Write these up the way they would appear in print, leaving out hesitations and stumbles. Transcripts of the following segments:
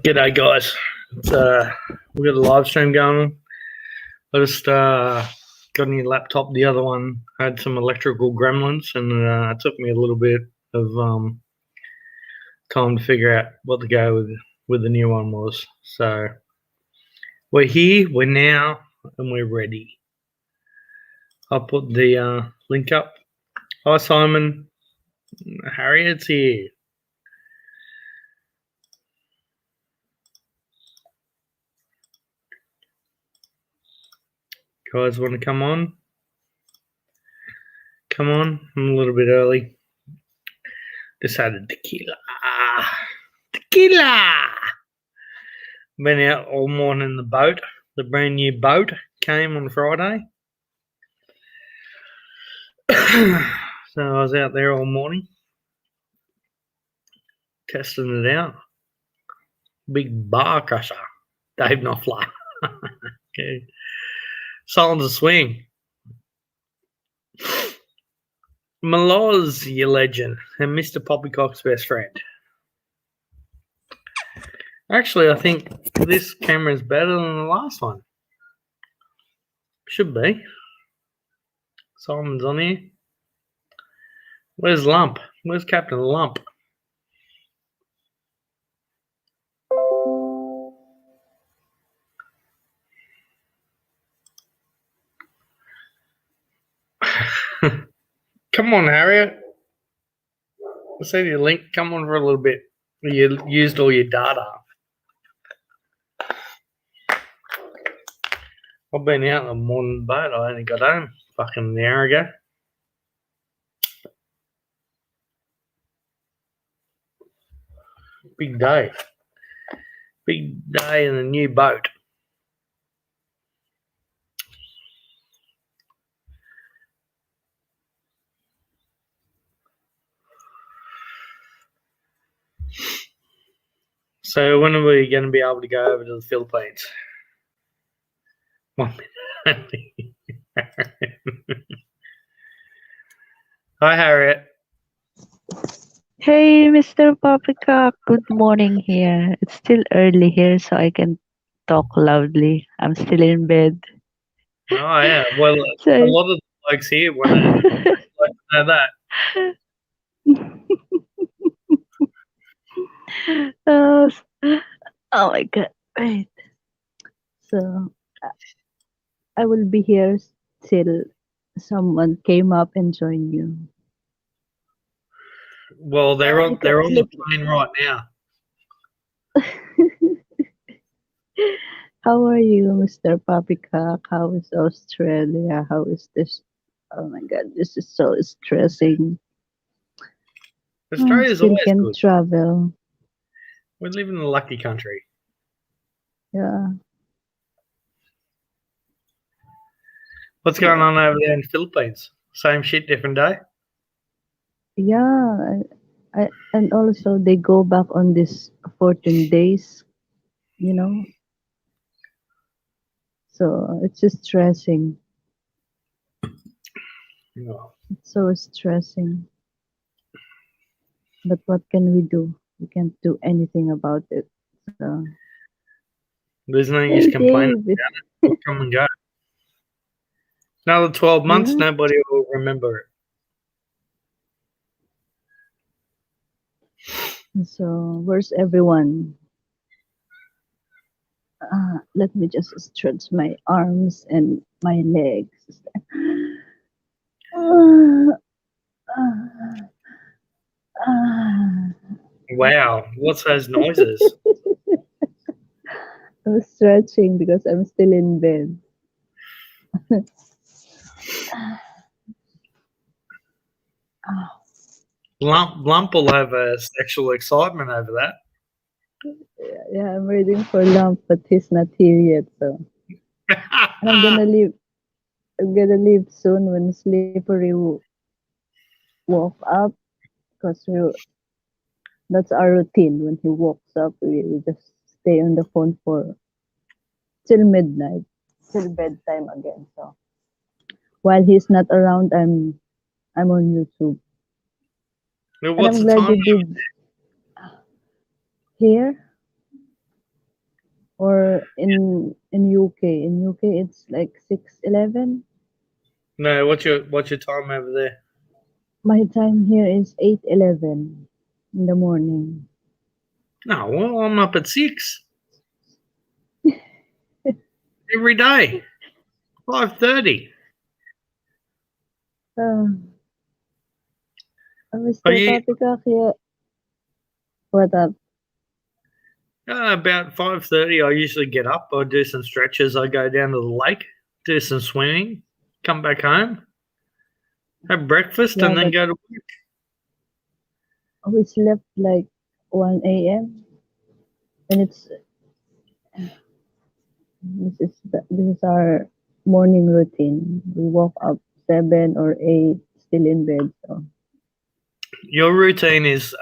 G'day, guys. We've got a live stream going on. I just got a new laptop. The other one had some electrical gremlins, and it took me a little bit of time to figure out what to go with the new one was. So we're here, we're now, and we're ready. I'll put the link up. Hi, Simon. Harriet's here. Guys want to come on? Come on. I'm a little bit early. Just had a tequila. Tequila! Been out all morning in the boat. The brand new boat came on Friday. So I was out there all morning testing it out. Big bar crusher. Dave Knopfler. Okay. Silence a swing. Maloz, you legend, and Mr. Poppycock's best friend. Actually, I think this camera is better than the last one. Should be. Simon's on here. Where's Lump? Where's Captain Lump? Come on, Harriet. I see your link. Come on for a little bit. You used all your data. I've been out in the morning boat. I only got home fucking an hour ago. Big day. Big day in the new boat. So when are we going to be able to go over to the Philippines? 1 minute. Hi, Harriet. Hey, Mr. Poppycock. Good morning here. It's still early here, so I can talk loudly. I'm still in bed. Oh, yeah. Well, So a lot of the blokes here want to know that. oh, oh my God. Wait. So I will be here till someone came up and joined you. Well, they're on the plane right now. How are you, Mr. Poppycock? How is Australia? How is this? Oh my God, this is so stressing. Australia's Still always can good. travel. We live in a lucky country. Yeah. What's going on over there in the Philippines? Same shit, different day? Yeah. And also they go back on this 14 days, you know. So it's just stressing. No. It's so stressing. But what can we do? We can't do anything about it. So There's no use complaining about it. Come and go. Another 12 months, Yeah. nobody will remember it. So where's everyone? Let me just stretch my arms and my legs. Wow, what's those noises? I'm stretching because I'm still in bed. Lump will have a sexual excitement over that. Yeah, I'm waiting for Lump, but he's not here yet. So and I'm gonna leave. I'm gonna leave soon when Slippery walk up, because that's our routine. When he walks up, we just stay on the phone for till midnight, till bedtime again. So while he's not around, I'm on YouTube. Well, And what's I'm the glad time you did here. Or in UK. In UK it's like 6:11. No, what's your time over there? My time here is 8:11 in the morning. No, well, I'm up at 6 every day. 5:30. Are Mr. you Papika, kaya what up? about 5:30? I usually get up. I do some stretches. I go down to the lake, do some swimming, come back home, have breakfast, Yeah, and then but go to work. we slept like 1 a.m. and this is our morning routine. We woke up 7 or 8, still in bed. So Your routine is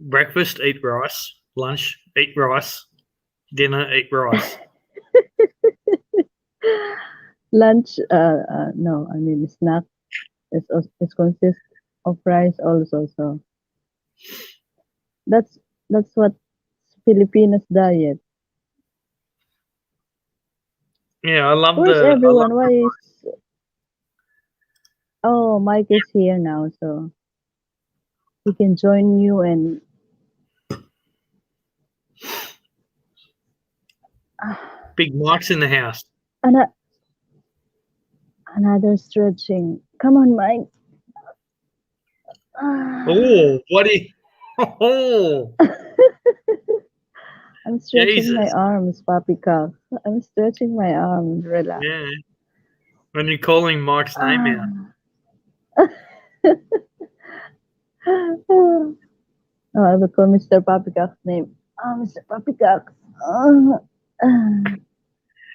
breakfast, eat rice, lunch, eat rice, dinner, eat rice. lunch, no, I mean snack. It consists of rice also. So that's what Filipinos diet. Yeah, I love Where's the. I love everyone? Why is Mike is here now, so he can join you and big Mike's in the house. Ana- another stretching. Come on, Mike. Oh, what do you? Oh, I'm stretching my Jesus. arms, Papi Cock. I'm stretching my arms. Relax. Yeah. When you're calling Mike's name out. Oh, I will call Mr. Papi Cock's name. Mr. Papi Cock.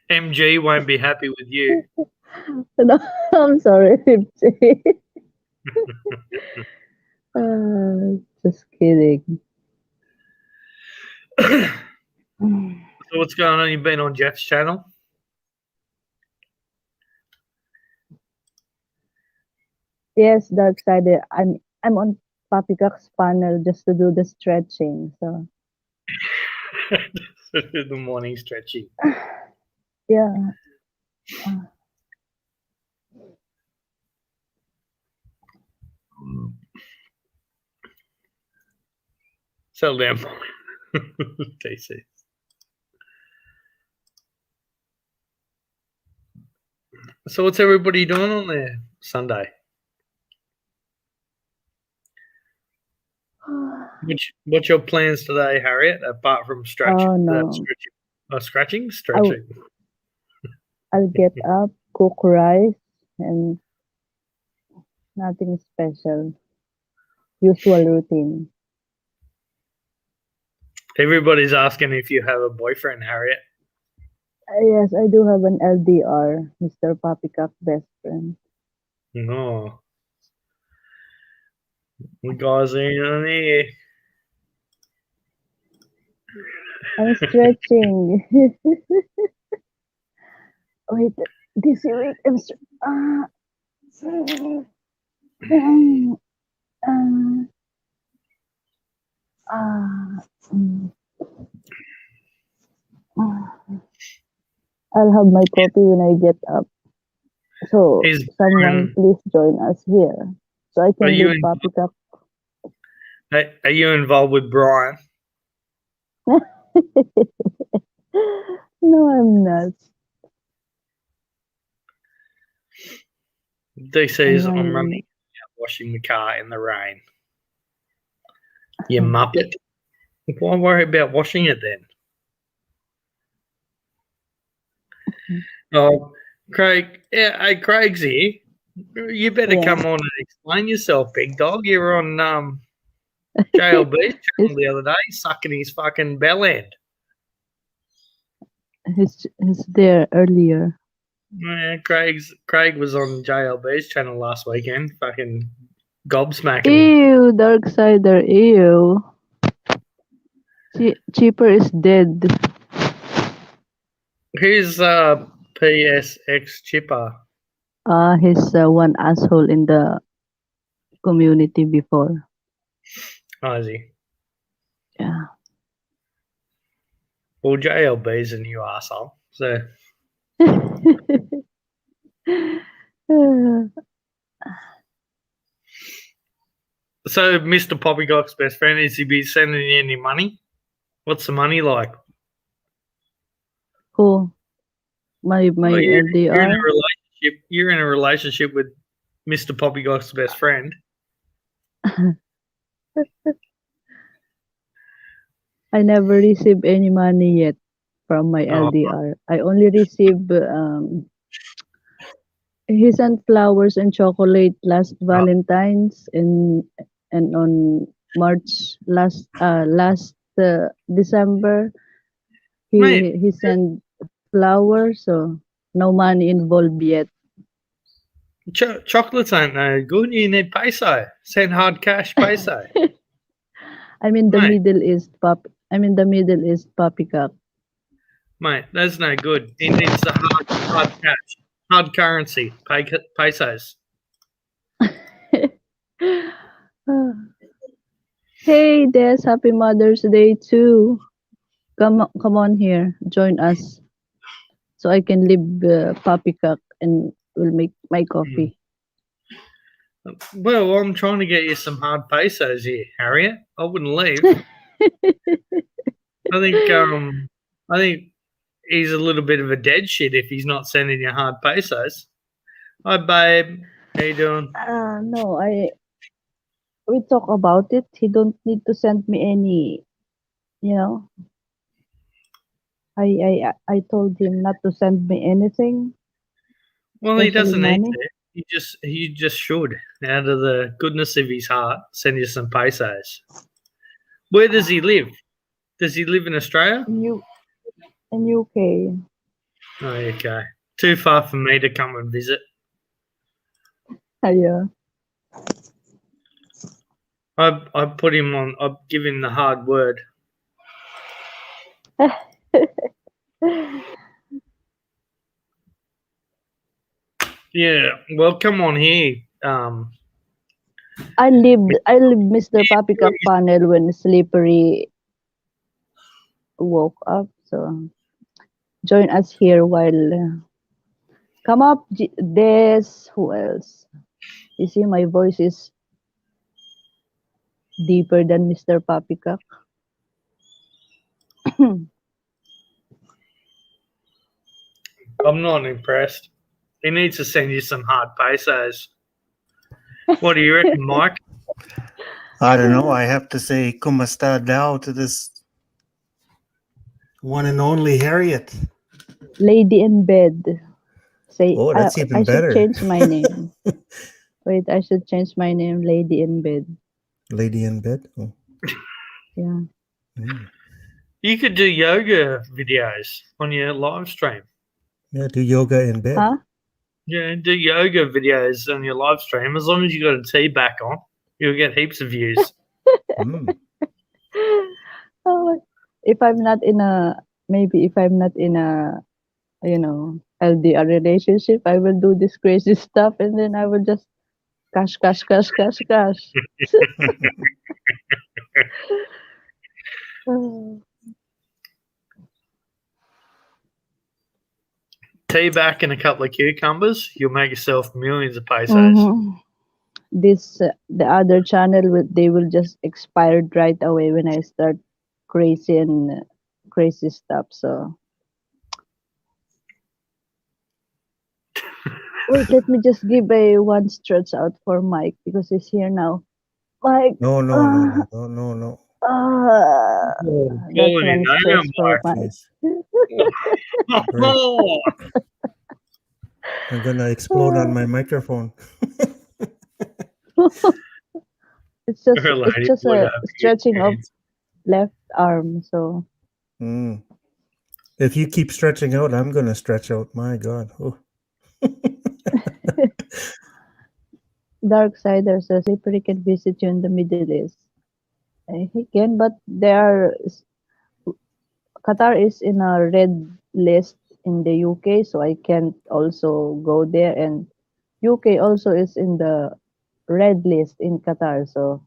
MG won't be happy with you. No, I'm sorry, Pipchi. Just kidding. So what's going on? You've been on Jeff's channel? Yes, Dark Sider. I'm on Papi Cock's panel just to do the stretching. So The morning stretching. yeah. Settle down. TC. So what's everybody doing on there Sunday? What's your plans today, Harriet? Apart from Oh no. scratching. I'll get up, cook rice, and nothing special. Usual routine. Everybody's asking if you have a boyfriend, Harriet. Yes, I do have an LDR, Mr. Papi Cock best friend. No. The guys ain't on here. I'm stretching. Wait, this week I'm I'll have my coffee when I get up. So Is someone please join us here, so I can lead Papi Cock. Are you involved with Brian? No, I'm not. They says I'm running out washing the car in the rain. You muppet. Why worry about washing it then? Oh, Craig. Yeah, hey, Craig's here. You better come on and explain yourself, big dog. You were on JLB's channel the other day, sucking his fucking bell end. He's there earlier. Yeah, Craig was on JLB's channel last weekend, fucking gobsmacking. Ew, Darksider, ew. Cheaper is dead. Who's PSX Chipper? He's one asshole in the community before. Oh, is he? Yeah. Well, JLB's a new asshole. So Mr. Poppycock's best friend, is he be sending you any money? What's the money like? Who? My Well, you're in a LDR? relationship. You're in a relationship with Mr. Poppycock's best friend. I never received any money yet from my Oh. LDR. I only received he sent flowers and chocolate last Valentine's and on March last December Mate. he sent flowers, so no money involved yet. Chocolates ain't no good. You need peso. Send hard cash peso. I'm in the Mate. Middle East, poppycock. Mate, that's no good. He needs the hard cash, hard currency, pesos. Hey, Des, happy Mother's Day too. Come on here, join us, so I can leave poppycock and we'll make my coffee. Well, I'm trying to get you some hard pesos here, Harriet. I wouldn't leave. I think he's a little bit of a dead shit if he's not sending you hard pesos. Hi, babe. How you doing? No, we talk about it. He don't need to send me any, you know. I told him not to send me anything. Well, he doesn't especially need money. to. He just should, out of the goodness of his heart, send you some pesos. Where does he live? Does he live in Australia? In UK. Oh, okay. Too far for me to come and visit. Yeah. I put him on. I give him the hard word. Yeah. Well, come on here. I lived Mr. Poppycock panel when Slippery woke up. So join us here while come up, Des. Who else? You see, my voice is deeper than Mr. Poppycock. I'm not impressed. He needs to send you some hard pesos. What do you reckon, Mike? I don't know. I have to say "Como está now" to this one and only Harriet. Lady in bed. Say, Oh, that's even I better. should change my name. Wait, I should change my name. Lady in bed. Lady in bed. Oh. Yeah. Mm. You could do yoga videos on your live stream. Yeah, do yoga in bed. Huh? Yeah, do yoga videos on your live stream. As long as you got a tea back on, you'll get heaps of views. Mm. Oh, if I'm not in a LDR relationship, I will do this crazy stuff and then I will just cash. Tea back and a couple of cucumbers, you'll make yourself millions of pesos. Mm-hmm. This the other channel they will just expire right away when I start crazy stuff. So wait, let me just give a one stretch out for Mike because he's here now. Mike. No. That's one stretch for Mike. Oh. I'm gonna explode on my microphone. It's just a stretching of left arm. So if you keep stretching out, I'm gonna stretch out. My God. Oh. Darksider says Slippery can visit you in the Middle East. He can, but Qatar is in a red list in the UK, so I can't also go there. And UK also is in the red list in Qatar, so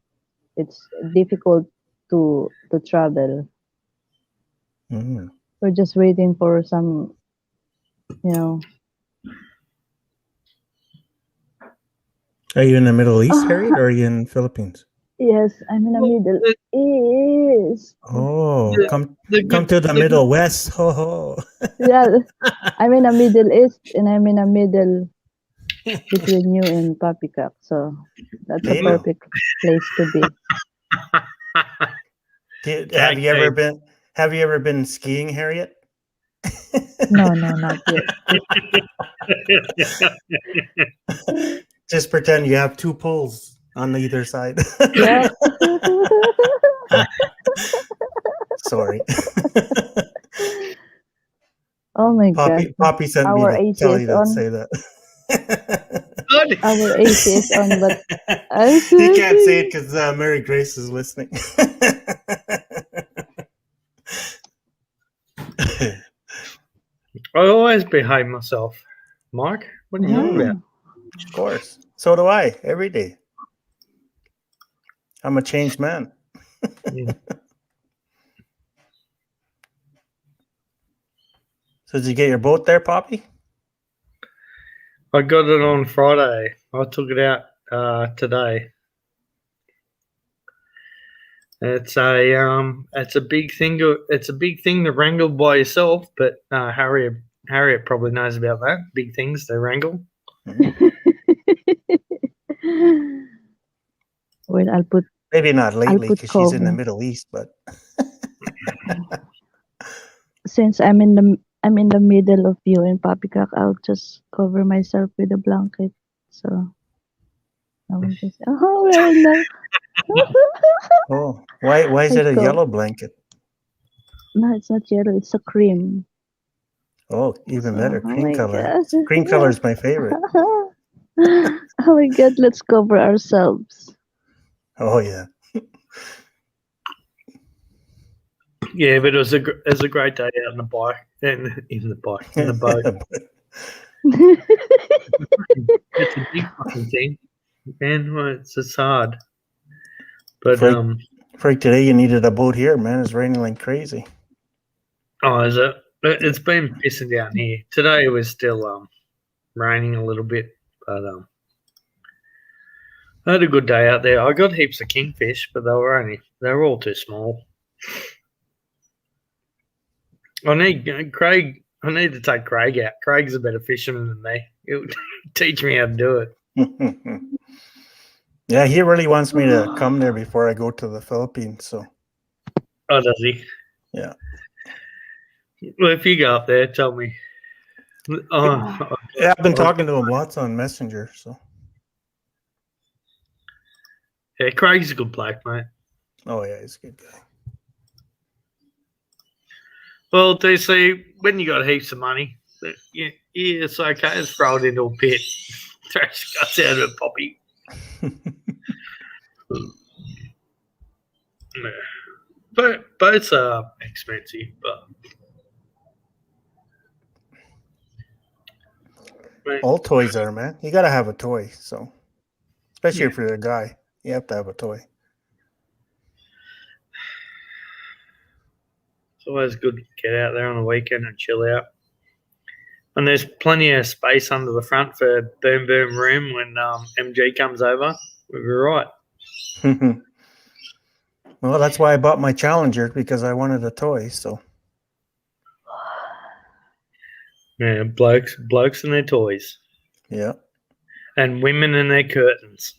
it's difficult to travel. Mm. We're just waiting for some, you know. Are you in the Middle East, Harriet, or are you in Philippines? Yes, I'm in the Middle East. Oh, The- come the come good- to the Middle West. Ho ho. Yeah, I'm in the Middle East, and I'm in the middle between you and Poppycock. So that's a There you go. perfect place to be. Have you ever been skiing, Harriet? No, not yet. Just pretend you have two poles on either side. Yeah. Sorry. Oh my God. Poppy sent me Our to AC tell is you to on. say that. Our AC is on, but He can't say it because Mary Grace is listening. I always behave myself, Mike. What are you on about? Of course. So do I every day. I'm a changed man. Mm. So did you get your boat there, Poppy? I got it on Friday. I took it out today. It's a big thing. It's a big thing to wrangle by yourself, but Harriet probably knows about that. Big things to wrangle. Well, Maybe not lately put because she's in the cover. Middle East, but Since I'm in the middle of you and Poppycock, I'll just cover myself with a blanket. So I will just well no. oh, why is I it a go. yellow blanket? No, it's not yellow, it's a cream. Oh, even So, better, oh cream my color. God. Cream color is my favorite. Oh my God, let's cover ourselves. Oh yeah. Yeah, but it was a great day out in the boat. In the boat. It's a big fucking thing, man. Well, it's hard. But Freak, today you needed a boat here, man. It's raining like crazy. oh, is it? It's been pissing down here. Today it was still raining a little bit, but I had a good day out there. I got heaps of kingfish, but they were all too small. I need Craig. I need to take Craig out. Craig's a better fisherman than me. He'll teach me how to do it. Yeah, he really wants me to come there before I go to the Philippines. So, Oh, does he? yeah. Well, if you go up there, tell me. Oh, Yeah, I've been talking to him lots on Messenger. So, yeah, Craig's a good bloke, mate. oh yeah, he's a good guy. Well, DC, when you got heaps of money, yeah, it's okay. Just throw it into a pit. Throw your guts out of a poppy. Yeah. But boats are expensive, but All toys are, man. You got to have a toy. So, especially Yeah. if you're a guy, you have to have a toy. it's always good to get out there on the weekend and chill out. And there's plenty of space under the front for Boom Boom Room when MG comes over. We'll be right. Well, that's why I bought my Challenger, because I wanted a toy. So, Yeah, blokes and their toys. yeah. And women and their curtains.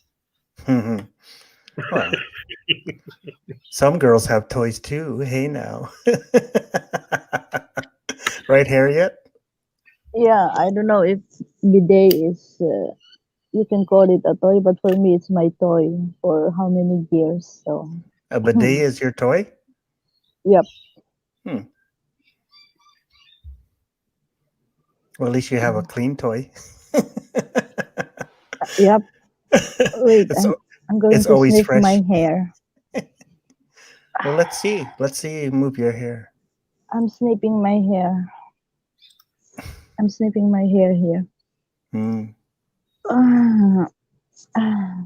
Well, some girls have toys too. Hey now. Right, Harriet? Yeah, I don't know if bidet is, you can call it a toy, but for me, it's my toy for how many years. So, A bidet is your toy? yep. Well, at least you have a clean toy. Yep. Wait, It's, I'm going it's to always snip fresh. my hair. Well, let's see. Let's see you move your hair. I'm snipping my hair. I'm snipping my hair here. Ah, ah.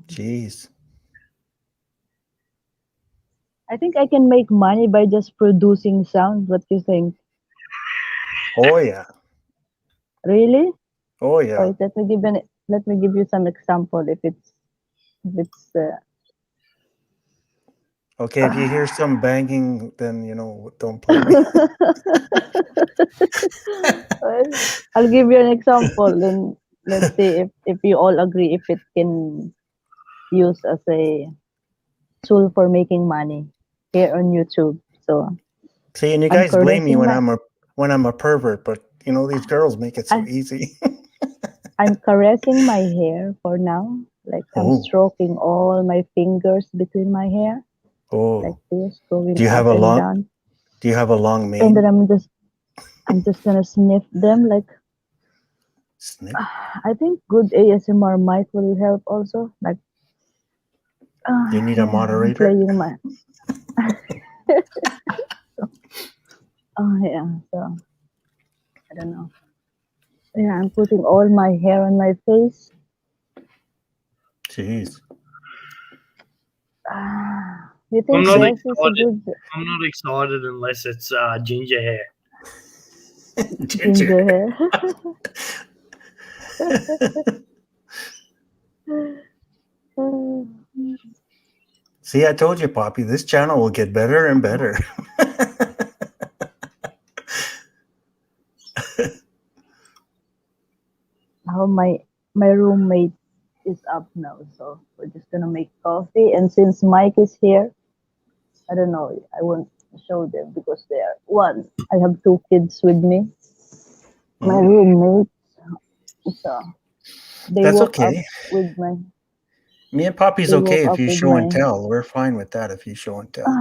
Jeez. I think I can make money by just producing sound. What do you think? Oh yeah. Really? Oh yeah. Wait, let me give you some example. If it's Okay, if you hear some banging, then don't blame me. Well, I'll give you an example. Then let's see if you all agree if it can use as a tool for making money here on YouTube. So See, and you I'm guys blame me caressing when I'm a pervert, but these girls make it so I- easy. I'm caressing my hair for now. Like I'm Oh. stroking all my fingers between my hair, like Oh, this, going do you have up a and long? down. Do you have a long And then mane? I'm just gonna sniff them. Like Snip. I think good ASMR mic will help also. Like You need a yeah, I'm moderator. playing my yeah. So I don't know. Yeah, I'm putting all my hair on my face. Jeez. You I'm think not Jess is a excited. good I'm not excited unless it's ginger hair. ginger hair? See, I told you, Poppy, this channel will get better and better. Now my roommate is up now, so we're just gonna make coffee. And since Mike is here, I don't know. I won't show them because they are one. I have two kids with me. My Mm, roommates, so they That's woke up okay. with my. Me and Poppy's They okay woke if up you with show and my. tell. We're fine with that if you show and tell.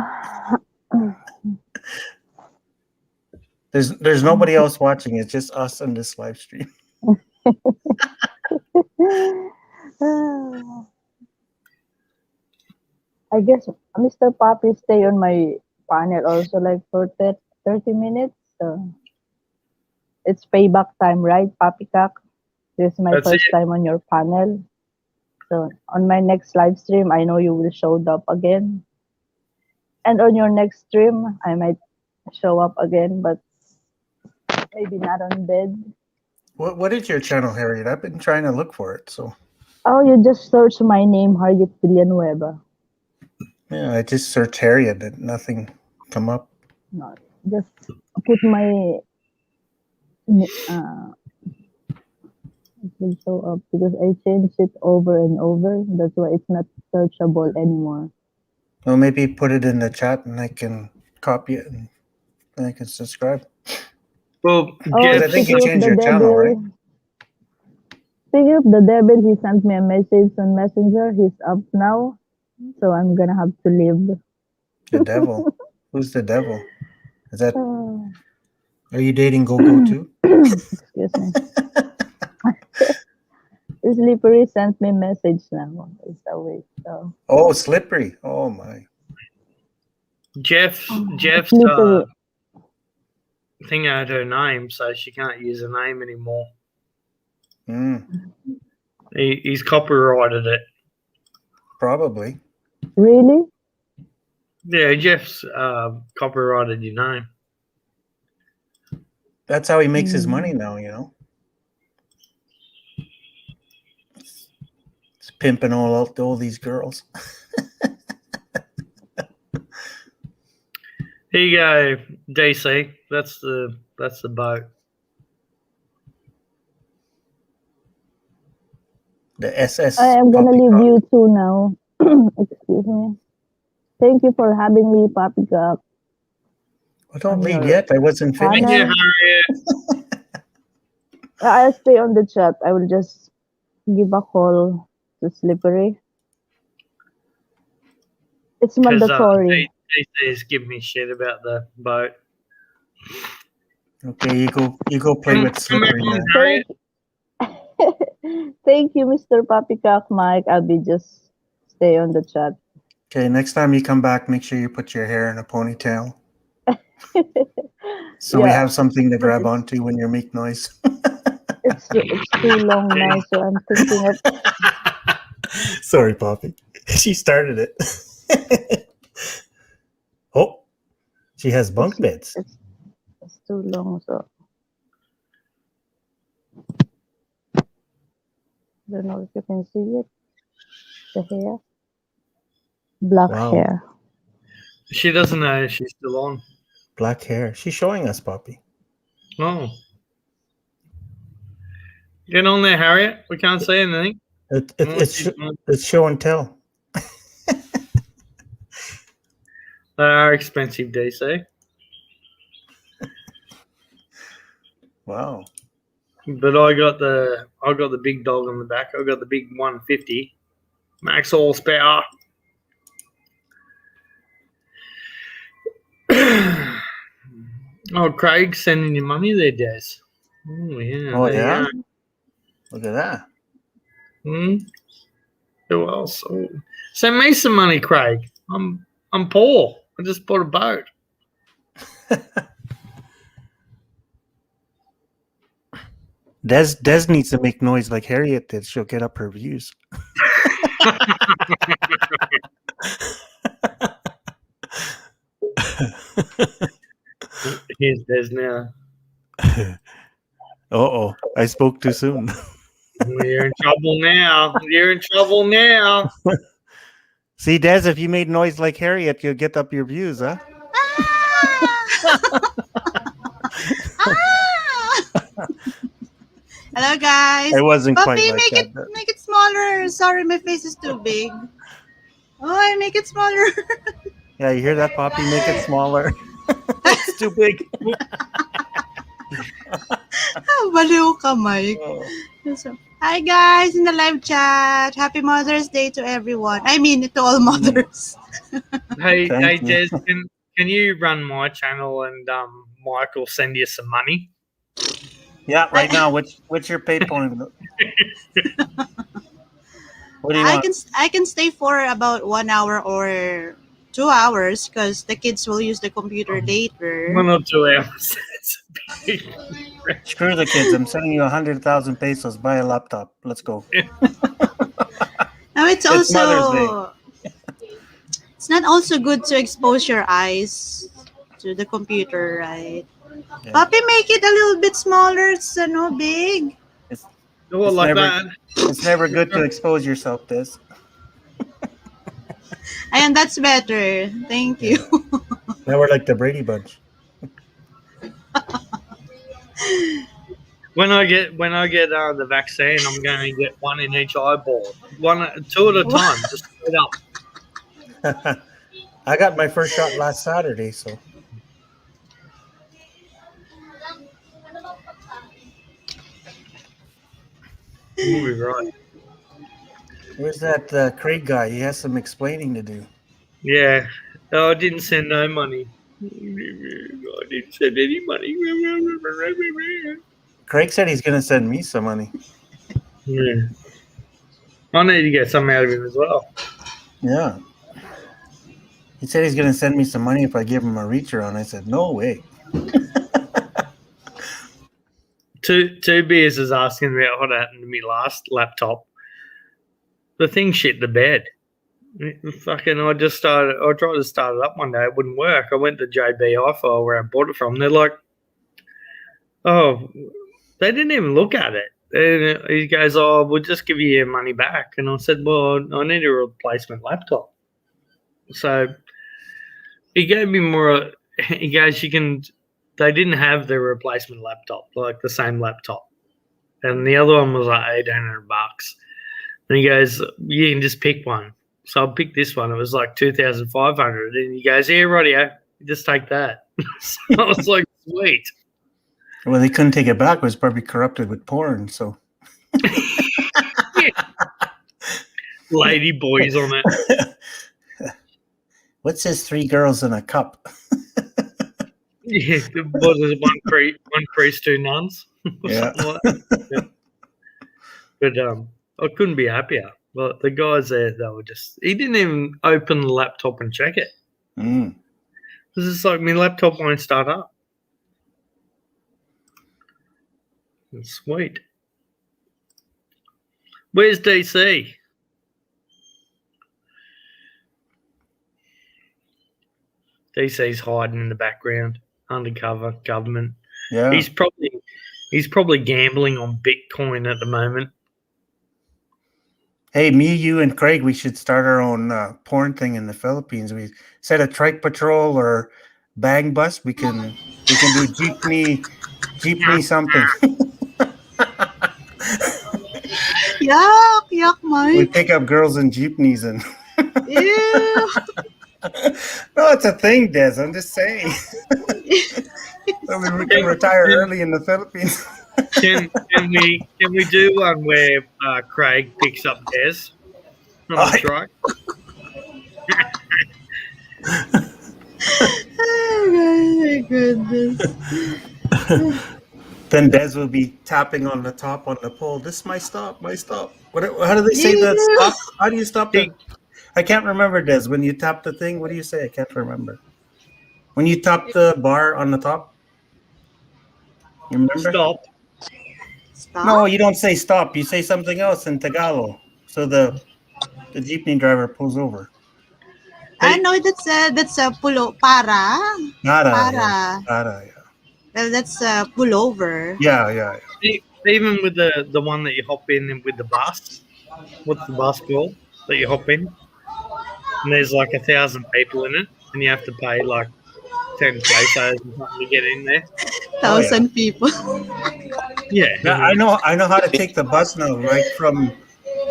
There's nobody else watching. It's just us on this live stream. I guess Mr. Poppy stay on my panel also like for 30 minutes. So it's payback time, right, Poppycock? This is my That's first it. time on your panel. So on my next live stream, I know you will show up again. And on your next stream, I might show up again, but maybe not on bed. What is your channel, Harriet? I've been trying to look for it. So Oh, you just search my name, Harriet Villanueva. yeah, I just searched Harriet and nothing come up. No, just put my it will show up because I changed it over and over. That's why it's not searchable anymore. Well, maybe put it in the chat and I can copy it and I can subscribe. Well, Oh, Jeff, I think you speaking of changed the your channel, right? devil, speaking of the devil, he sent me a message on Messenger. He's up now, so I'm gonna have to leave. The devil. Who's the devil? Is that? Uh, Are you dating Gogo too? excuse me. Slippery sent me a message now. It's away. So Oh, Slippery. Oh my. Jeff's Slippery. thing out her name, so she can't use her name anymore. Mm, He's copyrighted it. probably. Really? Yeah, Jeff's copyrighted your name. That's how he makes his money now, It's pimping all these girls. Here you go, DC. That's the boat. The SS. I am gonna leave Poppycock. you two now. Excuse me. Thank you for having me, Poppycock. Well, don't On leave your yet. I wasn't panel. finished. Thank you, Harriet. I'll stay on the chat. I will just give a call to Slippery. It's mandatory. DC is giving me shit about the boat. Okay, you go play with Slippery now. Harriet. Thank you, Mr. Poppycock Mike. I'll be just stay on the chat. Okay, next time you come back, make sure you put your hair in a ponytail. So we Yeah. have something to grab onto when you make noise. It's too long now, so I'm thinking of Sorry, Poppy. She started it. Oh, she has bunk beds. it's too long, so Don't know if you can see it. The hair. Black Wow. hair. She doesn't know she's still on. Black hair. She's showing us, Poppy. Oh. Get on there, Harriet. We can't see anything. It's show and tell. They are expensive, DC. Wow. But I got the big dog on the back. I got the big 150 max horsepower. Oh, Craig's sending you money there, Des. Oh yeah. Oh, there you yeah? go. Look at that. Who else? Oh. Send me some money, Craig. I'm poor. I just bought a boat. Des needs to make noise like Harriet did. She'll get up her views. Here's Des now. Uh-oh. I spoke too soon. You're in trouble now. You're in trouble now. See, Des, if you made noise like Harriet, you'll get up your views, huh? Hello, guys. It wasn't Puppy, quite like that. make it smaller. Sorry, my face is too big. Oh, I make it smaller. Yeah, you hear that, Poppy? Make it smaller. It's too big. Baliw ka, Mike. So, hi, guys, in the live chat. Happy Mother's Day to everyone. I mean, to all mothers. Hey, Thank you. Des, can you run my channel and Mike will send you some money? Yeah, right now. What's your PayPal? What do you want? I can stay for about 1 hour or 2 hours because the kids will use the computer later. 1 or 2 hours. Screw the kids. I'm sending you 100,000 pesos. Buy a laptop. Let's go. Now it's It's Mother's also it's not also good to expose your eyes to the computer, right? Yeah. Puppy, make it a little bit smaller. It's no big. Oh, It's like never- that. It's never good to expose yourself, Des. And that's better. Thank you. Now we're like the Brady Bunch. When I get the vaccine, I'm going to get one in each eyeball, 2 at a time, just straight up. I got my first shot last Saturday, so You'll be right. where's that Craig guy? He has some explaining to do. Yeah. Oh, I didn't send no money. I didn't send any money. Craig said he's gonna send me some money. Yeah. I need to get some out of him as well. Yeah. He said he's gonna send me some money if I give him a reach around. I said, no way. Two beers is asking about what happened to me last laptop. The thing shit the bed. Fucking, I tried to start it up one day. It wouldn't work. I went to JB iFile where I bought it from. They're like, oh, they didn't even look at it. And he goes, oh, we'll just give you your money back. And I said, well, I need a replacement laptop. So he gave me more. He goes, they didn't have the replacement laptop, like the same laptop. And the other one was like $1,800. And he goes, you can just pick one. So I picked this one. It was like $2,500. And he goes, yeah, rightio, just take that. So I was like, sweet. Well, they couldn't take it back. It was probably corrupted with porn. So Lady boys on it. What's this? 3 girls in a cup. Yeah, what is it? One priest, 2 nuns. Or Yeah. something like that. Yeah. But I couldn't be happier. But the guys there, they were just. He didn't even open the laptop and check it. Mm. It's just like my laptop won't start up. Sweet. Where's DC? DC's hiding in the background, undercover government. Yeah. He's probably gambling on Bitcoin at the moment. Hey, me, you, and Craig, we should start our own porn thing in the Philippines. We set a trike patrol or bang bus. We can do jeepney something. Yuck, We Mike. pick up girls in jeepneys and Ew. no, it's a thing, Des. I'm just saying. So we can retire early in the Philippines. Can we do one where Craig picks up Des on Oh, the truck? Oh my goodness. Then Des will be tapping on the top on the pole. This is my stop, my stop. How do they say that Ew. stop? How do you stop the? I can't remember, Des. When you tap the thing, what do you say? I can't remember. When you tap the bar on the top, you remember? Stop. Stop. No, you don't say stop. You say something else in Tagalog. So the jeepney driver pulls over. I know that's a pulo para. Para. Para. Yeah. Para. Yeah. Well, that's a pullover. Yeah. Even with the one that you hop in with the bus. What's the bus called that you hop in? And there's like 1,000 people in it, and you have to pay like 10 pesos to get in there. 1,000 people. Yeah. Yeah, I know how to take the bus now, right from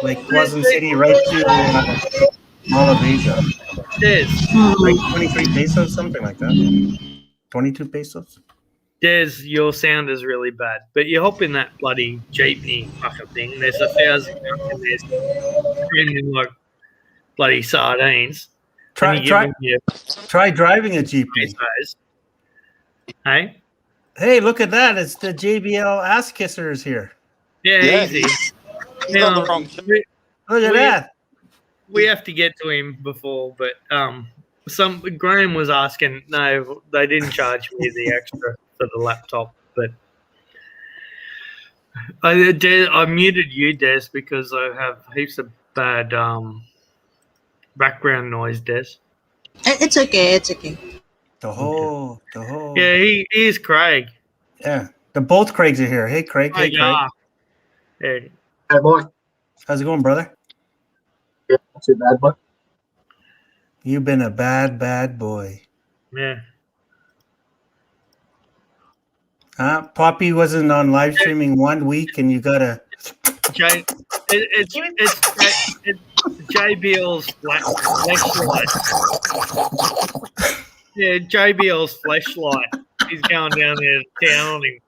like Quezon City right to Mall of Asia. Des, Like 23 pesos, something like that. 22 pesos. Des, your sound is really bad. But you hop in that bloody jeepney fucking thing. There's 1,000 in there screaming like bloody sardines. Try driving a jeepney. Pesos. Hey? Hey, look at that! It's the JBL ass kissers here. Yeah, Yeah, easy. He's on Now, the wrong. Look at We- that. we have to get to him before, but Graham was asking. No, they didn't charge me the extra for the laptop, but I muted you, Des, because I have heaps of bad background noise, Des. It's okay. It's okay. The Yeah, he is Craig. Yeah. The both Craigs are here. Hey, Craig. Oh, Hey, Craig. yeah. Yeah. Hey, Mike. How's it going, brother? Yeah, not too bad, Mike. You've been a bad boy. Yeah. Poppy wasn't on live streaming 1 week, and you gotta. It's JBL's flashlight. Yeah, JBL's flashlight. He's going down there to town on him.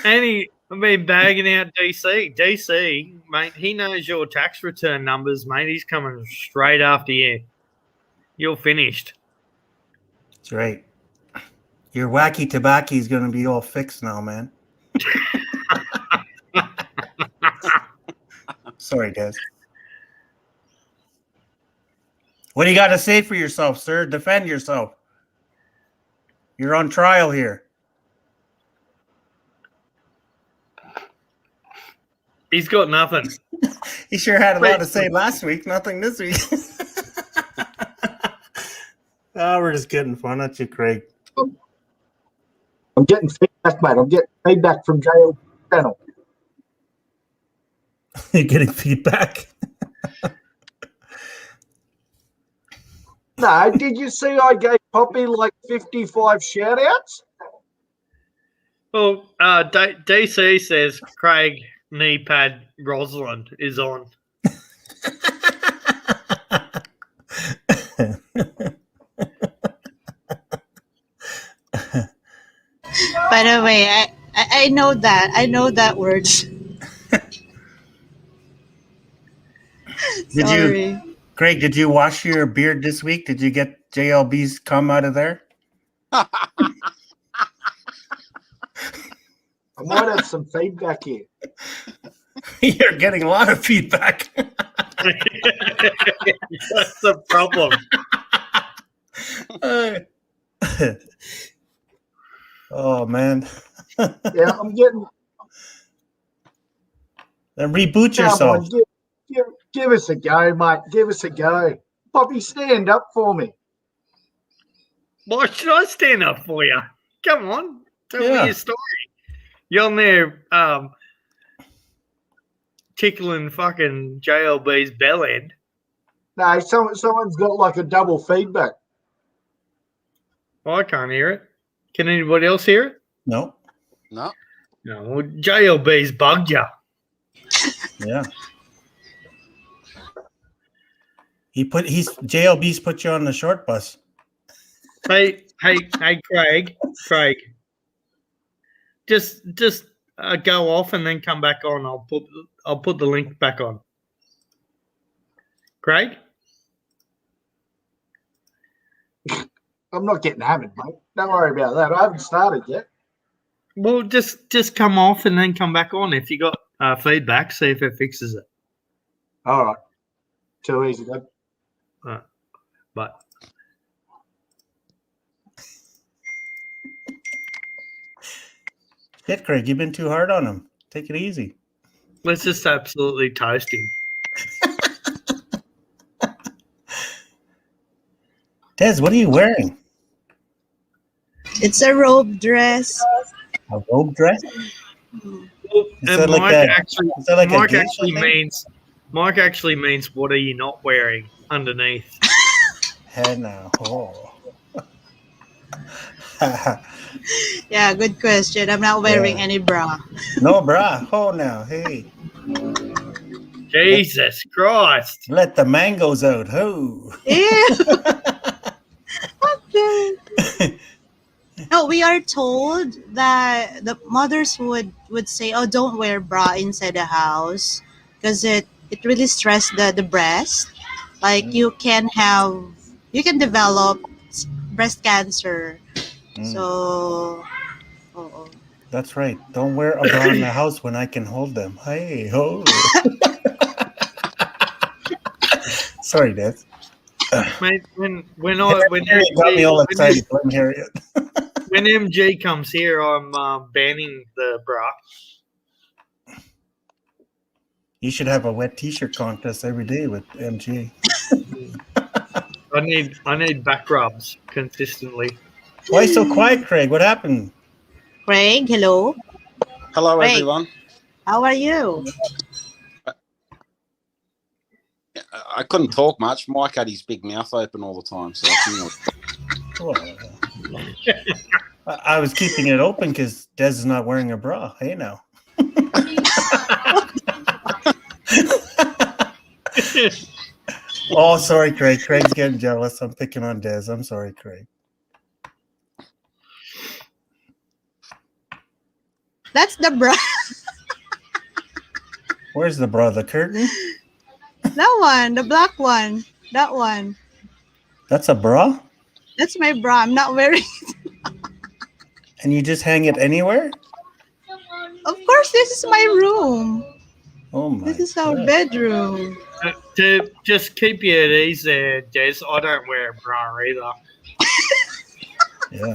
And I've been bagging out DC. DC, mate, he knows your tax return numbers, mate. He's coming straight after you. You're finished. That's right. Your wacky tobacco is gonna be all fixed now, man. Sorry, Des. What do you got to say for yourself, sir? Defend yourself. You're on trial here. He's got nothing. He sure had a lot to say last week. Nothing this week. We're just getting fun at you, Craig. I'm getting feedback, mate. I'm getting feedback from JL channel. You're getting feedback. No, did you see I gave Poppy like 55 shout outs? Well, DC says Craig knee pad Rosalind is on. By the way, I know that. I know that word. Did Sorry. you, Craig? Did you wash your beard this week? Did you get JLB's cum out of there? I might have some feedback here. You're getting a lot of feedback. That's the problem. Oh man. Yeah, I'm getting. Then reboot Come yourself. on, give us a go, mate. Give us a go. Poppy, stand up for me. Why should I stand up for you? Come on, tell Yeah. me your story. You're on there tickling fucking JLB's bell end. No, someone's got like a double feedback. I can't hear it. Can anybody else hear it? No. No. No. Well, JLB's bugged you. Yeah. JLB's put you on the short bus. Hey, Craig. Just go off and then come back on. I'll put the link back on. Craig? I'm not getting hammered, mate. Don't worry about that. I haven't started yet. Well, just come off and then come back on. If you got feedback, see if it fixes it. All right. Too easy, then. But Shit, Craig, you've been too hard on him. Take it easy. let's just absolutely toast him. Des, what are you wearing? It's a robe dress. A robe dress? Well, Is that and like Mike that- actually, Is that like a Mike geisha actually thing? means what are you not wearing underneath? Hey now. Oh. Yeah, good question. I'm not wearing Yeah. any bra. No, brah. Oh, now. Hey. Jesus Christ! Let the mangoes out. Ho. Ew. Okay. No, we are told that the mothers would say, "Oh, don't wear bra inside the house because it really stress the breast. Like you can develop breast cancer." Mm. So, oh. That's right. Don't wear a bra in the house when I can hold them. Hey, ho. Sorry, Des. Mate, when You got me all excited. Let me hear it. when MG comes here, I'm banning the bra. You should have a wet t-shirt contest every day with MG. I need back rubs consistently. Why so quiet, Craig? What happened? Craig, hello. Hello, Right. everyone. How are you? I couldn't talk much. Mike had his big mouth open all the time, so Well, I was keeping it open because Des is not wearing a bra. Hey, now. Oh, sorry, Craig. Craig's getting jealous. I'm picking on Des. I'm sorry, Craig. That's the bra. Where's the bra? The curtain? That one, the black one. That one. That's a bra? That's my bra. I'm not wearing. And you just hang it anywhere? Of course, this is my room. Oh, my This is our God. bedroom. To just keep you at ease there, Des, I don't wear a bra either. Yeah.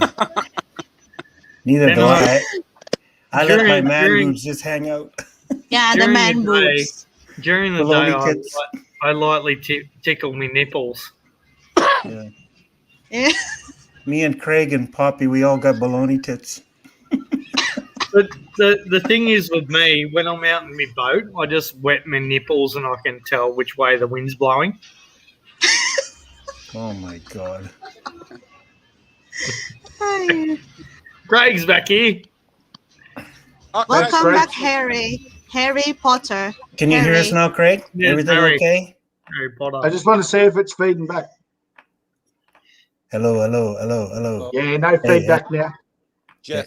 Neither Then do I. I let my during- man during- boobs just hang out. Yeah, the During man the day. boobs. During the Baloney day, tits. I lightly tickle my nipples. Yeah. Yeah. Me and Craig and Poppy, we all got baloney tits. But the thing is with me, when I'm out in my boat, I just wet my nipples and I can tell which way the wind's blowing. Oh, my God. Hi. Greg's back here. Welcome great. back, Harry Potter. Can you hear us Harry. now, Craig? Yes, Everything Harry. okay? Harry Potter. I just want to see if it's feeding back. Hello, hello, hello, hello. Yeah, no feedback now. Jeff.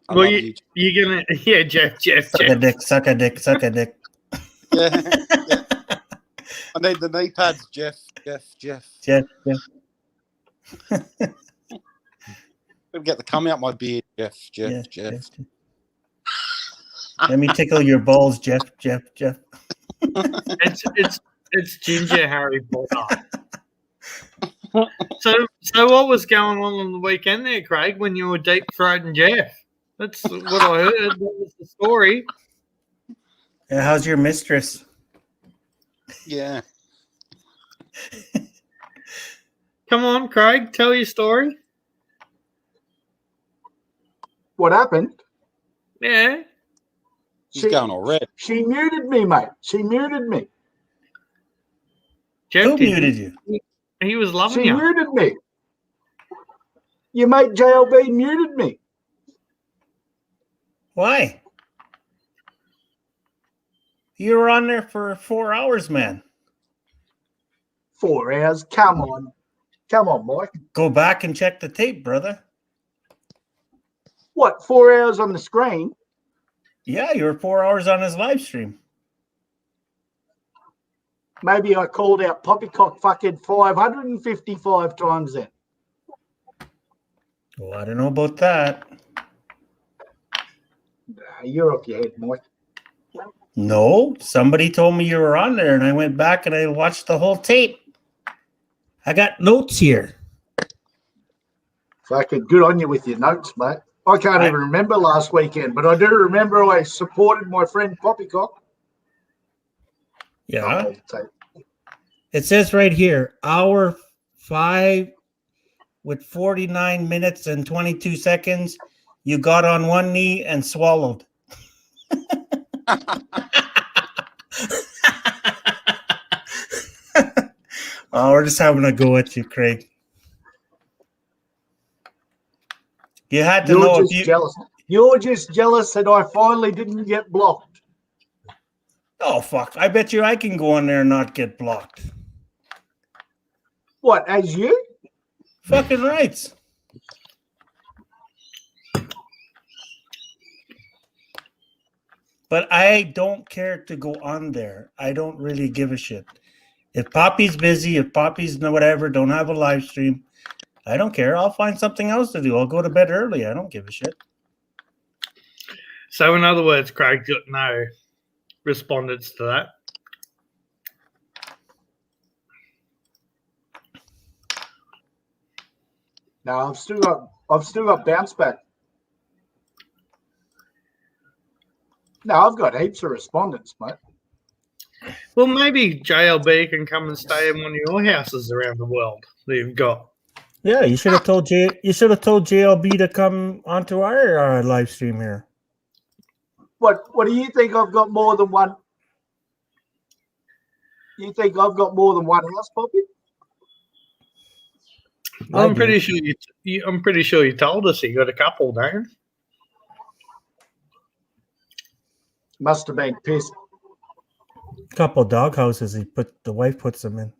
I Well, love you. you're gonna, yeah, Jeff. Suck a dick, suck a dick, suck a dick. Yeah. I need the knee pads, Jeff. Jeff, Jeff. Gotta get the cum out my beard, Jeff. Yeah, Jeff. Let me tickle your balls, Jeff. It's ginger Harry Potter. So what was going on the weekend there, Craig, when you were deep throating Jeff? That's what I heard. That was the story. Yeah, how's your mistress? Yeah. Come on, Craig, tell your story. What happened? Yeah. He's going all red. She muted me, mate. She muted me. Jeff Who didn't. muted you? He was loving She you. muted me. Your mate JLB muted me. Why? You were on there for 4 hours, man. 4 hours. Come on. Come on, Mike. Go back and check the tape, brother. What, 4 hours on the screen? Yeah, you were 4 hours on his live stream. Maybe I called out Poppycock fucking 555 times then. Well, I don't know about that. Nah, you're off your head, Mike. No, somebody told me you were on there, and I went back and I watched the whole tape. I got notes here. Fucking good on you with your notes, mate. I can't even remember last weekend, but I do remember I supported my friend Poppycock. Yeah. Oh, tape. It says right here, hour 5 with 49 minutes and 22 seconds. You got on one knee and swallowed. Oh, we're just having a go at you, Craig. You had to You're know if just you. jealous. You're just jealous that I finally didn't get blocked. Oh, fuck. I bet you I can go on there and not get blocked. What, as you? Fucking rights. But I don't care to go on there. I don't really give a shit. If Poppy's busy, if Poppy's whatever, don't have a live stream, I don't care. I'll find something else to do. I'll go to bed early. I don't give a shit. So, in other words, Craig got no respondents to that. No, I've still got bounce back. No, I've got heaps of respondents, mate. Well, maybe JLB can come and stay in one of your houses around the world that you've got. Yeah, you should have told JLB to come onto our live stream here. What do you think? I've got more than one? You think I've got more than one house, Poppy? Well, I'm pretty sure you told us you got a couple, don't you? Must have been pissed. Couple dog houses. The wife puts them in.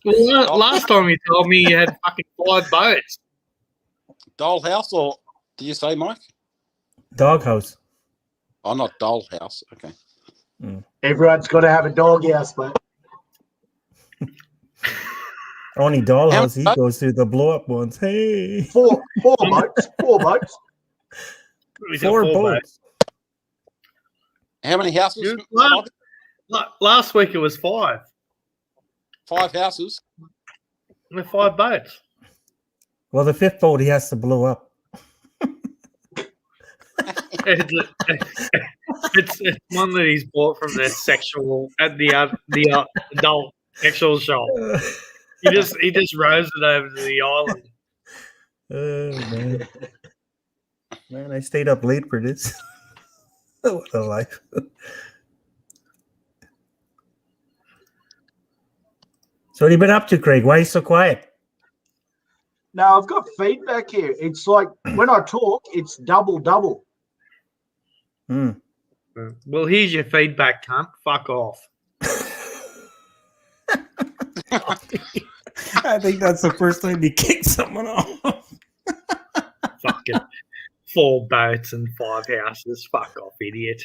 Well, last time you told me you had fucking 5 boats. Dollhouse, or do you say, Mike? Dog house. Oh, not dollhouse. Okay. Everyone's got to have a dog house, mate. Only dollhouse he How- goes through the blow up ones. Hey, Four boats. 4 boats. He's got 4 4 boats. How many houses? You- Last week it was 5. 5 houses. With 5 boats. Well, the 5th boat he has to blow up. It's one that he's bought from the adult sexual shop. He just rows it over to the island. Man. Man, I stayed up late for this. What a life. So what have you been up to, Craig? Why are you so quiet? No, I've got feedback here. It's like when I talk, it's double. Hmm. Well, here's your feedback, cunt. Fuck off. I think that's the first time he kicked someone off. Fucking 4 boats and 5 houses. Fuck off, idiot.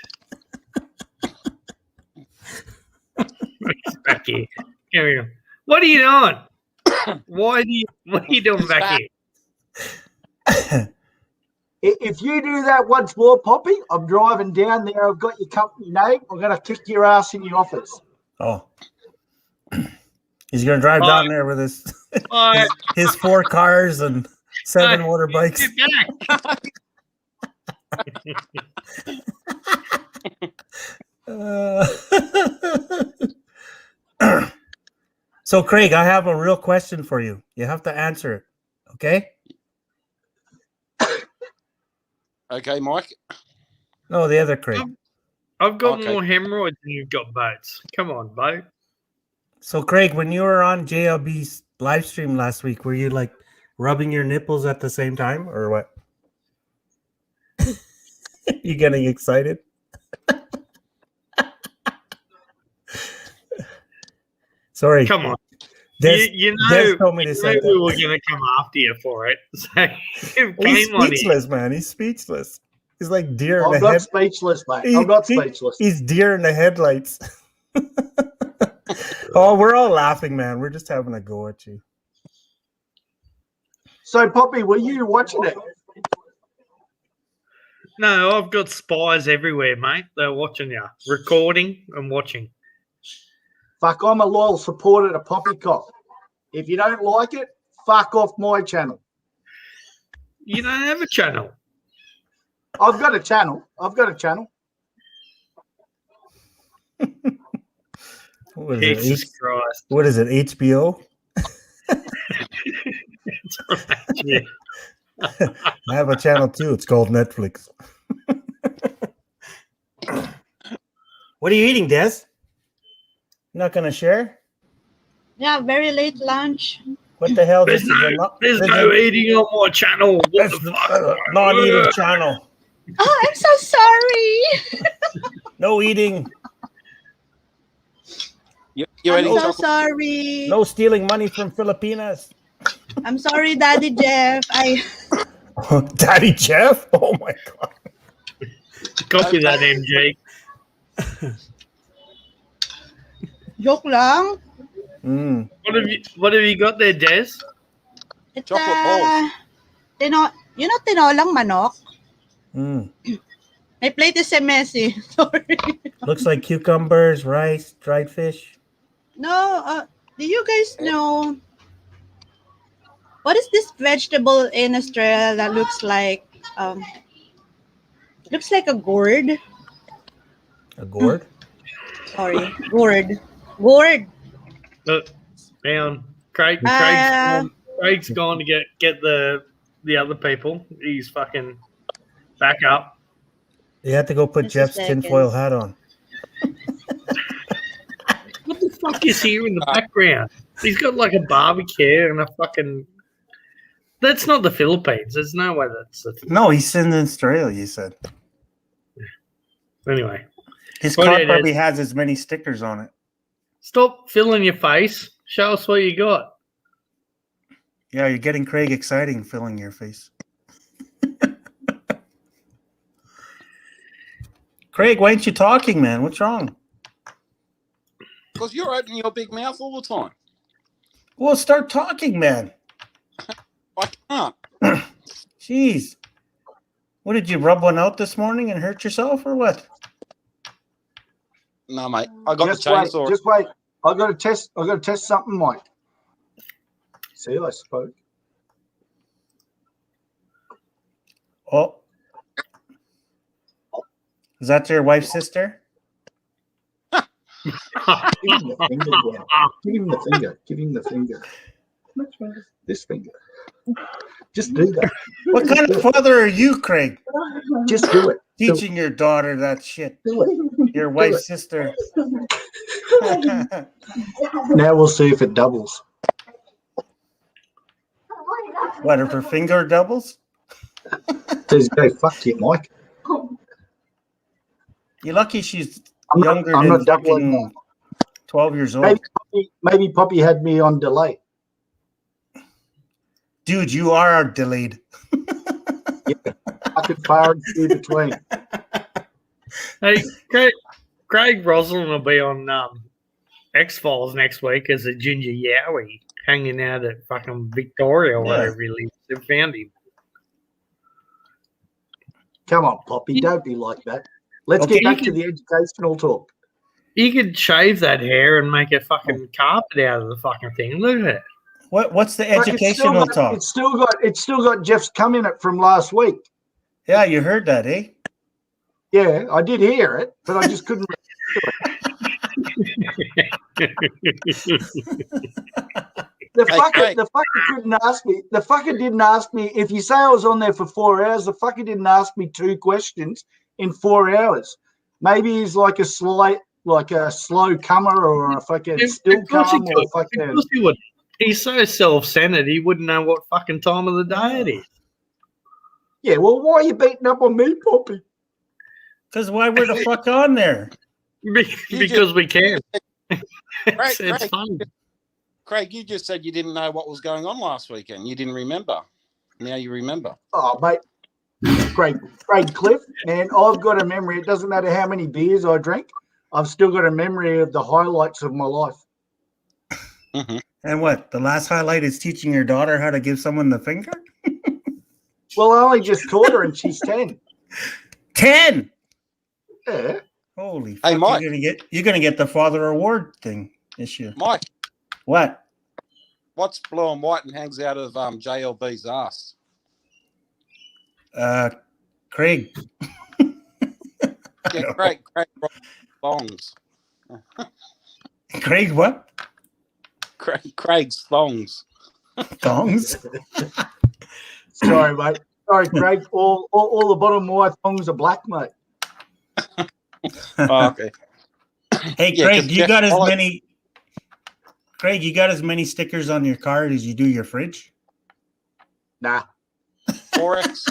He's back here. Come here. What are you doing? What are you doing back here? If you do that once more, Poppy, I'm driving down there. I've got your company name. I'm going to kick your ass in the office. Oh. He's going to drive down there with his 4 cars and 7 motorbikes. Get back. So, Craig, I have a real question for you. You have to answer it, okay? Okay, Mike. No, the other Craig. I've got Okay. more hemorrhoids than you've got boats. Come on, boat. So, Craig, when you were on JLB's live stream last week, were you like rubbing your nipples at the same time or what? You getting excited? Sorry. Come on. Des, you Des know, told me to you say know we that. were going to come after you for it. So you He's came on here. speechless, man. He's speechless. He's like deer in I'm the not head. speechless, mate. I'm not speechless. He's deer in the headlights. Oh, we're all laughing, man. We're just having a go at you. So, Poppy, were you watching it? No, I've got spies everywhere, mate. They're watching you, recording and watching. Fuck, I'm a loyal supporter to Poppycock. If you don't like it, fuck off my channel. You don't have a channel. I've got a channel. What is Jesus it? Christ. What is it? HBO? Yeah. I have a channel too. It's called Netflix. What are you eating, Des? Not gonna share? Yeah, very late lunch. What the hell? There's no eating on my channel. What the fuck? Non-eating channel. Oh, I'm so sorry. No eating. You I'm eating so chocolate? sorry. No stealing money from Filipinas. I'm sorry, Daddy Jeff. Daddy Jeff? Oh my God. Copy that, MJ. Joke lang. Mm. What have you got there, Des? It's Chocolate balls. you know tinolang manok? Mm. My plate is a messy. Sorry. Looks like cucumbers, rice, dried fish. No, do you guys know what is this vegetable in Australia that looks like a gourd? A gourd? Sorry, gourd. Gourd. Down. Craig's gone to get the other people. He's fucking back up. You have to go put Just a Jeff's second. tinfoil hat on. What the fuck is here in the background? He's got like a barbecue and a fucking. That's not the Philippines. There's no way that's the. No, he's in Australia, you said. Anyway, His Well, car it probably is. has as many stickers on it. stop filling your face. Show us what you got. Yeah, you're getting Craig exciting filling your face. Craig, why ain't you talking, man? What's wrong? Because you're opening your big mouth all the time. Well, start talking, man. I can't. Jeez. What, did you rub one out this morning and hurt yourself or what? No, mate. I got Just the wait. chainsaw. Just wait. I got to test something, Mike. See, I spoke. Oh. Is that your wife's sister? Give him the finger. Dan. Give him the finger. Give him the finger. This finger. Just do that. What kind of father are you, Craig? Just do it. Teaching your daughter that shit. Do it. Your wife's sister. Now we'll see if it doubles. What, if her finger doubles? Says go fuck you, Mike. You're lucky she's I'm not- younger I'm than not doubling fucking 12 years old. Maybe Poppy had me on delay. Dude, you are delayed. Fucking far and few between. Hey, Craig Roslin will be on X Files next week as a Ginger Yowie hanging out at fucking Victoria or Yeah. wherever he lives. They found him. Come on, Poppy. Don't be like that. Let's Okay. get back to the educational talk. You could shave that hair and make a fucking carpet out of the fucking thing. Look at it. What's the But educational talk? It's still got Jeff's come in it from last week. Yeah, you heard that, eh? Yeah, I did hear it, but I just couldn't. Craig. the fucker couldn't ask me. The fucker didn't ask me. If you say I was on there for 4 hours, the fucker didn't ask me 2 questions in 4 hours. Maybe he's like a slow comer or a fucking still Of course he come or could. Of fucking. course he would. He's so self-centered, he wouldn't know what fucking time of the day it is. Yeah, well, why are you beating up on me, Poppy? Because why we're the fuck on there? Because we can. It's Craig. fun. Craig, you just said you didn't know what was going on last weekend. You didn't remember. Now you remember. Oh, mate. Craig Cliff, man, I've got a memory. It doesn't matter how many beers I drink. I've still got a memory of the highlights of my life. Mm-hmm. And what? The last highlight is teaching your daughter how to give someone the finger? Well, I only just taught her and she's 10. 10! Yeah. Holy fuck. Hey, Mike. You're gonna get the father award thing this year. Mike, What? what's blue and white and hangs out of JLB's ass? Craig. Yeah, Craig thongs. Craig what? Craig's thongs. Thongs? Sorry, mate. Sorry, Craig. All the bottom of my thongs are black, mate. Oh, okay. Hey, Yeah, Craig, 'cause you Jeff got as Pollock- many. Craig, you got as many stickers on your card as you do your fridge? Nah. 4X.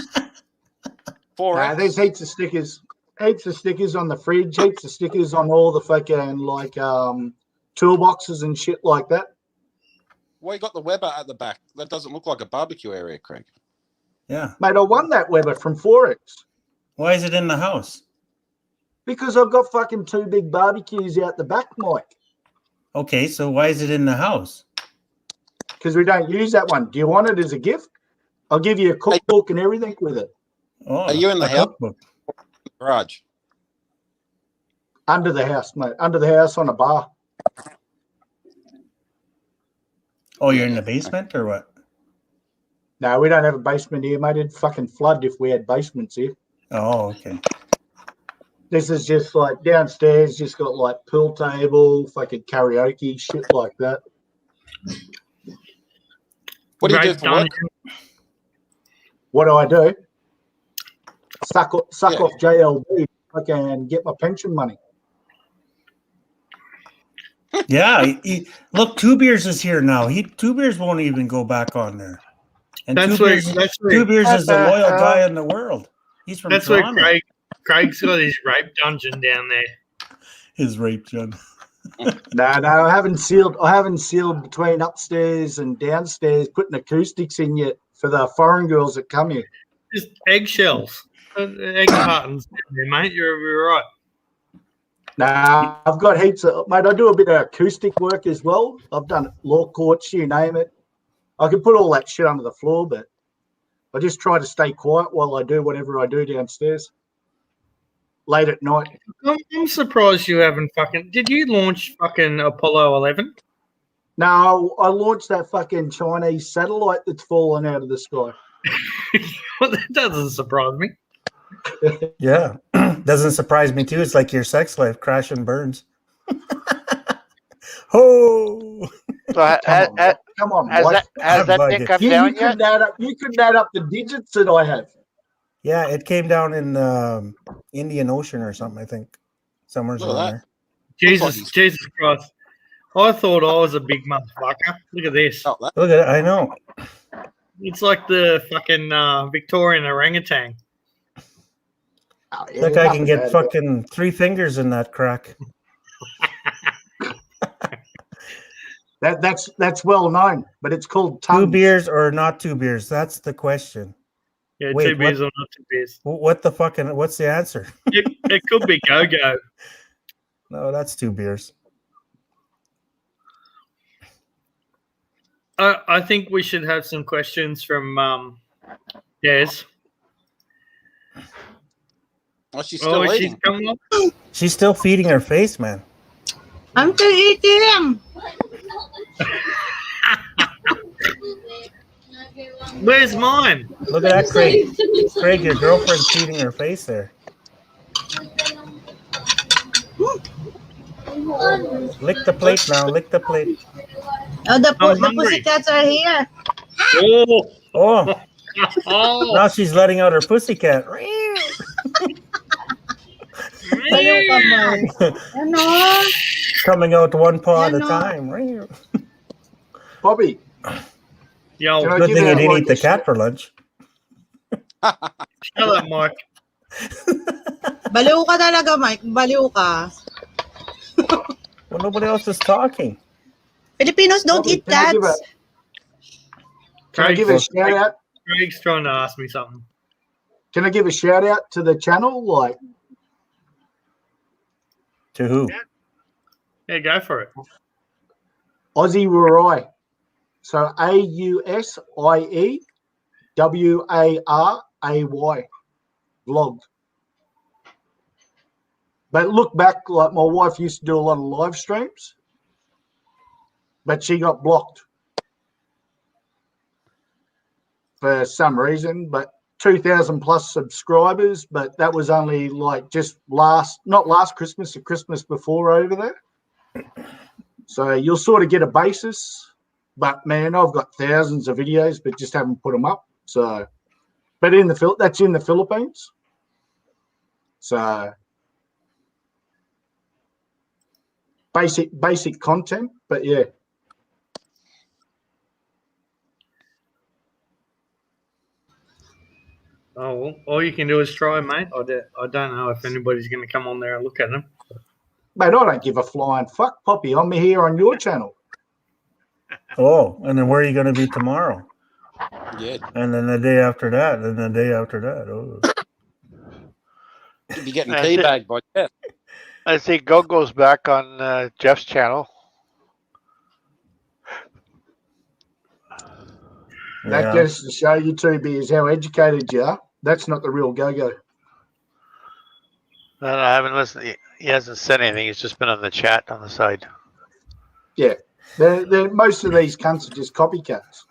Nah, there's heaps of stickers. Heaps of stickers on the fridge. Heaps of stickers on all the fucking toolboxes and shit like that. Well, you got the Weber at the back. That doesn't look like a barbecue area, Craig. Yeah. Mate, I won that Weber from Forex Why is it in the house? because I've got fucking 2 big barbecues out the back, Mike. Okay, so why is it in the house? Because we don't use that one. Do you want it as a gift? I'll give you a cookbook and everything with it. Oh, Are you in the a house? cookbook. Garage. Under the house, mate. Under the house on a bar. Oh, you're in the basement or what? No, we don't have a basement here, mate. It'd fucking flood if we had basements here. Oh, okay. This is just like downstairs, just got like pool table, fucking karaoke, shit like that. What do you do Great for work? dungeon. What do? Suck Yeah. off JLB, fucking get my pension money. Yeah, look, Two Beers is here now. Two Beers won't even go back on there. And That's Two where Beers, that's Two where, Beers is the loyal guy in the world. He's from that's where Toronto. Craig's got his rape dungeon down there. His rape, John. No, I haven't sealed between upstairs and downstairs, putting acoustics in yet for the foreign girls that come here. Just eggshells. Egg cartons down there, mate. You're right. Nah, I've got heaps of, mate, I do a bit of acoustic work as well. I've done law courts, you name it. I can put all that shit under the floor, but I just try to stay quiet while I do whatever I do downstairs. Late at night. I'm surprised you haven't fucking. Did you launch fucking Apollo 11? No, I launched that fucking Chinese satellite that's fallen out of the sky. Well, that doesn't surprise me. Yeah, doesn't surprise me too. It's like your sex life, crash and burns. Oh, So Come on, has Mike. that Bug thing it. come You down couldn't yet? add up. You couldn't add up the digits that I have. yeah, it came down in Indian Ocean or something. I think somewhere Look at around that. there. Jesus Christ. I thought I was a big motherfucker. Look at this. Oh, that. Look at it. I know. It's like the fucking Victorian orangutan. Oh, yeah, That guy nothing can get bad. fucking 3 fingers in that crack. That's well known, but it's called 2 tongue. beers or not 2 beers? That's the question. Yeah, Wait, 2 beers or not 2 beers. What the fucking? What's the answer? It could be go-go. No, that's 2 beers. I think we should have some questions from Des. Oh, she's still Oh, she's eating. coming up. She's still feeding her face, man. I'm still eating. Where's mine? Look at that, Craig. Craig, your girlfriend's feeding her face there. Lick the plate now. Lick the plate. Oh, the I'm the hungry. pussycats are here. Oh, Oh, oh. now she's letting out her pussycat. Baliw ka, Mark. Ano? Coming out one paw at a Ano? time. Poppy, Yo, can I Good give thing you out didn't like eat the cat for lunch. shut up, Mike. Baliw ka talaga, Mike. Baliw ka. Well, nobody else is talking. Filipinos don't Poppy, eat cats. Can I give a shout out? Craig's trying to ask me something. Can I give a shout out to the channel? Like To who? Yeah, go for it. Aussie Warai. So AUSIE WARAY vlog. But look back, like my wife used to do a lot of live streams, but she got blocked for some reason. But 2,000 plus subscribers, but that was only like just not last Christmas, the Christmas before over there. So you'll sort of get a basis. But man, I've got thousands of videos, but just haven't put them up. So, but that's in the Philippines. So basic content, but yeah. Oh, well, all you can do is try, mate. I don't know if anybody's going to come on there and look at them. Mate, I don't give a flying fuck, Poppy. I'm here on your channel. Oh, and then where are you going to be tomorrow? Yeah, And then the day after that, and the day after that. Oh. you'd be getting That's it. teabagged by Jeff. I see Gogo's back on Jeff's channel. That goes to show you two beers how educated you are. That's not the real go-go. I haven't listened. He hasn't said anything. He's just been on the chat on the side. Yeah. Most of these cunts are just copycats.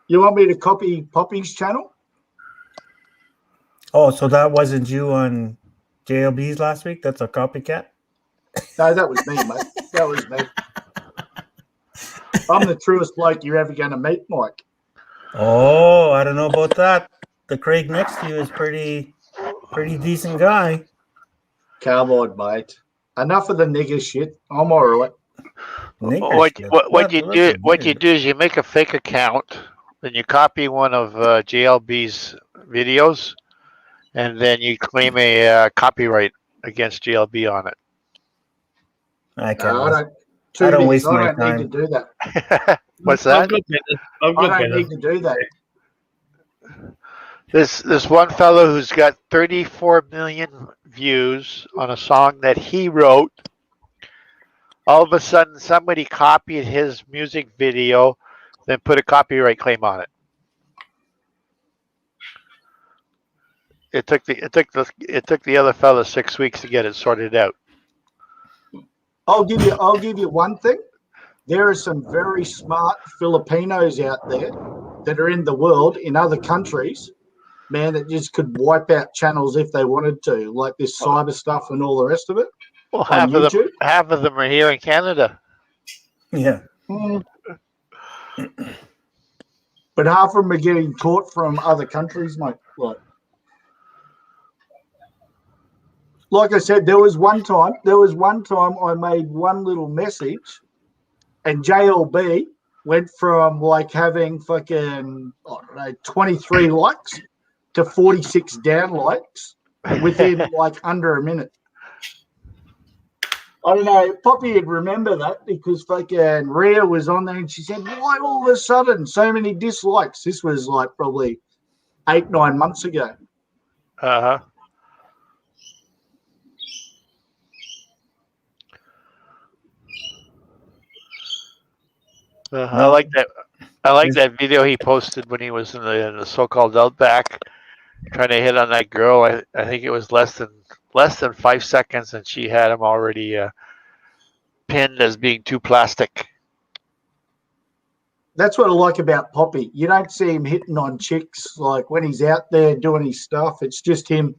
You want me to copy Poppy's channel? Oh, so that wasn't you on JLB's last week? That's a copycat? No, that was me, mate. That was me. I'm the truest bloke you're ever going to meet, Mike. Oh, I don't know about that. The Craig next to you is pretty decent guy. Come on, mate. Enough of the nigger shit. I'm all right. What you do is you make a fake account, then you copy one of JLB's videos, and then you claim a copyright against JLB on it. I don't waste my need time. to do that. What's that? I don't need to do that. This one fellow who's got 34 million views on a song that he wrote. All of a sudden, somebody copied his music video, then put a copyright claim on it. It took the other fellow 6 weeks to get it sorted out. I'll give you one thing. There are some very smart Filipinos out there that are in the world in other countries, man, that just could wipe out channels if they wanted to, like this cyber stuff and all the rest of it. Well, half of them are here in Canada. Yeah. But half of them are getting taught from other countries, mate. Like I said, there was one time I made one little message and JLB went from like having fucking 23 likes to 46 down likes within like under a minute. I don't know, Poppy would remember that because fucking Rhea was on there and she said, why all of a sudden so many dislikes? This was like probably 8-9 months ago. Uh-huh. I like that. I like that video he posted when he was in the so-called Outback, trying to hit on that girl. I think it was less than 5 seconds, and she had him already pinned as being too plastic. That's what I like about Poppy. You don't see him hitting on chicks like when he's out there doing his stuff. It's just him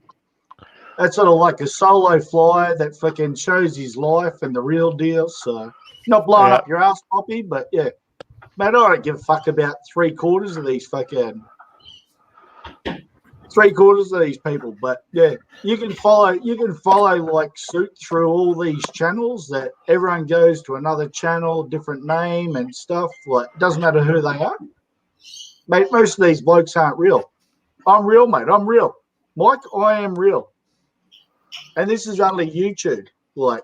That's sort of like a solo flyer that fucking shows his life and the real deal. So not blowing Yeah. up your ass, Poppy, but yeah, man, I don't give a fuck about 3/4 of these fucking 3/4 of these people. But yeah, you can follow like suit through all these channels that everyone goes to another channel, different name and stuff. Like doesn't matter who they are. Mate, most of these blokes aren't real. I'm real, mate. I'm real. Mike, I am real. And this is only YouTube. Like,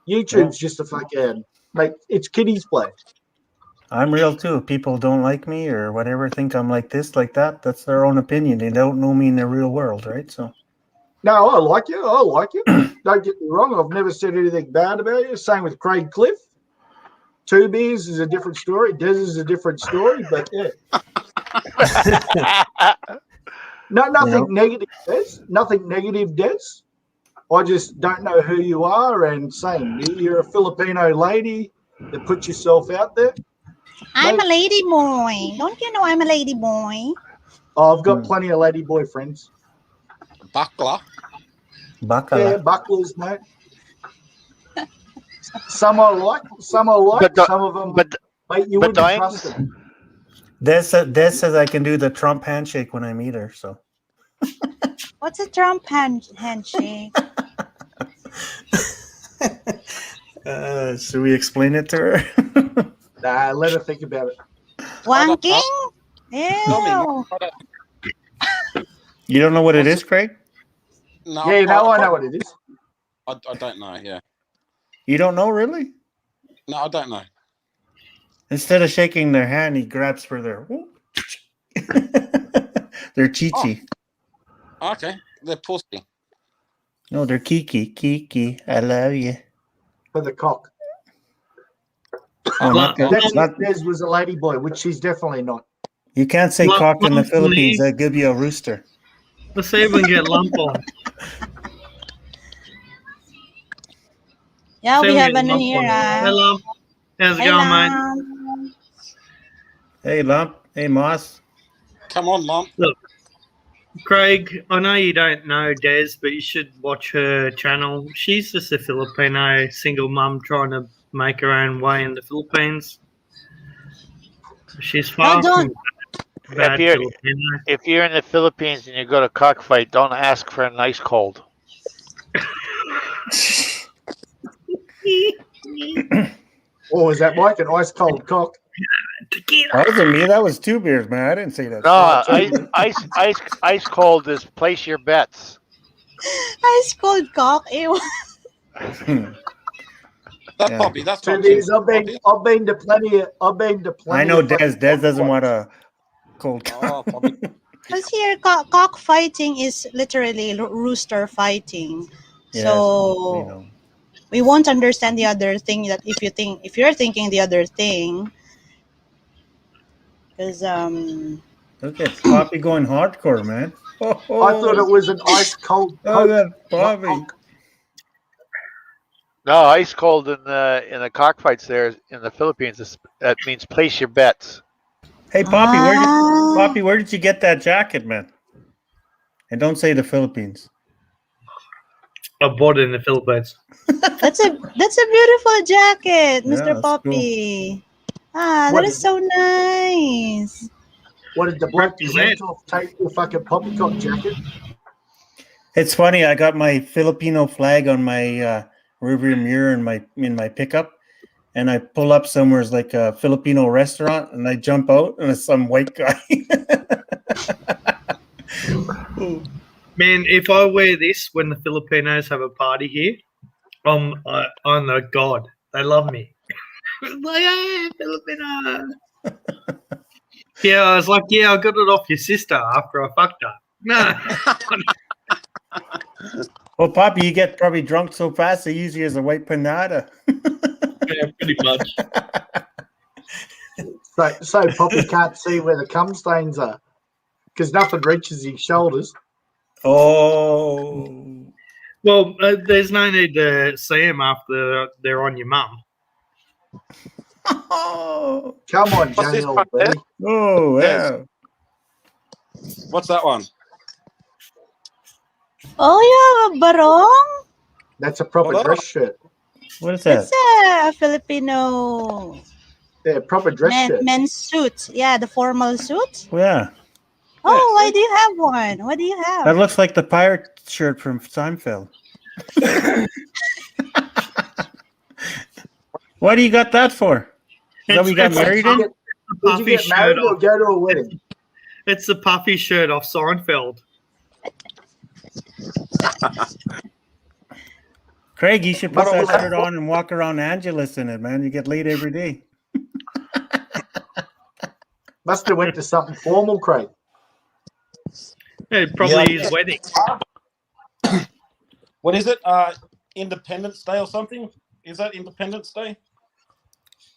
YouTube's just a fucking, like, it's kiddies play. I'm real too. If people don't like me or whatever, think I'm like this, like that, that's their own opinion. They don't know me in the real world, right? So, No, I like you. I like you. Don't get me wrong. I've never said anything bad about you. Same with Craig Cliff. Two Beers is a different story. Des is a different story. But yeah. Nothing negative, Des. Nothing negative, Des. I just don't know who you are. And same, you're a Filipino lady that put yourself out there. I'm Mate. a lady boy. Don't you know I'm a lady boy? Oh, I've got plenty of lady boyfriends. Buckler. Yeah, Bacala. bucklers, mate. Some I like, some But the- of them, but mate, you but wouldn't Doink- trust them. Des says I can do the Trump handshake when I meet her. So, What's a Trump handshake? should we explain it to her? Nah, let her think about it. Wanking? Tell me, Ew. You don't know what it is, Craig? No, Yeah, no, I know what it is. I don't know. Yeah. You don't know, really? No, I don't know. Instead of shaking their hand, he grabs for their their chichi. Okay, they're pussy. No, they're Kiki. I love you. For the cock. Oh, not that. That's Not, if Des was a lady boy, which she's definitely not. you can't say Lump- cock in the lump Philippines. me. They give you a rooster. Let's see if we can get lump on. Yeah, See we if have can get an lump here. on. Hey, lump. How's it Hey, going, mate? Lam. Hey, Lump. Hey, Moss. Come on, Lump. Craig, I know you don't know Des, but you should watch her channel. She's just a Filipino single mum trying to make her own way in the Philippines. She's far don't. from bad you're- Filipino. If you're in the Philippines and you go to cockfight, don't ask for an ice cold. Or was that Mike? An ice cold cock? Tequila. That wasn't me. That was 2 beers, man. I didn't say that. No, ice cold is place your bets. Ice cold cock. Ew. That Yeah. Poppy. That's Two not Beers. Poppy. I've been to plenty of. I know Des. fucking Des doesn't cock want a cold. Oh, Poppy. Because here, cock fighting is literally rooster fighting. Yes, So we know. we won't understand the other thing that if you're thinking the other thing, because Look at Poppy going hardcore, man. I thought it was an ice cold Oh, coke. that Poppy. Cock. No, ice cold in the cockfights there in the Philippines. That means place your bets. Hey, Poppy, where did you get that jacket, man? And don't say the Philippines. I bought it in the Philippines. that's a beautiful jacket, Yeah, Mr. that's Poppy. Ah, What that is- is so nice. What did the bloke Represent. take your fucking poppycock jacket? It's funny. I got my Filipino flag on my rearview mirror in my pickup, and I pull up somewhere it's like a Filipino restaurant, and I jump out, and it's some white guy. Man, if I wear this when the Filipinos have a party here, I'm the god. They love me. Like, hey, Filipino. Yeah, I was like, yeah, I got it off your sister after I fucked her. No. Well, Poppy, you get probably drunk so fast, they use you as a white pinata. Yeah, pretty much. So Poppy can't see where the cum stains are because nothing reaches his shoulders. Oh. Well, there's no need to see them after they're on your mum. Oh, Come on, What's this Daniel. one there? buddy. wow. What's that one? Oh, yeah, barong. That's a proper What dress shirt. What is that? It's a Filipino Yeah, proper dress shirt. men's suit. Yeah, the formal suit. Oh, yeah. Oh, why do you have one? What do you That have? looks like the pirate shirt from Seinfeld. What do you got that for? Is that we got married in? Did you Puffy get married shirt or off. go to a wedding? It's the puffy shirt off Seinfeld. Craig, you should put that What- shirt on and walk around Angeles in it, man. You get laid every day. Must have went to something formal, Craig. Yeah, probably Yeah. his wedding. What is it? Independence Day or something? Is that Independence Day?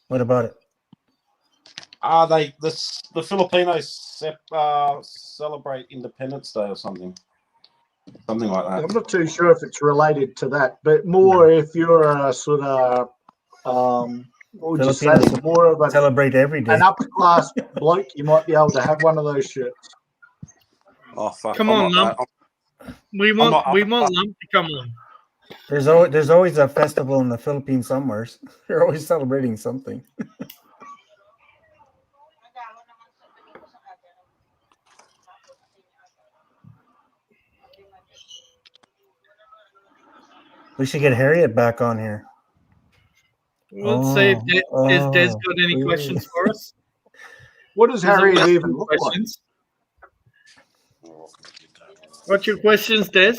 What about it? The Filipinos celebrate Independence Day or something like I'm that. not too sure if it's related to that, but more if you're a sort of, what would you say, Filipinos more of Celebrate every day. an upper class bloke, you might be able to have one of those shirts. Oh fuck! Come I'm on, not- Lump. We not- want Lump to come on. There's always a festival in the Philippines somewhere. They're always celebrating something. We should get Harriet back on here. We'll see if Des oh, got any really? questions for us. What does There's a Harriet list even of look like? questions. What's your questions, Des?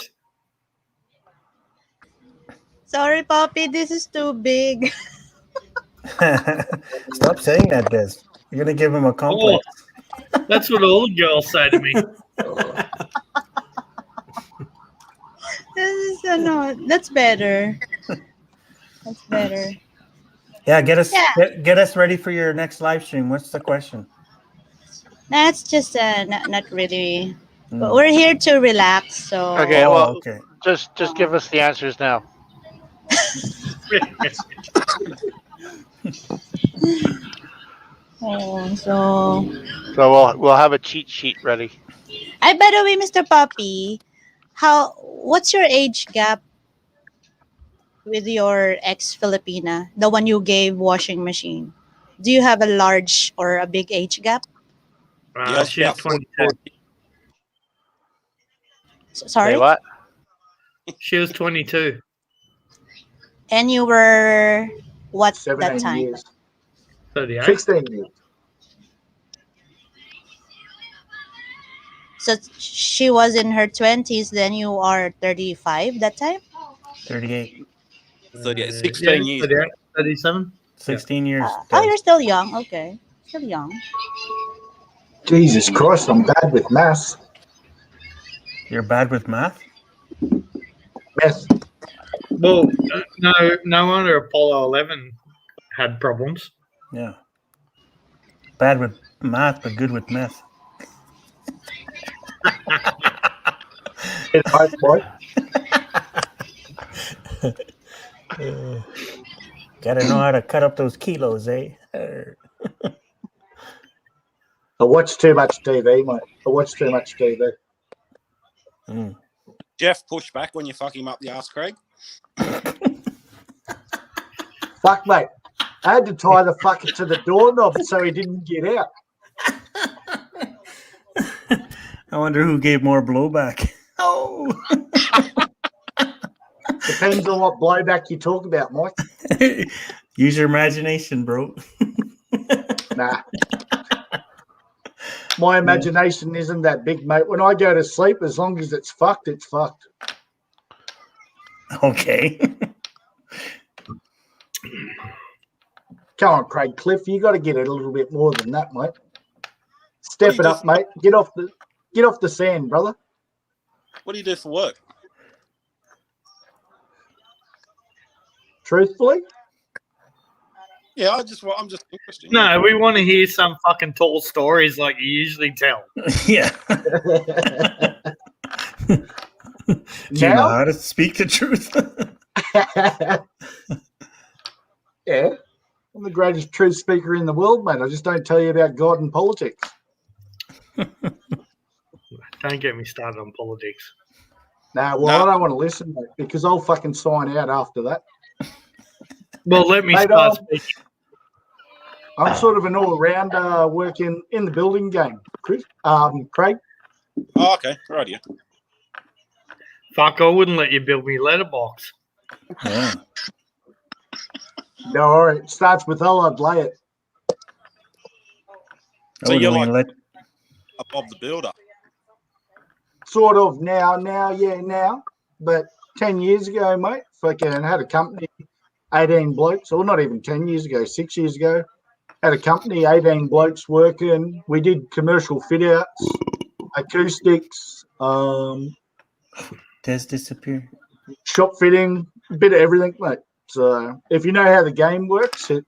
Sorry, Poppy, this is too big. Stop saying that, Des. You're gonna give him a complex. That's what all the girls say to me. This is no, that's better. That's better. Yeah, get us Yeah. Get us ready for your next live stream. What's the question? That's just not really. Mm. But we're here to relax. So Okay, Oh, well, okay. just give us the answers now. so So we'll have a cheat sheet ready. by the way, Mr. Poppy, what's your age gap with your ex Filipina, the one you gave washing machine? Do you have a large or a big age gap? Yeah, She's about 22. Sorry? Say what? She was 22. And you were what that 17 time? years. 38. 16 years. So she was in her 20s, then you are 35 that time? 38. 16 years. 38, 37. 16 years. Oh, you're still young. Okay. Still young. Jesus Christ, I'm bad with maths. You're bad with math? Math. Well, no wonder Apollo 11 had problems. Yeah. Bad with math, but good with meth. It hard, boy. Gotta know how to cut up those kilos, eh? I watch too much TV, mate. I watch too much TV. Mm. Jeff, push back when you fuck him up the ass, Craig. Fuck, mate. I had to tie the fucker to the doorknob so he didn't get out. I wonder who gave more blowback. Oh. Depends on what blowback you talk about, Mike. Use your imagination, bro. Nah. My imagination isn't that big, mate. When I go to sleep, as long as it's fucked, it's fucked. Okay. Come on, Craig Cliff. You got to get it a little bit more than that, mate. Step What do it you up, mate. Get off the sand, brother. What do you do for work? Truthfully, Yeah, I'm just interested. No, we want to hear some fucking tall stories like you usually tell. Yeah. Do you know now, how to speak the truth? yeah, I'm the greatest truth speaker in the world, mate. I just don't tell you about God and politics. Don't get me started on politics. Well, No. I don't want to listen, mate, because I'll fucking sign out after that. Well, let me Mate, start speaking. I'm sort of an all-rounder working in the building game, Chris. Craig. Oh, okay. Right, yeah. Fuck, I wouldn't let you build me letterbox. Yeah. No, all right. It starts with L. I'd lay it. I So you're wouldn't like let a Bob the Builder. Sort of now. But 10 years ago, mate, fucking had a company, 18 blokes, or not even 10 years ago, 6 years ago. Had a company, 18 blokes working. We did commercial fit outs, acoustics, Des disappear. shop fitting, a bit of everything, mate. So if you know how the game works, it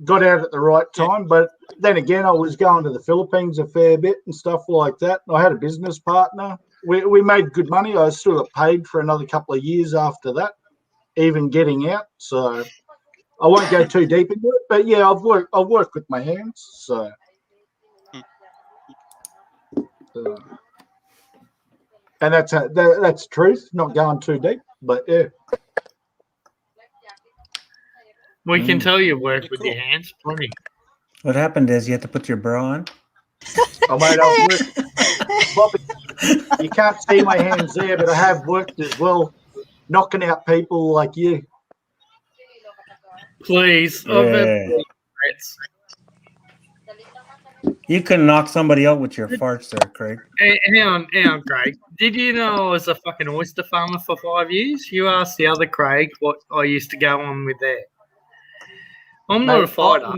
got out at the right time. But then again, I was going to the Philippines a fair bit and stuff like that. I had a business partner. We made good money. I still got paid for another couple of years after that, even getting out. So I won't go too deep into it. But yeah, I've worked with my hands. So. And that's the truth. Not going too deep, but yeah. We can tell you work Yeah, with cool. your hands. Plenty. What happened is you had to put your bra on. I made up work. Bobby, you can't see my hands there, but I have worked as well, knocking out people like you. Please. I've had Yeah. regrets. You can knock somebody out with your farts there, Craig. Hey, hang on, Craig. Did you know I was a fucking oyster farmer for 5 years? You asked the other Craig what I used to go on with there. I'm not a Mate, fighter.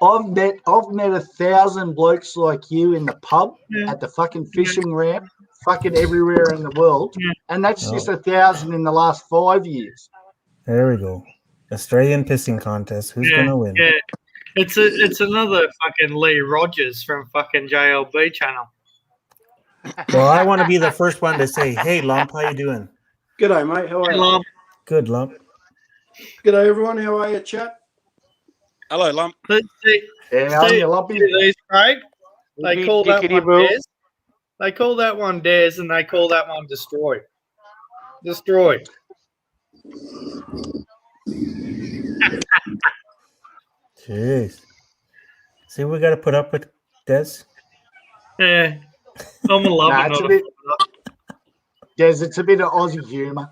I've met 1,000 blokes like you in the pub, Yeah. at the fucking fishing ramp, fucking everywhere in the world, Yeah. and that's just 1,000 in the last 5 years. There we go. Australian pissing contest. Who's gonna win? Yeah. It's another fucking Lee Rogers from fucking JLB channel. Well, I want to be the first one to say, "Hey, Lump, how you doing?" G'day, mate. How are Hey, you? Lump, Good, Lump. G'day, everyone. How are you, chat? Hello, Lump. let's see Yeah, I'm See- your lumpy. these, Craig. They Beat call that Dickety one Boo. Dares. They call that one Dares, and they call that one Destroy. Destroy. Jeez. See, we got to put up with Des. Yeah. I'm a lover, Nah, it's not a a bit. Yes, it's a bit of Aussie humour.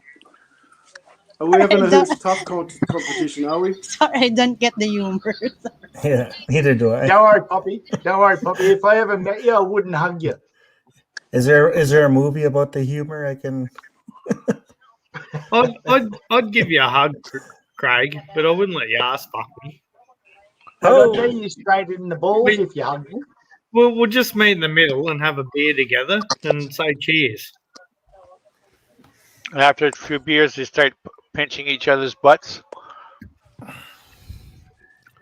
Are we having a Don't- Who's Tough competition, are we? Sorry, I don't get the humor. Yeah, neither do I. Don't worry, Poppy. Don't worry, Poppy. If I ever met you, I wouldn't hug you. Is there a movie about the humor I can? I'd give you a hug, Craig, but I wouldn't let you ass fuck me. But Oh. I'd get you straight in the balls if you hug me. We'll just meet in the middle and have a beer together and say cheers. And after a few beers, they start pinching each other's butts.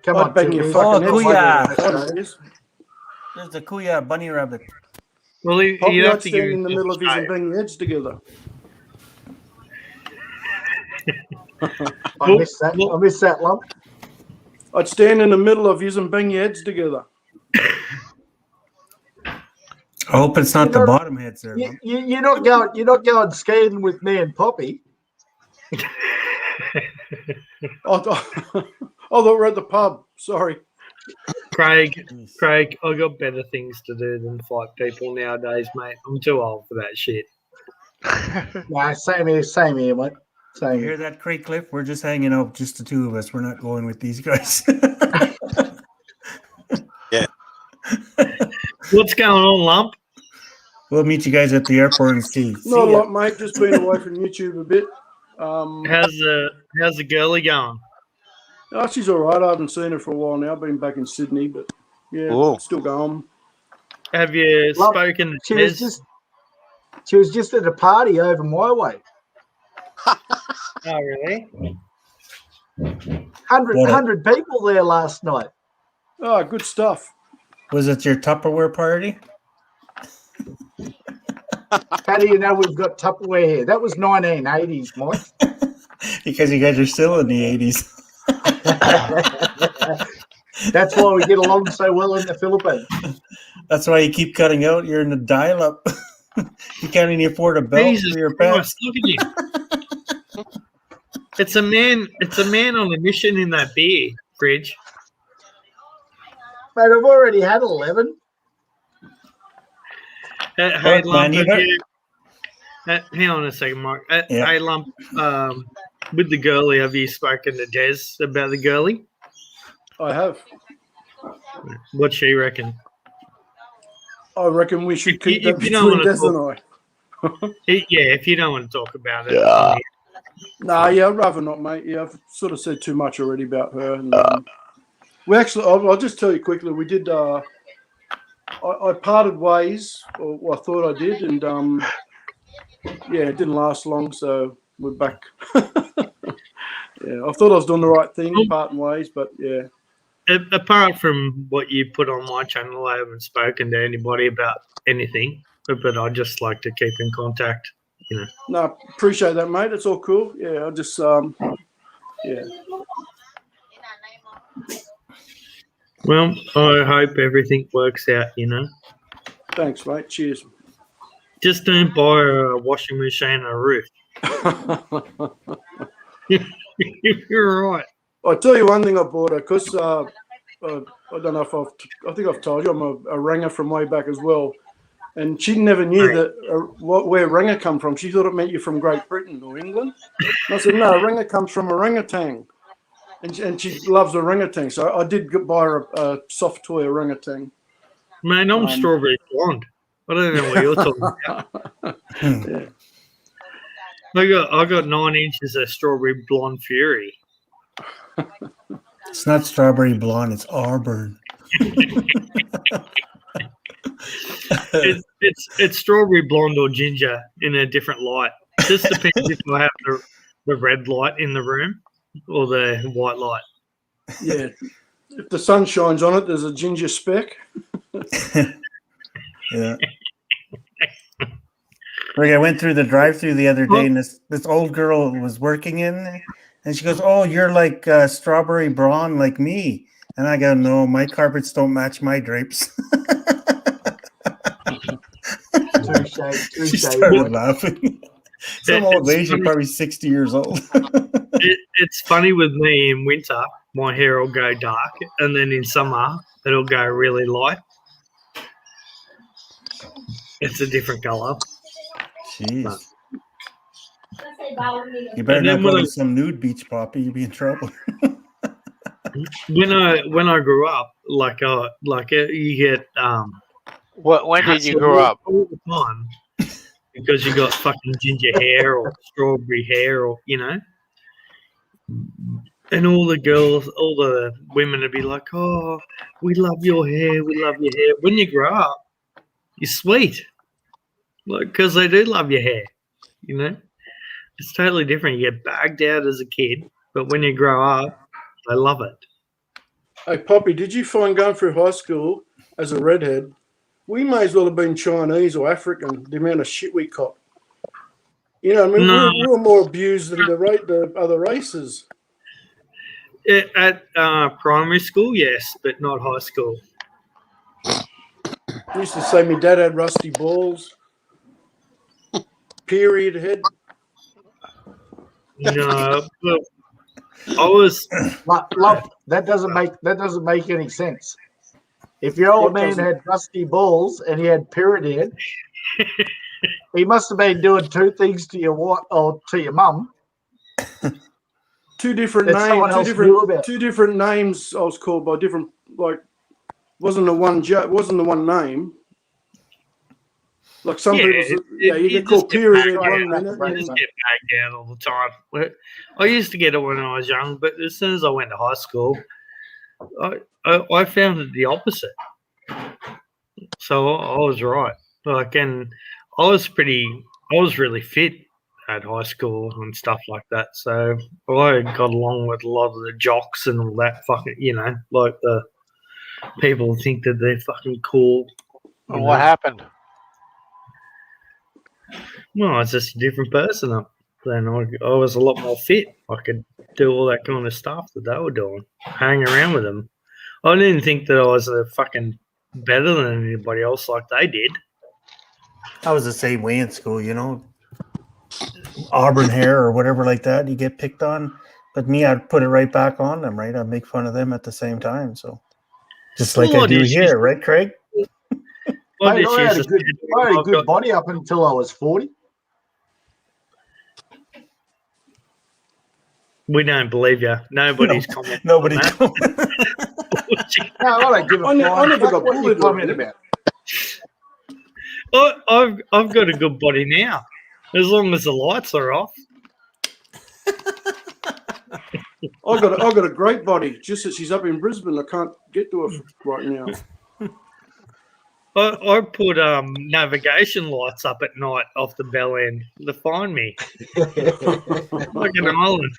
Come I'd on, bang two your beers. fucking Oh, head. Kuya. Yes. There's the Kuya bunny rabbit. Well, Poppy, you'd have I'd to give stand in the middle of his and shave. bang your heads together. I miss that. I miss that lump. I'd stand in the middle of his and bang your heads together. I hope it's not the You know- bottom heads there. Lump. You're not going. You're not going skating with me and Poppy. I thought we're at the pub. Sorry. Craig, I got better things to do than fight people nowadays, mate. I'm too old for that shit. Nah, same here, mate. You Same hear here. that, Craig Cliff? We're just hanging out, just the two of us. We're not going with these guys. What's going on, Lump? We'll meet you guys at the airport and see. Not a See ya. lot, mate. Just been away from YouTube a bit. How's the girlie going? Oh, she's all right. I haven't seen her for a while now. I've been back in Sydney, but yeah, Oh. still going. Have you Lump, spoken She to was Des? just at a party over my way. Oh, really? 100 people there last night. Oh, good stuff. Was it your Tupperware party? How do you know we've got Tupperware here? That was 1980s, Mike. Because you guys are still in the 80s. That's why we get along so well in the Philippines. That's why you keep cutting out. You're in the dial-up. You can't even afford a belt Jesus for your pet. Christ, look at him. It's a man. It's a man on a mission in that beer fridge. Mate, I've already had 11. Hey, Look, man, Lump, you have got- you, hang on a second, Mike. Yeah. Hey, Lump, with the girlie, have you spoken to Des about the girlie? I have. What she reckon? I reckon we should If you- keep that if you don't between wanna Des and I. Yeah, if you don't want to talk about it. Yeah. Nah, yeah, I'd rather not, mate. Yeah, I've sort of said too much already about her. And, we actually, I'll just tell you quickly. We did. I parted ways, or I thought I did, and yeah, it didn't last long. So we're back. Yeah, I thought I was doing the right thing, parting ways, but yeah. Apart from what you put on my channel, I haven't spoken to anybody about anything. But I just like to keep in contact. No, appreciate that, mate. It's all cool. Yeah, I just yeah. Well, I hope everything works out. Thanks, mate. Cheers. Just don't buy a washing machine or a roof. You're right. I'll tell you one thing I bought her because I don't know if I think I've told you I'm a ringer from way back as well, and she never knew that where ringer come from. She thought it meant you're from Great Britain or England. And I said no, ringer comes from orangutan, and she loves orangutan. So I did buy her a soft toy orangutan. Man, I'm strawberry blonde. I don't know what you're talking about. Yeah. I got 9 inches of strawberry blonde fury. It's not strawberry blonde. It's auburn. It's strawberry blonde or ginger in a different light. Just depends if I have the red light in the room or the white light. Yeah. If the sun shines on it, there's a ginger speck. Yeah. Like I went through the drive-through the other day, and this old girl was working in there, and she goes, "Oh, you're like strawberry blonde, like me." And I go, "No, my carpets don't match my drapes." She started laughing. Some old lady, funny. probably 60 years old. It's funny with me in winter, my hair will go dark, and then in summer, it'll go really light. It's a different color. Jeez. You better And not then go when to some nude beach, Poppy. You'll be in trouble. When I grew up, you get When did you grow up? all the time because you got fucking ginger hair or strawberry hair or and all the girls, all the women would be like, "Oh, we love your hair, we love your hair." When you grow up, you're sweet, because they do love your hair. It's totally different. You get bagged out as a kid, but when you grow up, they love it. Hey, Poppy, did you find going through high school as a redhead, we may as well have been Chinese or African, the amount of shit we caught. I mean, No. we were more abused than the other races. At primary school, yes, but not high school. They used to say my dad had rusty balls. Period head. No, well, I was. Love, that doesn't make any sense. If your old man had rusty balls and he had period head, he must have been doing two things to your wife or to your mum. Two different That someone names. else knew about. Two different names. I was called by different. Wasn't the one name. Like some people, you get called period one minute. I just get bagged out all the time. I used to get it when I was young, but as soon as I went to high school, I found it the opposite. So I was right. And I was really fit at high school and stuff like that. So I got along with a lot of the jocks and all that fucking, like the people think that they're fucking cool. And what happened? No, I was just a different person up then. I was a lot more fit. I could do all that kind of stuff that they were doing, hang around with them. I didn't think that I was fucking better than anybody else like they did. I was the same way in school, you know. Auburn hair or whatever like that, you get picked on. But me, I'd put it right back on them, right? I'd make fun of them at the same time. So just like I do here, right, Craig? Mate, I had a good body up until I was 40. We don't believe you. Nobody's commenting. Nobody. No, I don't give a I never fuck got what you bullied comment or about. I've got a good body now, as long as the lights are off. I got a great body. Just that she's up in Brisbane, I can't get to her right now. I put navigation lights up at night off the bell end to find me, like an island.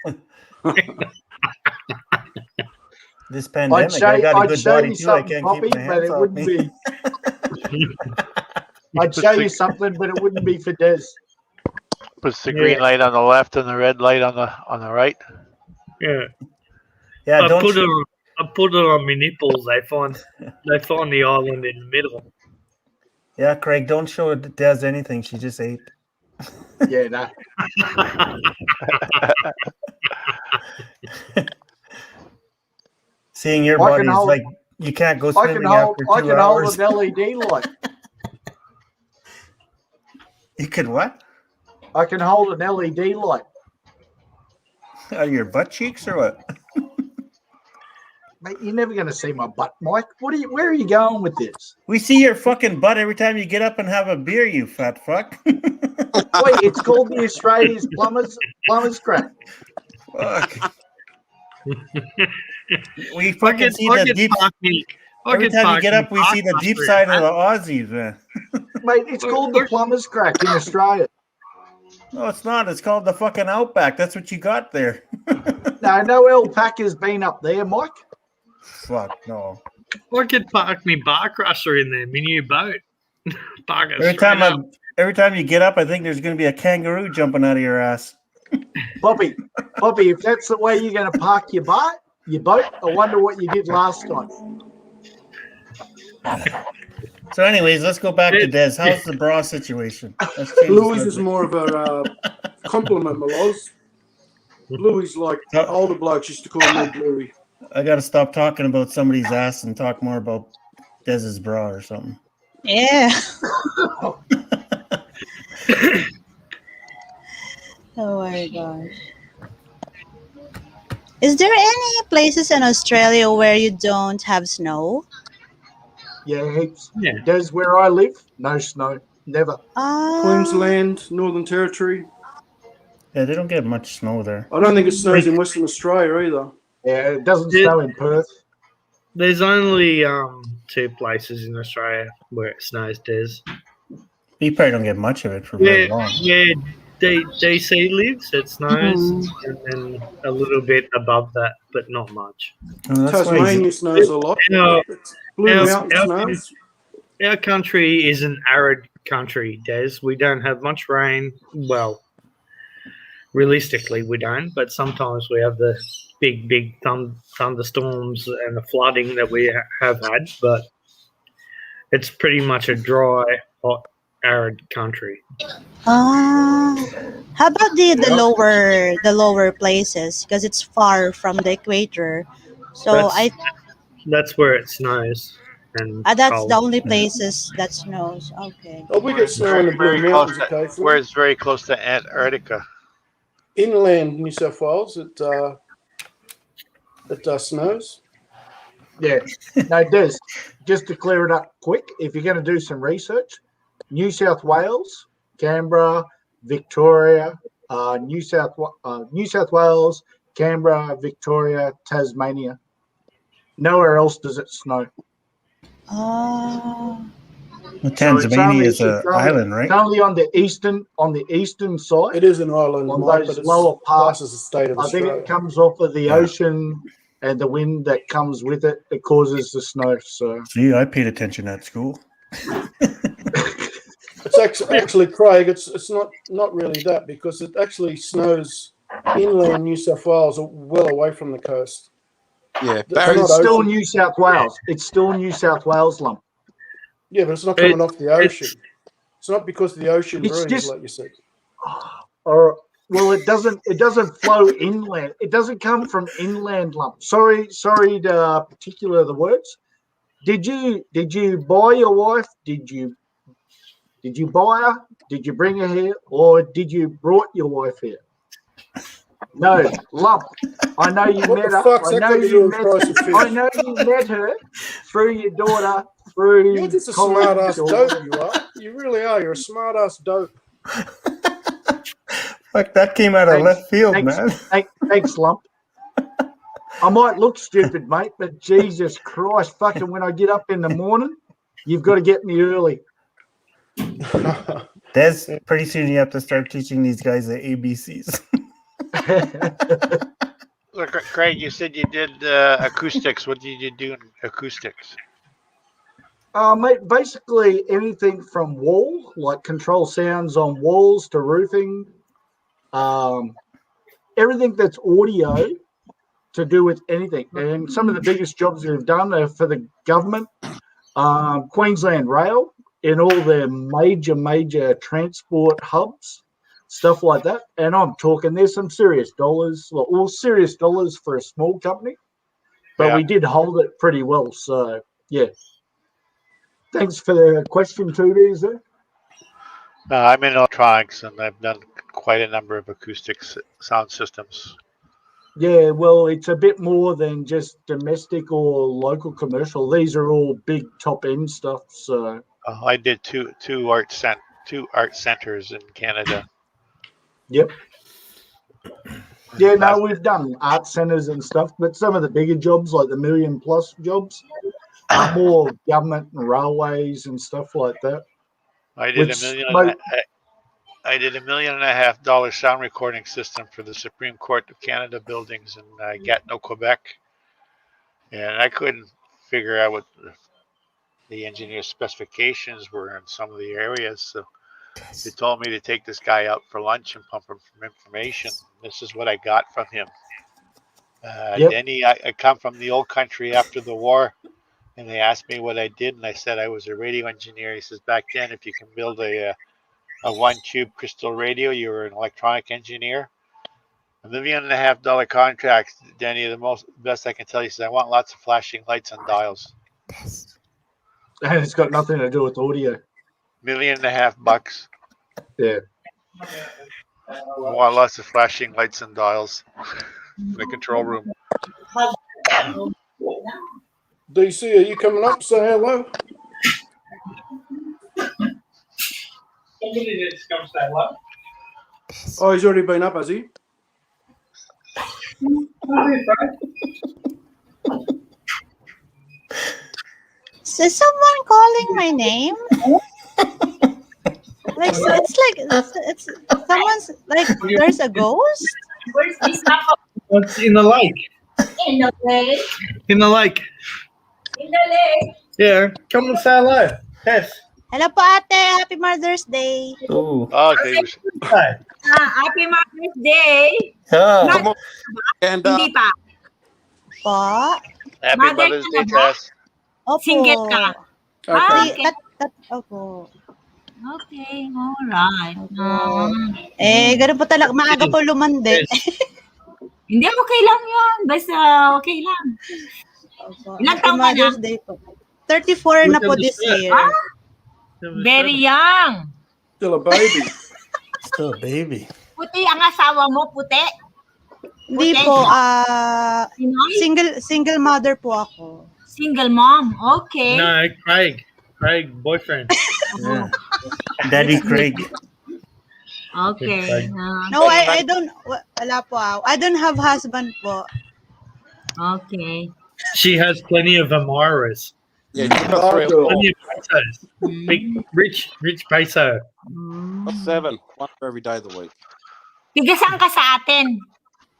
This pandemic, I got a good body too. I can't Poppy, keep my but hands it off wouldn't me. be. I'd show you something, but it wouldn't be for Des. Puts the green light on the left and the red light on the right. Yeah, Yeah, I don't put it on my nipples. They find the island in the middle. Yeah, Craig, don't show Des anything. She just ate. Yeah, no. Seeing your I body can is hold- like you can't go I swimming can hold. after I 2 can hours. hold an LED light. You could what? I can hold an LED light. Out of your butt cheeks or what? Mate, you're never going to see my butt, Mike. Where are you going with this? We see your fucking butt every time you get up and have a beer, you fat fuck. Wait, it's called the Australia's Plumbers Crack. Fuck. We fucking see the deep. Every time you get up, we see the deep side of the Aussies, man. Mate, it's called the Plumbers Crack in Australia. No, it's not. It's called the fucking Outback. That's what you got there. No alpaca's been up there, Mike. Fuck, no. I could park me bar crusher in there, my new boat. Park it Every straight up. time you get up, I think there's going to be a kangaroo jumping out of your ass. Bobby, if that's the way you're going to park your boat, I wonder what you did last time. So, anyways, let's go back to Des. How's the bra situation? Let's change the Louis is subject. more of a compliment, Maloz. Louis like older blokes used to call me Louis. I got to stop talking about somebody's ass and talk more about Dez's bra or something. Yeah. Oh my gosh. Is there any places in Australia where you don't have snow? Yeah, heaps. Yeah. There's where I live, no snow, never. Queensland, Northern Territory. Yeah, they don't get much snow there. I don't think it snows in Western Australia either. Yeah, it doesn't Yeah. snow in Perth. There's only 2 places in Australia where it snows, Des. You probably don't get much of it for very long. Yeah, DC lives, it snows, and then a little bit above that, but not much. Oh, that's why Tasmania snows a lot. Our, Blue our- Mountain our- snows. our country is an arid country, Des. We don't have much rain. Well, realistically, we don't, but sometimes we have the big thunderstorms and the flooding that we have had, but it's pretty much a dry, hot, arid country. How about the lower places? Because it's far from the equator. So That's- That's where it snows. And that's cold. the only places that snows. Okay. Oh, we get snow in the Blue Very close Mountains to, occasionally. where it's very close to Antarctica. Inland New South Wales, it snows. Yeah. No, Des, just to clear it up quick, if you're going to do some research, New South Wales, Canberra, Victoria, New South Wales, Canberra, Victoria, Tasmania. Nowhere else does it snow. Oh. Well, Tasmania is an it's only- island, right? It's only on the eastern side. It is an island, On Mike, those but it's lower parts, classed as a state of I think Australia. it comes off of the Yeah. ocean and the wind that comes with it. It causes the snow. So See, I paid attention at school. It's actually, Craig. It's not really that because it actually snows inland New South Wales, well away from the coast. Yeah, But Barry, not it's still ocean. New South Wales. It's still New South Wales lump. Yeah, but it's not coming off the ocean. It's not because of the ocean It's breeze, just- like you said. Or well, it doesn't flow inland. It doesn't come from inland lump. Sorry to particular the words. Did you buy your wife? Did you buy her? Did you bring her here, or did you brought your wife here? No, lump. I know you What met the her. fuck's I that know got to you do with met. price of fish? I know you met her through your daughter. Through You're just a college smart ass or- dope, you are. You really are. You're a smart ass dope. Fuck, that came out of Thanks. left field, Thanks. man. Thanks, lump. I might look stupid, mate, but Jesus Christ, fucking when I get up in the morning, you've got to get me early. Des, pretty soon you have to start teaching these guys the ABCs. Look, Craig, you said you did acoustics. What did you do in acoustics? Mate, basically anything from wall, like control sounds on walls to roofing, everything that's audio to do with anything. And some of the biggest jobs we've done are for the government, Queensland Rail, in all their major transport hubs, stuff like that. And I'm talking, there's some serious dollars, well, serious dollars for a small company, but Yeah. we did hold it pretty well. So, yeah. Thanks for the question, too, there. I'm in electronics, and I've done quite a number of acoustics sound systems. Yeah, well, it's a bit more than just domestic or local commercial. These are all big top end stuff. So I did two art centers in Canada. yep. Yeah, no, we've done art centers and stuff, but some of the bigger jobs, like the $1 million+ jobs, are more government and railways and stuff like that. I did Which $1.5 million. might- I did $1.5 million sound recording system for the Supreme Court of Canada buildings in Gatineau, Quebec, and I couldn't figure out what the engineer's specifications were in some of the areas. So they told me to take this guy out for lunch and pump him for information. This is what I got from him. Yep. Denny, I come from the old country after the war, and they asked me what I did, and I said I was a radio engineer. He says, back then, if you can build a one-tube crystal radio, you were an electronic engineer. $1.5 million contract, Denny. The best I can tell you is I want lots of flashing lights and dials. And it's got nothing to do with audio. $1.5 million bucks. Yeah. I want lots of flashing lights and dials in the control room. DC, are you coming up? Say hello. Somebody needs to come say hello. Oh, he's already been up, has he? Is someone calling my name? Like it's like it's someone's like there's a ghost. Where's this map? What's in the lake? In the lake. In the lake. In the lake. Yeah, come and say hello. Yes. Hello po ate, happy Mother's Day. Oh. Oh, they was, Hey. Happy Mother's Day. Ah. And Hindi pa. Po. happy Mother Mother's ka Day, na ba? Tess. Opo. Single ka. Okay. Okay. Opo. Okay, alright. Ganun po talaga. Maaga po lumande. Hindi, okay lang yun. Basta okay lang. Ilang Happy taon ka na? Mother's Day po. 34 na po this year. Ah, very young. Still a baby. Still a baby. Puti ang asawa mo, puti. Hindi po, Pinoy? single mother po ako. Single mom. Okay. No, Craig. Craig, boyfriend. Yeah. Daddy Craig. Okay. No, I don't, wala po ako. I don't have husband po. Okay. She has plenty of admirers. yeah, you've got three or Girl. four. Plenty of pesos. Big, rich peso. Got 7. One for every day of the week. Tiga saan ka sa atin?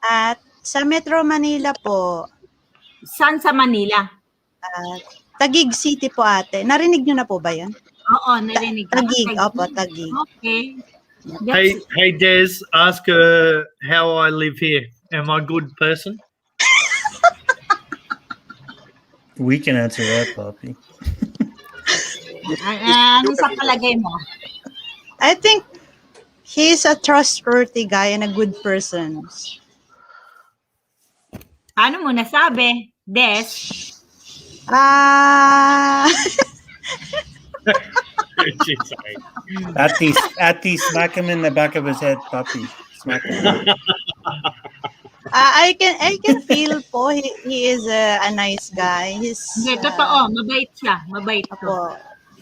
At sa Metro Manila po, Saan sa Manila? Taguig City po ate. Narinig nyo na po ba yan? Oo, narinig ko. Taguig, opo, Taguig. Okay. Hey, Des, ask her how I live here. Am I a good person? We can answer that, Poppy. Ano sa palagay mo? I think he's a trustworthy guy and a good person. Paano mo nasabi? Des? She's like, Ati, smack him in the back of his head, Poppy. Smack him. I can feel po he is a nice guy. He's Hindi, totoo. Mabait siya. Mabait ko. po,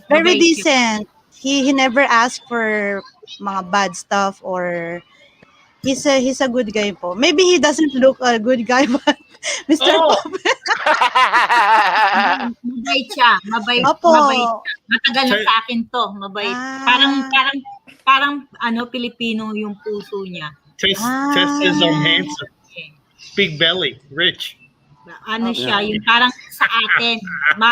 very Mabait siya. decent. He never asked for mga bad stuff or he's a good guy po. Maybe he doesn't look a good guy, but Mr. Oh. Pop. Mabait siya. Mabait. Opo. Mabait. Matagal na sa akin to. Mabait. Ah. Parang Pilipino yung puso niya. Test says I'm handsome. Big belly, rich. Ano siya, yung parang sa atin, yung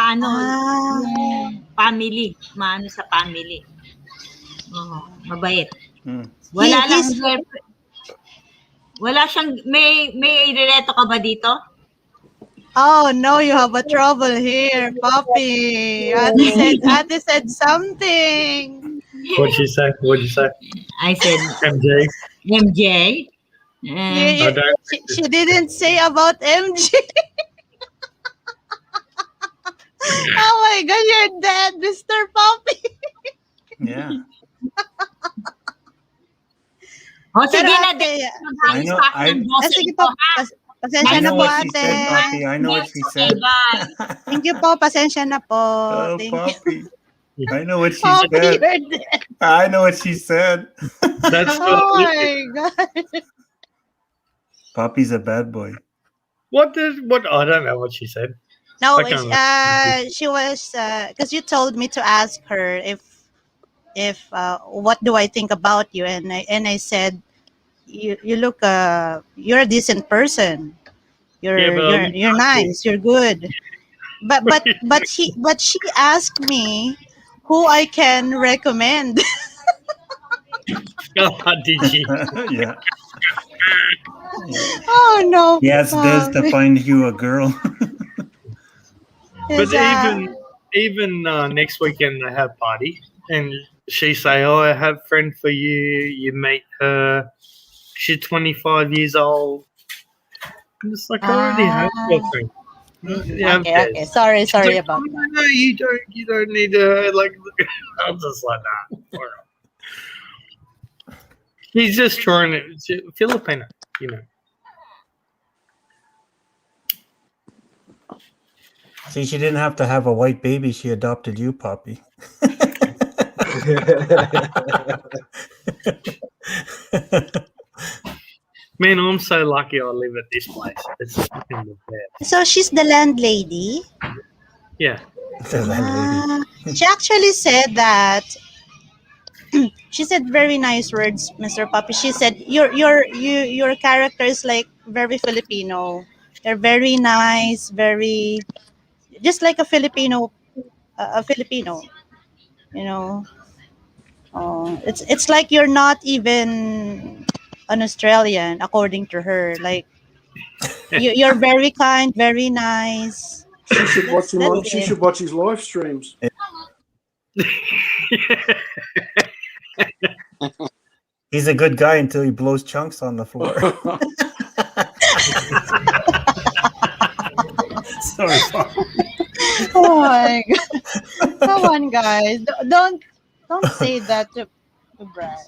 family, maano sa family. Mabait. Wala lang girlfriend. Wala siyang, may irereto ka ba dito? Oh no, you have a trouble here, Poppy. Ate said something. What'd she say? I said, MJ? She didn't say about MJ. Oh my God, you're dead, Mr. Poppy. Yeah. sige na, sige po. Pasensya na po, ate. I know what she said. Thank you po, pasensya na po. Oh, Thank Poppy. you. I know what she Poppy, said. you're dead. I know what she said. That's Oh my God. Poppy's a bad boy. what? I don't know what she said. No, I can't she was because you told me to ask her if what do I think about you, and I said you look you're a decent person. You're nice. You're good. But she asked me who I can recommend. Did she? Yeah. Oh no. Yes, Des to find you a girl. But even next weekend they have party, and she say, "Oh, I have a friend for you. You meet her. She's 25 years old." I'm just like, I already have a girlfriend. Okay. Sorry about that. No, you don't need to. Like, I'm just like, nah. He's just trying to Filipino, you know. See, she didn't have to have a white baby. She adopted you, Poppy. Man, I'm so lucky I live at this place. It's fucking the best. So she's the landlady. Yeah. She actually said that. She said very nice words, Mr. Poppy. She said your character is like very Filipino. They're very nice, very just like a Filipino, you know. It's like you're not even an Australian, according to her. Like you're very kind, very nice. She should watch him. She should watch his live streams. He's a good guy until he blows chunks on the floor. Sorry. Oh my God! Come on, guys! Don't say that to Brad.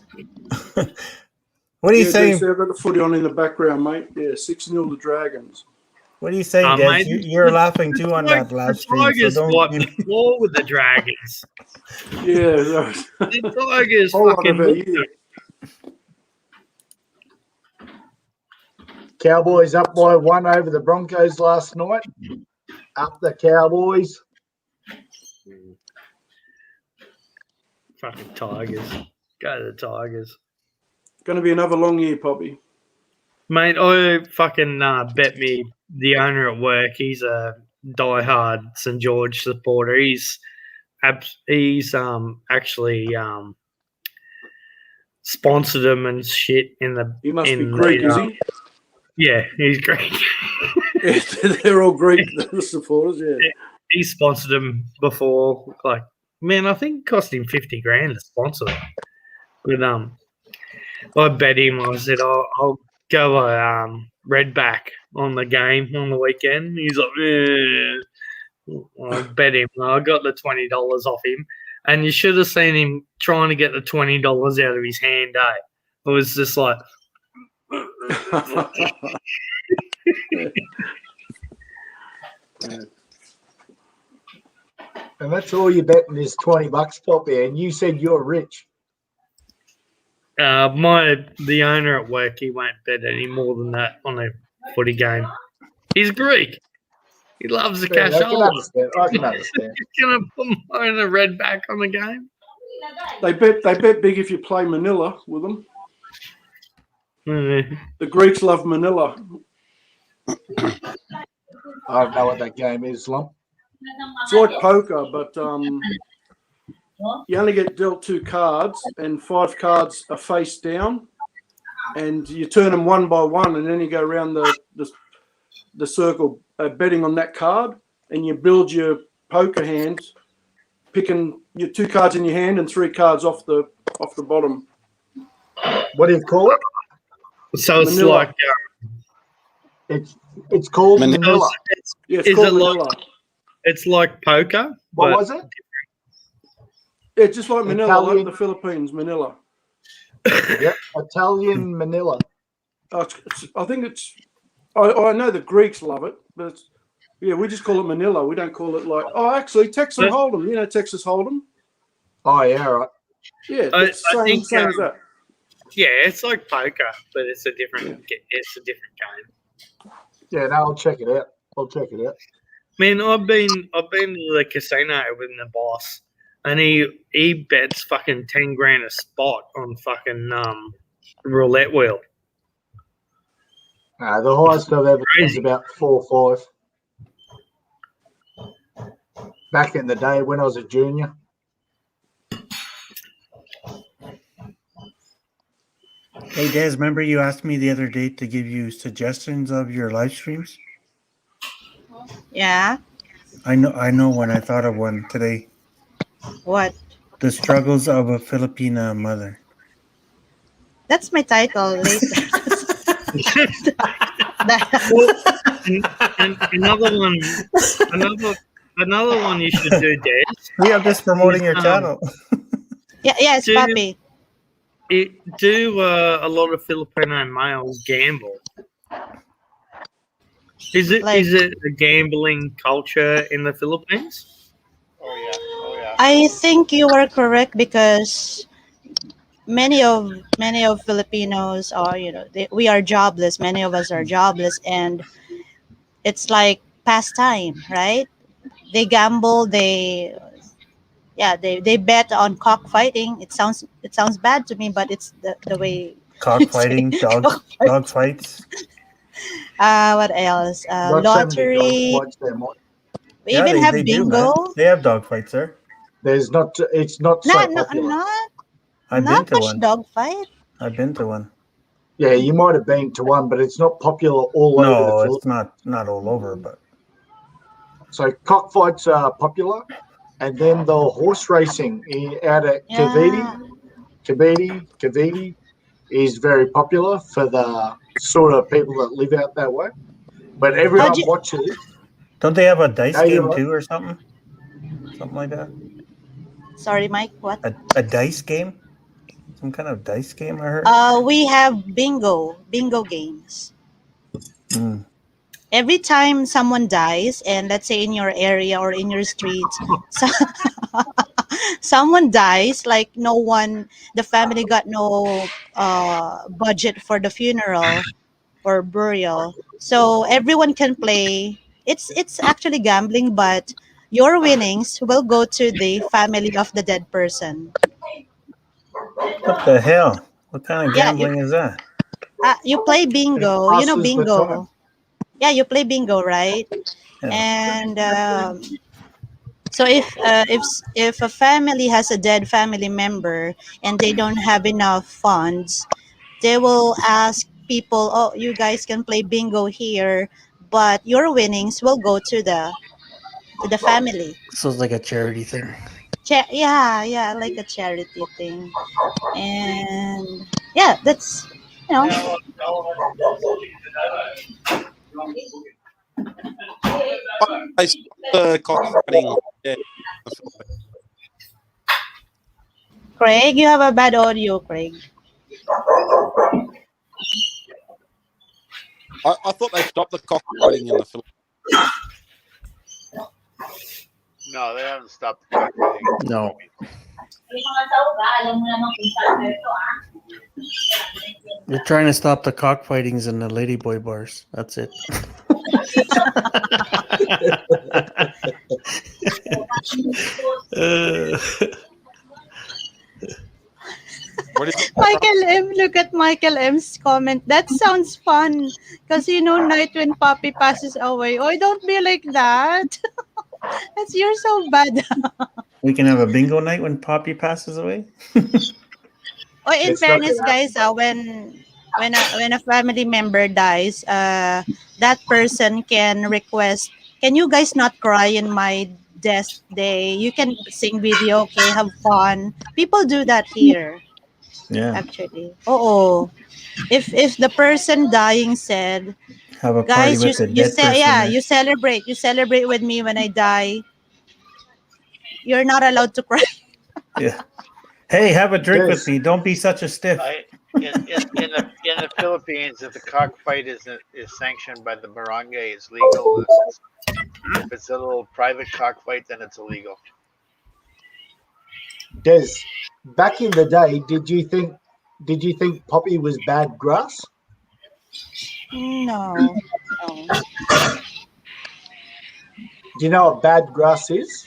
What are you Yeah, saying? I've got the footy on in the background, mate. Yeah, 6-0 the Dragons. What are you saying, Des? Mate, You're laughing too on that last stream. Tigers So wiped the floor with the Dragons. Yeah, right. The Tigers Whole lot fucking of it, whooped yeah. Cowboys up by 1 over the Broncos last night. Up the Cowboys. Fucking Tigers. Go to the Tigers. Going to be another long year, Poppy. Mate, I fucking bet me the owner at work. He's a diehard St. George supporter. He's actually sponsored them and shit in the. He must be in Greek, the, is he? Yeah, he's Greek. Yeah, they're all Greek supporters, yeah. He sponsored them before. Like, man, I think it cost him $50,000 to sponsor them. But I bet him. I said, I'll go a redback on the game on the weekend. He's like, I bet him. I got the $20 off him, and you should have seen him trying to get the $20 out of his hand. It was just like. And that's all you're betting is $20, Poppy. And you said you're rich. The owner at work, he won't bet any more than that on a footy game. He's Greek. He loves the cash. I can understand. He's gonna put mine a redback on the game. They bet big if you play Manila with them. The Greeks love Manila. I don't know what that game is, Lump. It's like poker, but you only get dealt 2 cards, and 5 cards are face down, and you turn them one by one, and then you go around the circle betting on that card, and you build your poker hand, picking your 2 cards in your hand and 3 cards off the bottom. What do you call it? So it's Manila. like it's called Manila. Yeah, it's called Manila. It's like poker. What was it? Yeah, just like Manila, Italian. like the Philippines, Manila. Yep, Italian Manila. I think it's. I know the Greeks love it, but we just call it Manila. We don't call it like. Oh, actually, Texas Hold'em. You know Texas Hold'em. Oh yeah, right. Yeah, I it's same as that. Yeah, it's like poker, but it's a different. It's a different game. Yeah, no, I'll check it out. Man, I've been to the casino with the boss, and he bets fucking 10 grand a spot on fucking roulette wheel. The highest I've ever done is about 4 or 5. Back in the day when I was a junior. Hey, Des, remember you asked me the other day to give you suggestions of your live streams? Yeah. I know one. I thought of one today. What? The Struggles of a Filipina Mother. That's my title later. And another one you should do, Des. We are just promoting your channel. Yes, Do- Papi. Do a lot of Filipino males gamble? Is it a gambling culture in the Philippines? Oh yeah. I think you are correct because many of Filipinos are, we are jobless. Many of us are jobless, and it's like pastime, right? They gamble. They bet on cockfighting. It sounds bad to me, but it's the way. Cockfighting, dog fights. What else? Lottery. We even have bingo. They have dog fights there. There's not. It's not so popular. I've Not been to much one. dog fight. I've been to one. Yeah, you might have been to one, but it's not popular all over the No, Philippines. it's not all over, but So cockfights are popular, and then the horse racing out at Cavite is very popular for the sort of people that live out that way. But everyone watches. don't they have a dice Yeah, you're game right. too, or something? Something like that. Sorry, Mike. What? A dice game? Some kind of dice game, I heard. We have bingo games. Mm. Every time someone dies, and let's say in your area or in your street, someone dies, like the family got no budget for the funeral or burial, so everyone can play. It's actually gambling, but your winnings will go to the family of the dead person. What the hell? What kind of Yeah, gambling is that? You play bingo. It You know passes the bingo. time. Yeah, you play bingo, right? Yeah. And so if a family has a dead family member and they don't have enough funds, they will ask people, "Oh, you guys can play bingo here, but your winnings will go to the family." So it's like a charity thing. Yeah, like a charity thing. And yeah, that's, you know, They stopped the cockfighting. Yeah, the Philippines. Craig, you have a bad audio, Craig. I thought they stopped the cockfighting in the Philippines. No, they haven't stopped the cockfighting. No. They're trying to stop the cockfightings in the ladyboy bars. That's it. What is Michael M, look at Michael M's comment. That sounds fun. Casino night when Poppy passes away. Oh, don't be like that. You're so bad. We can have a bingo night when Poppy passes away. Oh, in It's not fairness, gonna guys, when a family member dies, that person can request, can you guys not cry in my death day? You can sing video, okay, have fun. People do that here, Yeah. actually. Oh, if the person dying said, Have a party guys, with the dead person. yeah, there. you celebrate with me when I die. You're not allowed to cry. Yeah. Hey, have a drink with Yes. me. Don't be such a stiff. In the Philippines, if the cockfight is sanctioned by the barangay, it's legal. If it's a little private cockfight, then it's illegal. Des, back in the day, did you think Poppy was bad grass? No. Do you know what bad grass is?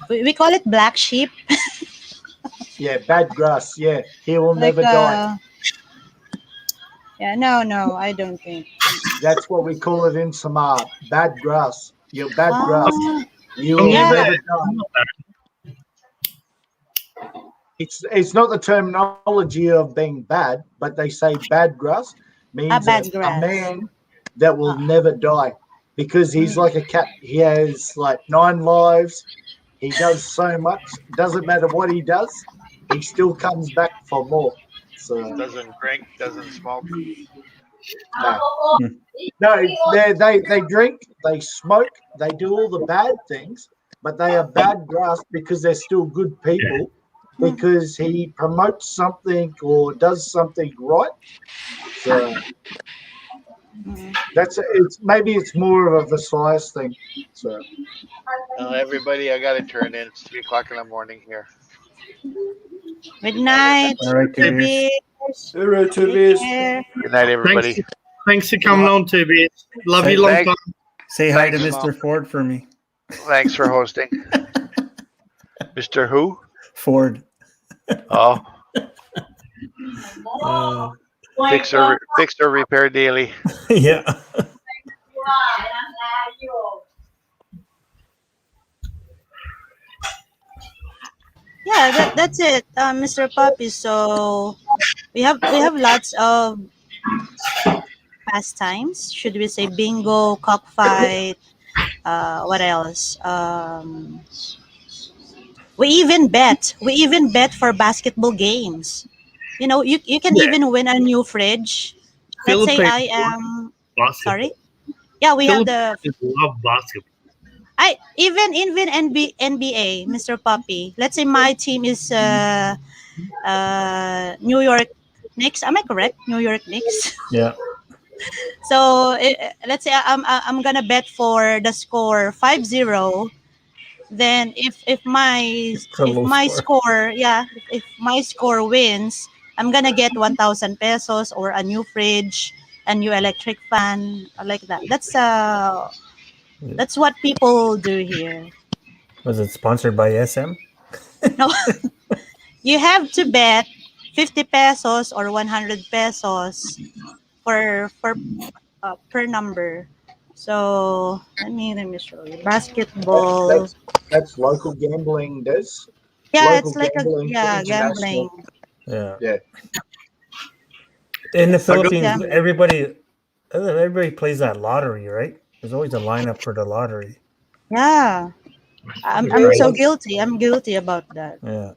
We call it black sheep. Yeah, bad grass. Yeah, he will never die. Yeah, no, I don't think. That's what we call it in Samar. Bad grass. You're bad Ah. grass. You will Yeah. never die. It's not the terminology of being bad, but they say bad grass means bad grass. a man that will never die because he's like a cat. He has like 9 lives. He does so much. Doesn't matter what he does, he still comes back for more. So Doesn't drink, doesn't smoke. no, they drink, they smoke, they do all the bad things, but they are bad grass because they're still good people. Because he promotes something or does something right. So maybe it's more of a Visayas thing. So Everybody, I got to turn in. It's 3:00 in the morning here. Good night. All right, two beers. All right, two Take beers. care. Good night, everybody. Thanks for coming on, Two Beers. Love you long Thanks. time. Say hi to Thanks, Mr. Ford for me. Thanks for hosting. Mr. Who? Ford. Oh, fix or repair daily. Yeah. Yeah, that's it, Mr. Puppy. So we have lots of pastimes. Should we say bingo, cockfight? What else? We even bet for basketball games. You know, you can even win a new fridge. Let's say I am sorry. Yeah, we have the Philippines love basketball. even NBA, Mr. Puppy. Let's say my team is New York Knicks. Am I correct? New York Knicks. Yeah. So let's say I'm gonna bet for the score 5-0. Then if my score wins, I'm gonna get 1,000 pesos or a new fridge, a new electric fan, like that. That's what people do here. Was it sponsored by SM? No, you have to bet 50 pesos or 100 pesos per number. So let me show you. Basketball. That's local gambling, Des. Yeah, Local it's like gambling, gambling. Yeah. Yeah. In the got- Philippines, everybody plays that lottery, right? There's always a lineup for the lottery. Yeah. I'm so guilty. I'm guilty about that. Yeah.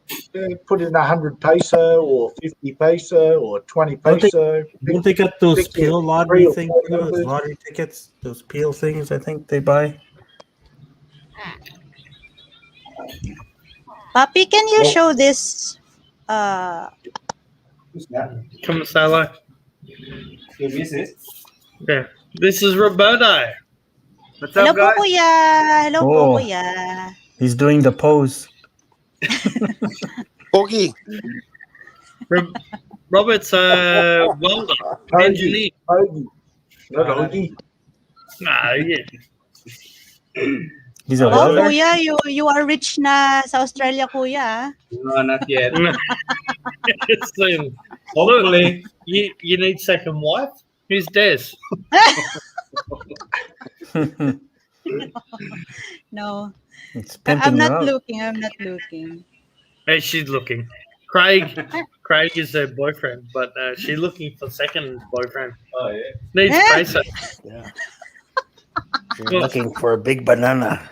Put in 100 peso or 50 peso or 20 peso. Don't they got those pick your peel lottery 3 or things? 4 Those numbers. lottery tickets, those peel things. I think they buy. Papi, can you show this? Come say hello. Yeah. This is Roberto. What's Hello up, po, guys? kuya. Hello po, Oh. kuya. He's doing the pose. Boogie. Robert's a welder, engineer. Hoagie. Not Hoagie. Nah, yeah. He's a Oh, welder. kuya, you are rich na sa Australia, kuya. No, not yet. Soon. Hopefully, you need second wife? Who's Des? No, It's I'm pimping not her out. looking. I'm not looking. Hey, she's looking. Craig is her boyfriend, but she's looking for second boyfriend. Oh, yeah. Needs peso. Yeah. She's looking for a big banana.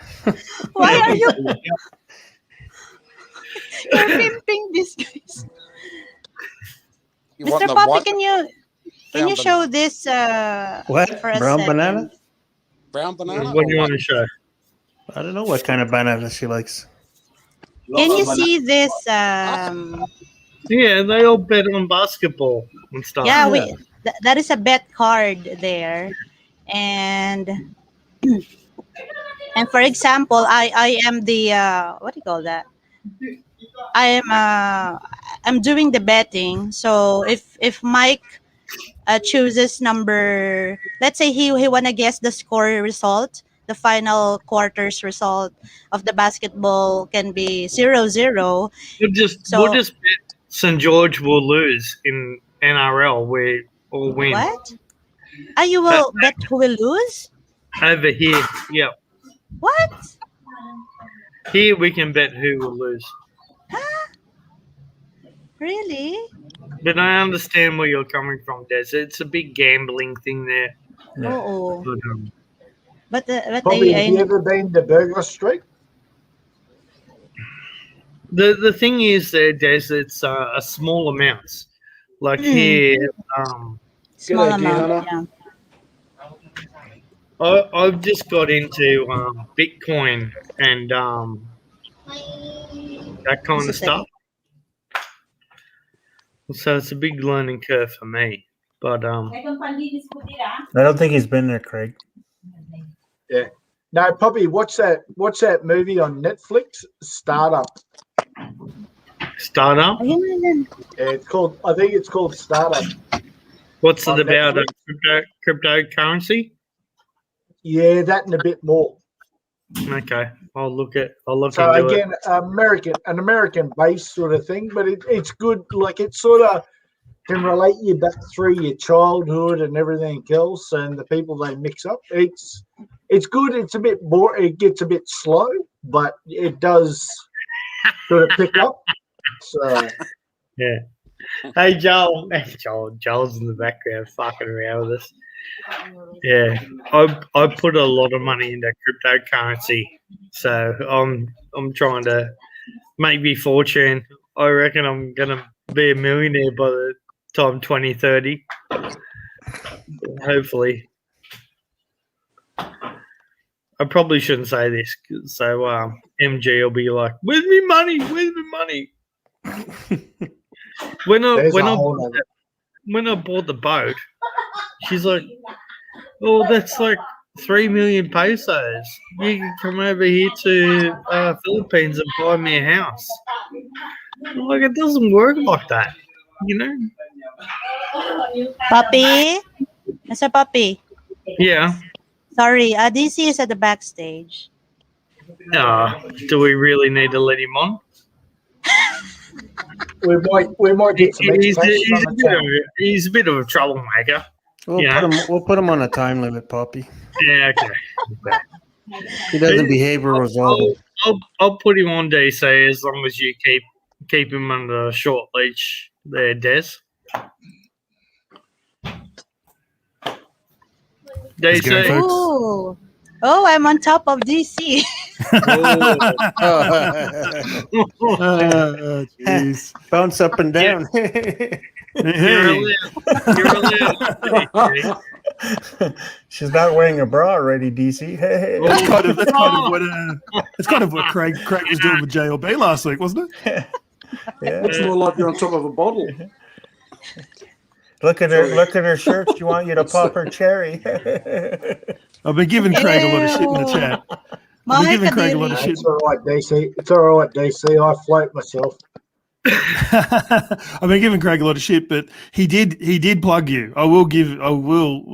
Why are you? You're pimping these guys. You want Mr. the Poppy, what? can you Brown show this? What? For a Brown second? banana? Brown banana? What do you or want to show? I don't know what kind of banana she likes. Can you see this? Yeah, they all bet on basketball and stuff. Yeah, that is a bet card there, and for example, I am the what do you call that? I'm doing the betting. So if Mike chooses number, let's say he wanna guess the score result, the final quarter's result of the basketball can be 0-0. We'll just bet St. George will lose in NRL or win. What? You will bet who will lose? Over here, yeah. What? Here we can bet who will lose. Really? But I understand where you're coming from, Des. It's a big gambling thing there. Oh. But, But Probably, have you ever been to Burgos Street? the thing is there, Des, it's a small amounts. Like here, small G'day, amount. Gianna. Yeah. I've just got into Bitcoin and that kind of stuff. So it's a big learning curve for me. But I don't think he's been there, Craig. Yeah. No, Poppy, what's that movie on Netflix? Startup. Startup? Yeah, I think it's called Startup. What's On it about? Netflix. Cryptocurrency? Yeah, that and a bit more. Okay, I'll look So into again, an American based sort of thing, but it's good. Like it sort of can relate you back through your childhood and everything else, and the people they mix up. It's good. It's a bit boring. It gets a bit slow, but it does sort of pick up. So yeah. Hey Joel, Joel's in the background fucking around with us. Yeah, I put a lot of money into cryptocurrency, so I'm trying to make me fortune. I reckon I'm gonna be a millionaire by the time 2030. Hopefully. I probably shouldn't say this, so MG will be like, "Where's me money? Where's me money?" When I bought the boat, she's like, "Oh, that's like 3 million pesos. You can come over here to Philippines and buy me a house." I'm like, it doesn't work like that, you know? Puppy? Mr. Puppy. Yeah. Sorry, DC is at the backstage. Do we really need to let him on? we might get some He's education on the channel. he's a bit of a troublemaker. We'll put him on a time limit, Poppy. Yeah, okay. He doesn't behave or resolve. I'll put him on DC as long as you keep him under a short leash there, Des. DC. Ooh. Oh, I'm on top of DC. Jeez. Bounce up and down. You're allowed. She's not wearing a bra already, DC. That's kind of what Craig was doing with JLB last week, wasn't it? Yeah. It's more like you're on top of a bottle. Look at her shirt. She want you to pop her cherry. I've been giving Craig a lot of shit in the chat. I've been giving Craig a lot of shit. It's all right, DC. It's all right, DC. I float myself. I've been giving Craig a lot of shit, but he did plug you. We'll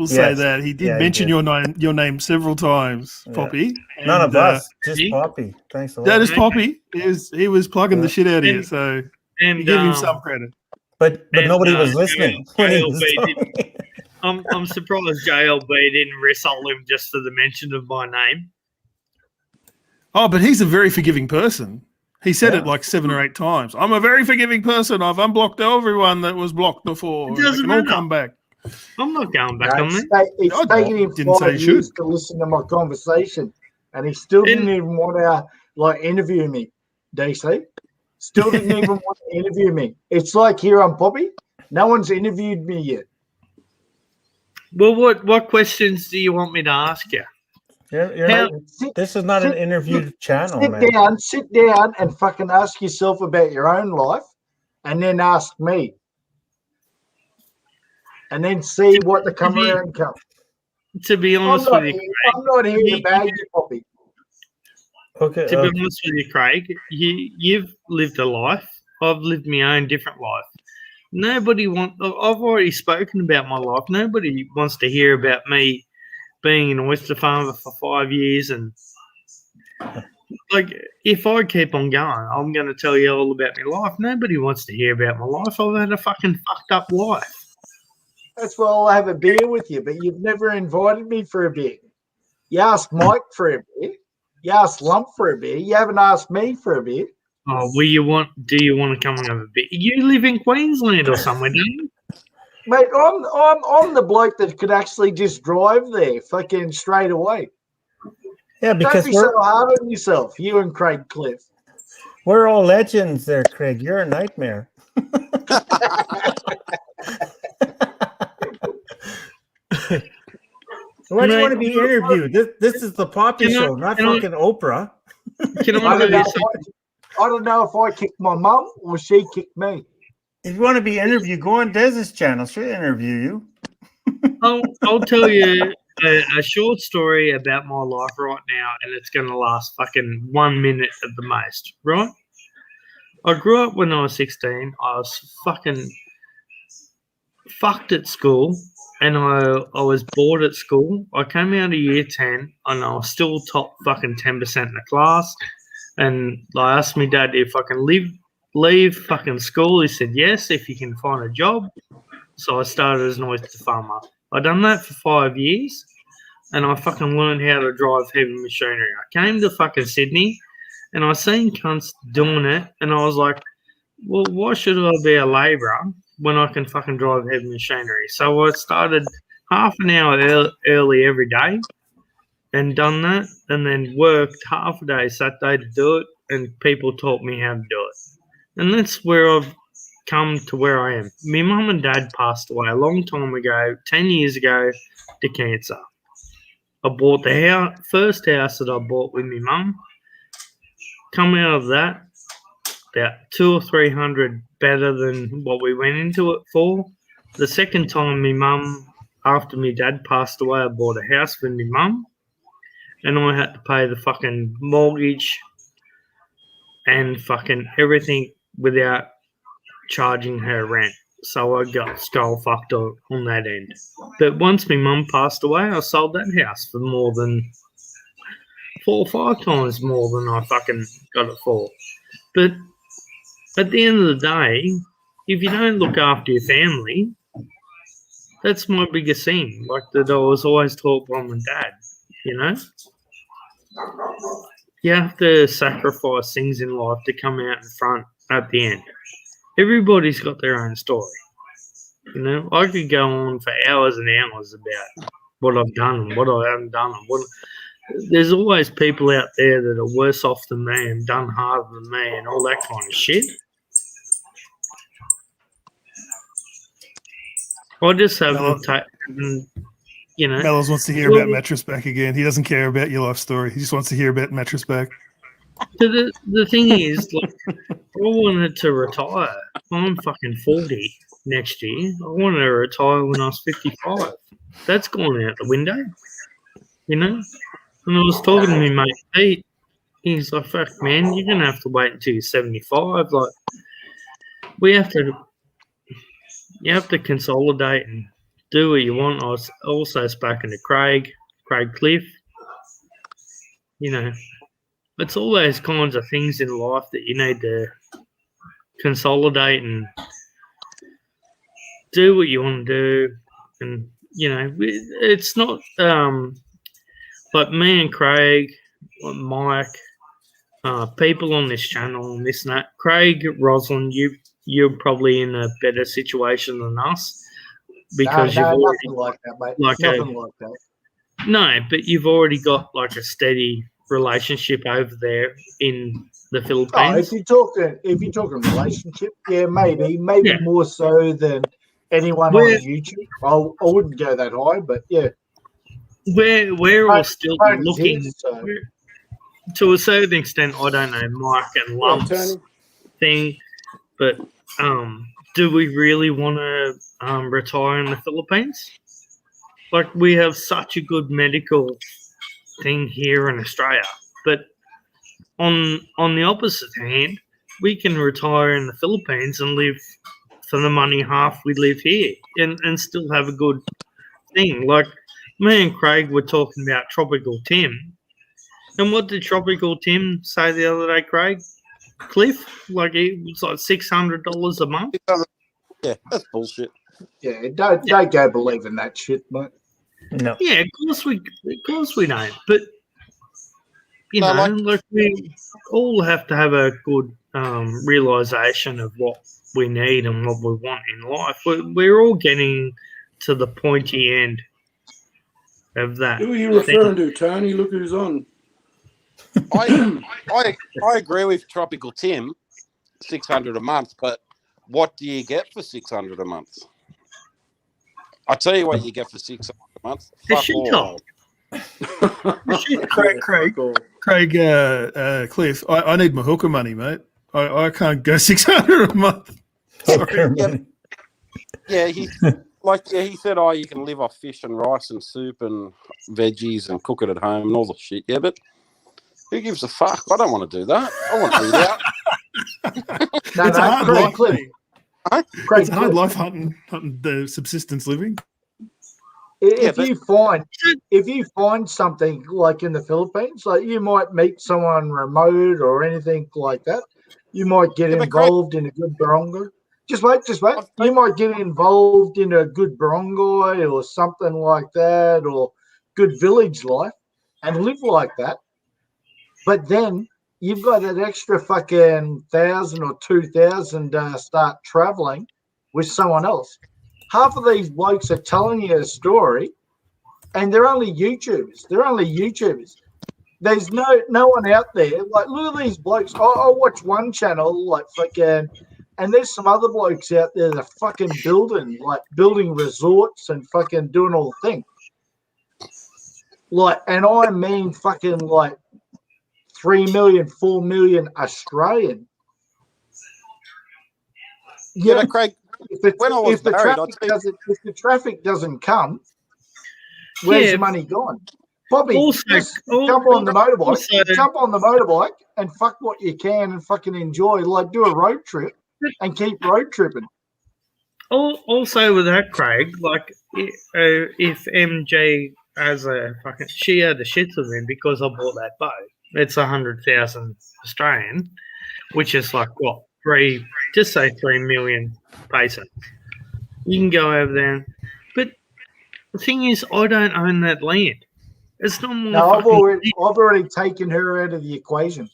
say Yes. that he did Yeah, he mention did. your name several times, Yeah. Poppy. None And, of us, just Poppy. Thanks a lot. That is Poppy. He was plugging the shit out of you, And- so And you give him some credit. But And, nobody was listening when he was JLB talking. I'm surprised JLB didn't wrestle him just for the mention of my name. Oh, but he's a very forgiving person. He said Yeah. it like 7 or 8 times. I'm a very forgiving person. I've unblocked everyone that was blocked before. It They doesn't can all matter. come back. I'm not going back on that. It's I taken him didn't say 5 you should. years to listen to my conversation, and he still didn't even want to interview me. DC still didn't even want to interview me. It's like here on Poppy. No one's interviewed me yet. Well, what questions do you want me to ask you? You're How- not, this is not an interview channel, Sit down and fucking ask yourself about your own life, and then ask me. And then see what the come around comes. To be honest with you, I'm not here to bag you, Poppy. Okay. to be honest with you, Craig, you've lived a life. I've lived my own different life. I've already spoken about my life. Nobody wants to hear about me being an oyster farmer for 5 years, and like if I keep on going, I'm going to tell you all about my life. Nobody wants to hear about my life. I've had a fucking fucked up life. That's why I'll have a beer with you, but you've never invited me for a beer. You asked Mike for a beer. You asked Lump for a beer. You haven't asked me for a beer. Oh, do you want to come and have a beer? You live in Queensland or somewhere, don't you? Mate, I'm the bloke that could actually just drive there fucking straight away. Yeah, because Don't be so hard on yourself, you and Craig Cliff. we're all legends there, Craig. You're a nightmare. Why do you want to be interviewed? This is the Poppy Can I- show, not can I- fucking Oprah. Can I I don't, do know something? I don't know if I kicked my mum or she kicked me. If you want to be interviewed, go on Dez's channel. She'll interview you. I'll tell you a short story about my life right now, and it's going to last fucking 1 minute at the most, right? I grew up when I was 16. I was fucking fucked at school, and I was bored at school. I came out of year 10, and I was still top fucking 10% in the class. And I asked my dad if I can leave fucking school. He said yes, if you can find a job. So I started as an oyster farmer. I done that for 5 years, and I fucking learned how to drive heavy machinery. I came to fucking Sydney, and I seen cunts doing it, and I was like, well, why should I be a labourer when I can fucking drive heavy machinery? So I started half an hour early every day and done that, and then worked half a day Saturday to do it, and people taught me how to do it. And that's where I've come to where I am. My mum and dad passed away a long time ago, 10 years ago, to cancer. I bought the first house that I bought with my mum. Come out of that, about 200 or 300 better than what we went into it for. The second time my mum, after my dad passed away, I bought a house with my mum, and I had to pay the fucking mortgage and fucking everything without charging her rent. So I got skull fucked on that end. But once my mum passed away, I sold that house for more than 4 or 5 times more than I fucking got it for. But at the end of the day, if you don't look after your family, that's my biggest thing. Like that I was always taught by my dad, you know? You have to sacrifice things in life to come out in front at the end. Everybody's got their own story. You know, I could go on for hours and hours about what I've done and what I haven't done and there's always people out there that are worse off than me and done harder than me and all that kind of shit. I just haven't taken, you know. Mellows wants to hear about Mattress Back again. He doesn't care about your life story. He just wants to hear about Mattress Back. So the thing is, like, I wanted to retire. I'm fucking 40 next year. I wanted to retire when I was 55. That's gone out the window, you know. And I was talking to my mate Pete. He's like, "Fuck, man, you're gonna have to wait until you're 75. Like, you have to consolidate and do what you want." I was also spoken to Craig Cliff. You know, it's all those kinds of things in life that you need to consolidate and do what you want to do. And, you know, it's not like me and Craig, Mike, people on this channel and this and that. Craig, Rosalind, you're probably in a better situation than us because no, you've already, nothing like that, mate. like Nothing like that. No, but you've already got like a steady relationship over there in the Oh, Philippines. if you're talking relationship, yeah, maybe Yeah. more so than anyone on YouTube. I wouldn't go that high, but yeah. We're all still Tony's looking here, so. to a certain extent. I don't know Mike and Lumps Tony. thing, but do we really want to retire in the Philippines? Like, we have such a good medical thing here in Australia, but on the opposite hand, we can retire in the Philippines and live for the money half we live here and still have a good thing. Like, me and Craig were talking about Tropical Tim, and what did Tropical Tim say the other day, Craig? Cliff, like, it was like $600 a month. Yeah, that's bullshit. Yeah, don't go believing that shit, mate. No. Yeah, of course we don't. But you know, like we all have to have a good realization of what we need and what we want in life. We're all getting to the pointy end of that. Who are you referring to, Tony? Look who's on. I agree with Tropical Tim, 600 a month, but what do you get for 600 a month? I tell you what you get for 600 a month. Fuck all. Craig, Cliff, I need my hooker money, mate. I can't go 600 a month. Sorry. Yeah, he said, "Oh, you can live off fish and rice and soup and veggies and cook it at home and all the shit." Yeah, but who gives a fuck? I don't want to do that. I want to eat out. It's a hard life. Cliff. It's a hard life hunting the subsistence living. If you find something like in the Philippines, like you might meet someone remote or anything like that, you might get involved in a good barangay. Just wait. You might get involved in a good barangay or something like that, or good village life, and live like that. But then you've got an extra fucking 1,000 or 2,000 start traveling with someone else. Half of these blokes are telling you a story, and they're only YouTubers. There's no one out there. Like, look at these blokes. I watch one channel, like fucking, and there's some other blokes out there that are fucking building resorts and fucking doing all the things. Like, and I mean fucking like 3 million, 4 million Australian. Yeah, but Craig, if the traffic doesn't come, where's the money gone? Bobby, jump on the motorbike and fuck what you can and fucking enjoy. Like, do a road trip and keep road tripping. Also with that, Craig, like, if MJ has she had the shits with him because I bought that boat. It's 100,000 Australian, which is like what? 3 million pesos. You can go over there, but the thing is, I don't own that land. It's not more. No, I've already taken her out of the equation.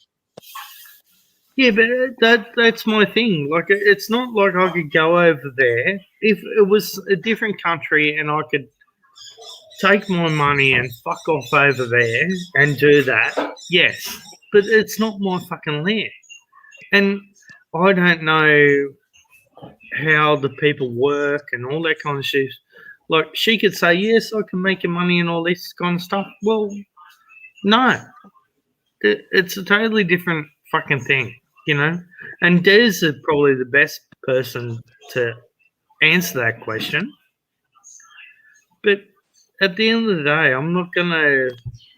Yeah, but that's my thing. Like, it's not like I could go over there if it was a different country and I could take my money and fuck off over there and do that, yes. But it's not my fucking land. And I don't know how the people work and all that kind of shit. Like, she could say, yes, I can make your money and all this kind of stuff. Well, no. It's a totally different fucking thing, you know? And Des is probably the best person to answer that question. But at the end of the day, I'm not going to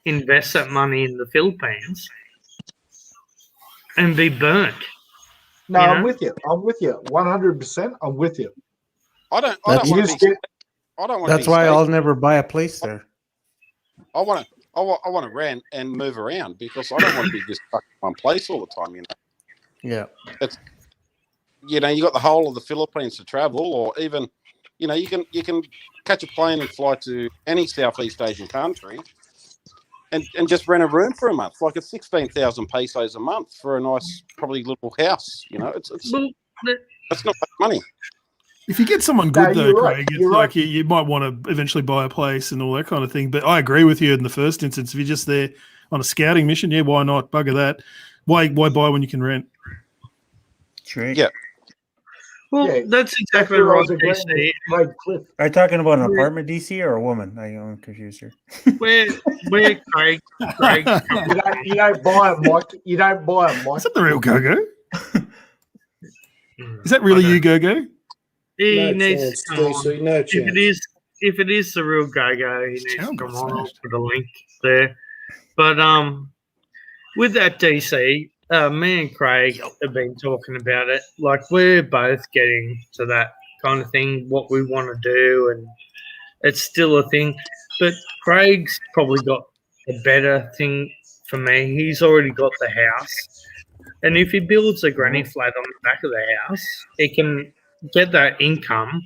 invest that money in the Philippines and be burnt. No, You I'm know? with you. I'm with you. 100%. I'm with you. I don't That's- want You to just be. get- I don't want to That's be. why I'll stationary. never buy a place there. I want to rent and move around because I don't want to be just stuck in one place all the time. You know, Yeah. you got the whole of the Philippines to travel, or even, you can catch a plane and fly to any Southeast Asian country, and just rent a room for a month. Like it's 16,000 pesos a month for a nice, probably little house. You know, it's Well, not much money. If you get someone No, good, though, you're right. Craig, it's You're like you might want to eventually buy a place and all that kind of thing. But I agree with you in the first instance. If you're just there on a scouting mission, yeah, why not? Bugger that. Why buy when you can rent? True. Yeah. well, Yeah, that's exactly where I right, was agreeing DC. with Craig Cliff. Are you talking about an Yeah. apartment, DC, or a woman? I'm confused here. Where Craig You don't buy them, Mike. You don't buy them, Mike. Is that the real Go-Go? Is that I really don't- you, Go-Go? He No needs chance, to come on. DC, no chance. If it is the real Go-Go, he needs to Channel come got on. I'll smashed. put a link there. But with that DC, me and Craig have been talking about it. Like, we're both getting to that kind of thing, what we want to do, and it's still a thing. But Craig's probably got a better thing for me. He's already got the house. And if he builds a granny flat on the back of the house, he can get that income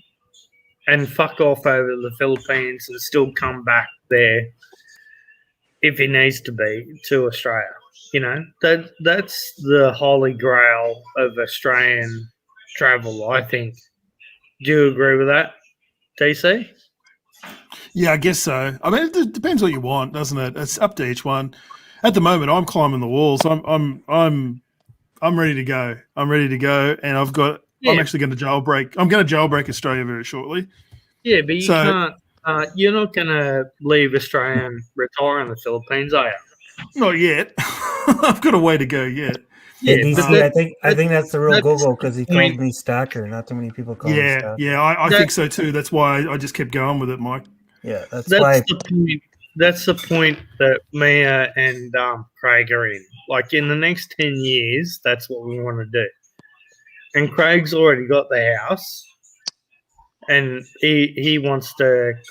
and fuck off over the Philippines and still come back there if he needs to be to Australia. You know, that's the holy grail of Australian travel, I think. Do you agree with that, DC? Yeah, I guess so. I mean, it depends what you want, doesn't it? It's up to each one. At the moment, I'm climbing the walls. I'm ready to go. I'm ready to go, and I'm Yeah. actually going to jailbreak. I'm going to jailbreak Australia very shortly. Yeah, but you So- can't. You're not going to leave Australia and retire in the Philippines, are you? Not yet. I've got a way to go yet. Yeah, Hey, but DC, that- I think that's the real that's Google because he the point. called me Stacker. Not too many people call me Yeah, Stacker. yeah, I That- think so too. That's why I just kept going with it, Mike. Yeah, that's That's why. the point. That's the point that Mia and Craig are in. Like, in the next 10 years, that's what we want to do. And Craig's already got the house, and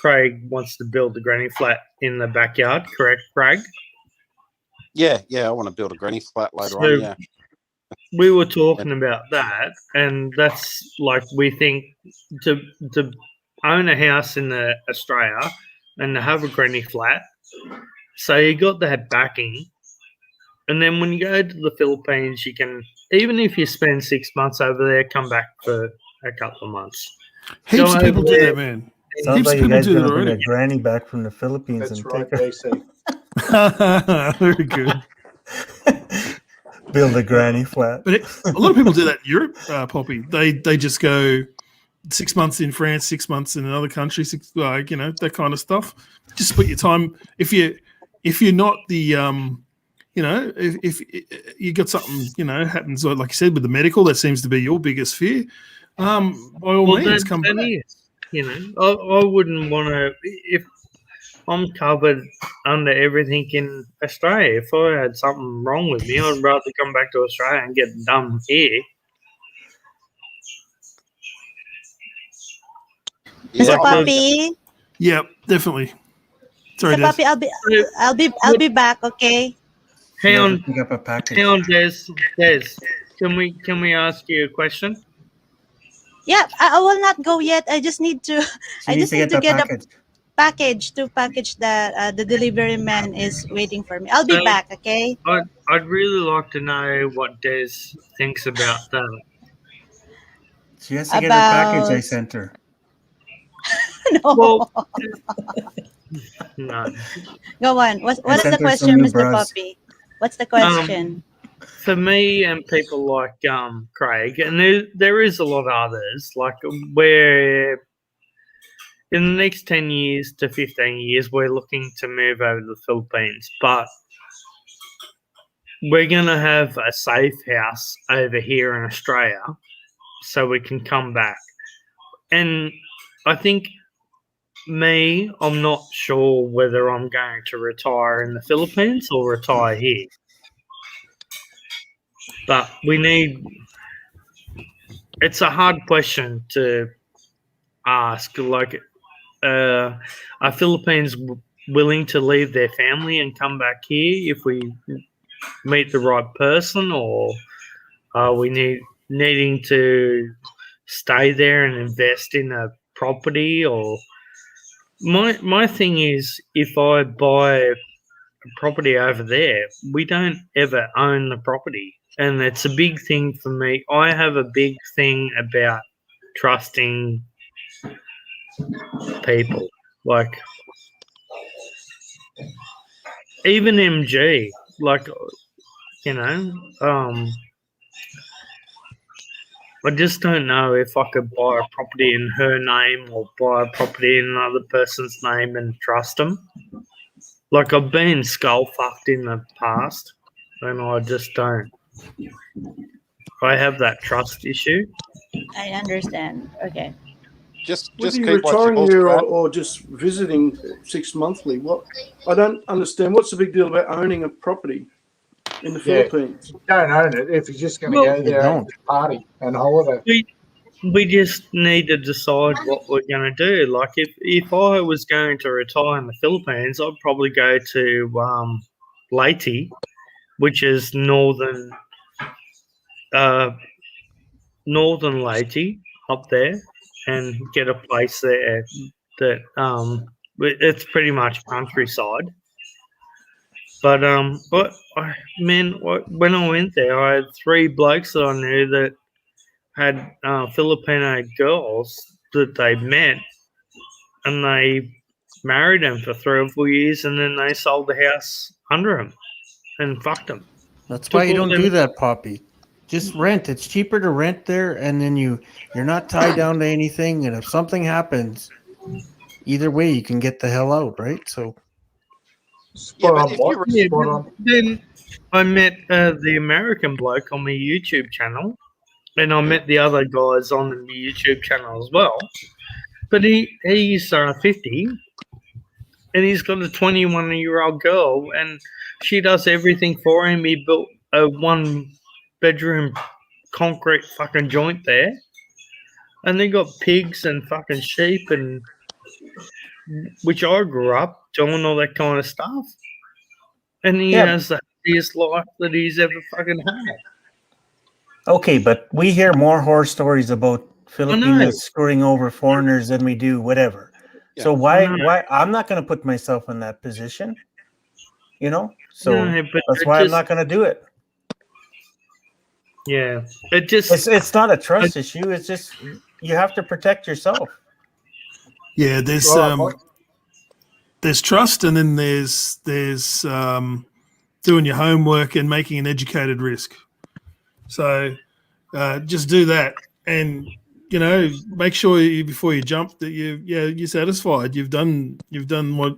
Craig wants to build the granny flat in the backyard. Correct, Craig? Yeah, I want to build a granny flat later So- on. Yeah. We were talking about that, and that's like, we think to own a house in Australia and to have a granny flat. So you got that backing, and then when you go to the Philippines, you can, even if you spend 6 months over there, come back for a couple of months. Heaps Go of people over do there. that, man. Sounds Heaps like of you people guys do gonna that bring a already. granny back from the Philippines That's and right, take DC. Very good. build a granny flat. But a lot of people do that in Europe, Poppy. They just go 6 months in France, 6 months in another country, that kind of stuff. Just split your time. If you're not the if you got something happens, like you said, with the medical, that seems to be your biggest fear. By all means, come back. I wouldn't want to, if I'm covered under everything in Australia. If I had something wrong with me, I'd rather come back to Australia and get it done here. Mr. Yeah, Puppy, Yeah, definitely. Sorry, Mr. Des. Puppy, I'll be back. Okay. Hang You have on, to pick up a package. hang on, Des. Can we ask you a question? Yeah, I will not go yet. I just need to. She I needs just need to the get package. a package to package that the delivery man is waiting for me. I'll be So- back. Okay. I'd really like to know what Des thinks about that. She has to get her package I About- sent her. No. Well, No. Go on. What I is the sent her some question, new Mr. bras. Poppy? What's the question? For me and people like Craig, and there is a lot of others, like where in the next 10 years to 15 years, we're looking to move over to the Philippines, but we're going to have a safe house over here in Australia so we can come back. And I think I'm not sure whether I'm going to retire in the Philippines or retire here. But it's a hard question to ask. Like, are Philippines willing to leave their family and come back here if we meet the right person, or are we needing to stay there and invest in a property? Or my thing is, if I buy a property over there, we don't ever own the property, and it's a big thing for me. I have a big thing about trusting people, like even MG, like, you know, I just don't know if I could buy a property in her name or buy a property in another person's name and trust them. Like, I've been skull fucked in the past, and I just don't. I have that trust issue. I understand. Okay. Just Whether keep you're like retiring yours, here Brad. or just visiting 6 monthly, what I don't understand. What's the big deal about owning a property in the Yeah. Philippines? You don't own it if you're just going to Well, go there and party and holiday. We just need to decide what we're going to do. Like, if I was going to retire in the Philippines, I'd probably go to Leyte, which is northern Leyte up there, and get a place there that it's pretty much countryside. But when I went there, I had 3 blokes that I knew that had Filipino girls that they met, and they married them for 3 or 4 years, and then they sold the house under them and fucked them. That's why you don't do that, Poppy. Just rent. It's cheaper to rent there, and then you're not tied down to anything. And if something happens, either way, you can get the hell out, right? So, Then I met the American bloke on my YouTube channel, and I met the other guys on the YouTube channel as well. But he's 50, and he's got a 21-year-old girl, and she does everything for him. He built a 1-bedroom concrete fucking joint there, and they got pigs and fucking sheep, and which I grew up doing all that kind of stuff. And he has the happiest life that he's ever fucking had. Okay, but we hear more horror stories about Filipinos screwing over foreigners than we do whatever. Yeah. So why I'm not going to put myself in that position, you know? So that's why I'm not going to do it. Yeah, it's not a trust issue. It's just you have to protect yourself. Yeah, there's trust, and then there's doing your homework and making an educated risk. So just do that, and make sure before you jump that you're satisfied. You've done what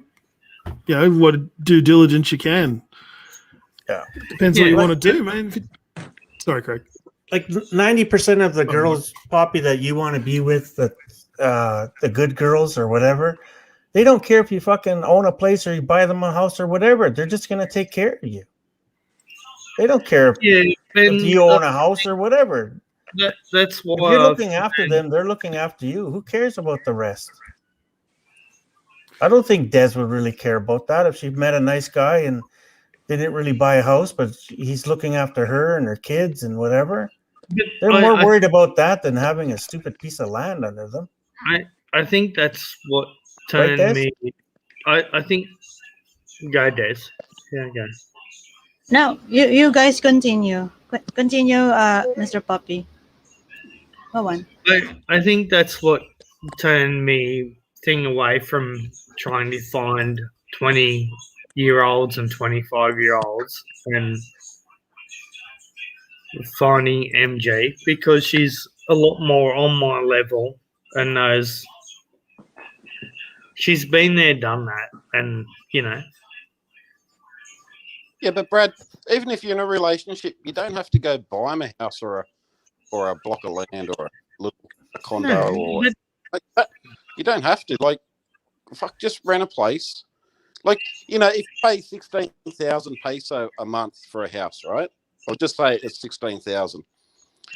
what due diligence you can. Yeah, depends what you want to do, man. Sorry, Craig. Like 90% of the girls, Poppy, that you want to be with, the good girls or whatever, they don't care if you fucking own a place or you buy them a house or whatever. They're just going to take care of you. They don't care if you own a house or whatever. That's what if you're looking after them, they're looking after you. Who cares about the rest? I don't think Des would really care about that if she met a nice guy and they didn't really buy a house, but he's looking after her and her kids and whatever. They're more worried about that than having a stupid piece of land under them. I think that's what turned me. I think go, Des. Yeah, go. No, you guys continue. Continue, Mr. Poppy. Go on. I think that's what turned me thing away from trying to find 20-year-olds and 25-year-olds and finding MG because she's a lot more on my level and knows she's been there, done that, and you know. Yeah, but Brad, even if you're in a relationship, you don't have to go buy them a house or a block of land or a condo or like that. You don't have to. Like, fuck, just rent a place. Like, you know, if you pay 16,000 peso a month for a house, right? Or just say it's 16,000.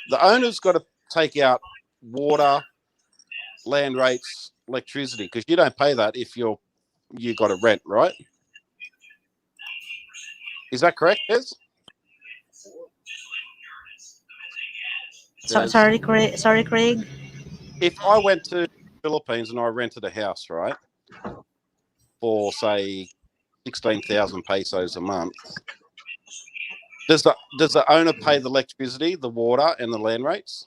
The owner's got to take out water, land rates, electricity, because you don't pay that if you got to rent, right? Is that correct, Des? Sorry, Craig. If I went to the Philippines and I rented a house, right, for say 16,000 pesos a month, does the owner pay the electricity, the water, and the land rates?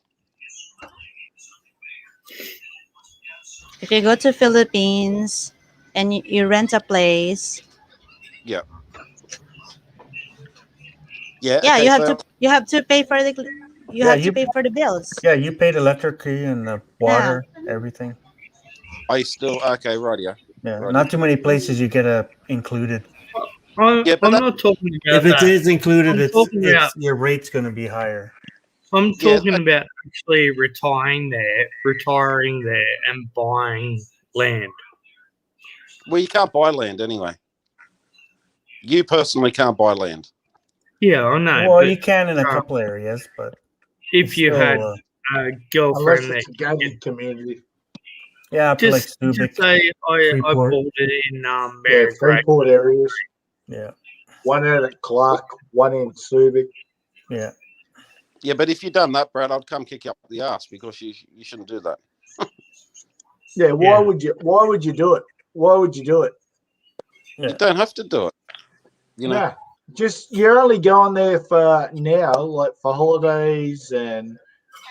If you go to Philippines and you rent a place, Yeah. yeah, Okay, you have to pay for the pay for the bills. Yeah, you paid electricity and the water, everything. Are you still okay? Rightio. Yeah, Right. not too many places you get included. I'm not talking about If it that. is included, I'm it's talking about your rate's going to be higher. I'm talking about actually retiring there, and buying land. Well, you can't buy land anyway. You personally can't buy land. Yeah, I know. Well, but, you can in a couple areas, but if you still, had a girlfriend Unless it's a gated community. yeah, up to like just Subic, say I Freeport. bought it in Yeah, Mary Craig. Freeport areas. Yeah. One out at Clark, one in Subic. Yeah. Yeah, but if you'd done that, Brad, I'd come kick you up the ass because you shouldn't do that. Yeah, why would you do it? Why would you do it? You don't have to do it. You know. Nah, just you're only going there for now, like for holidays and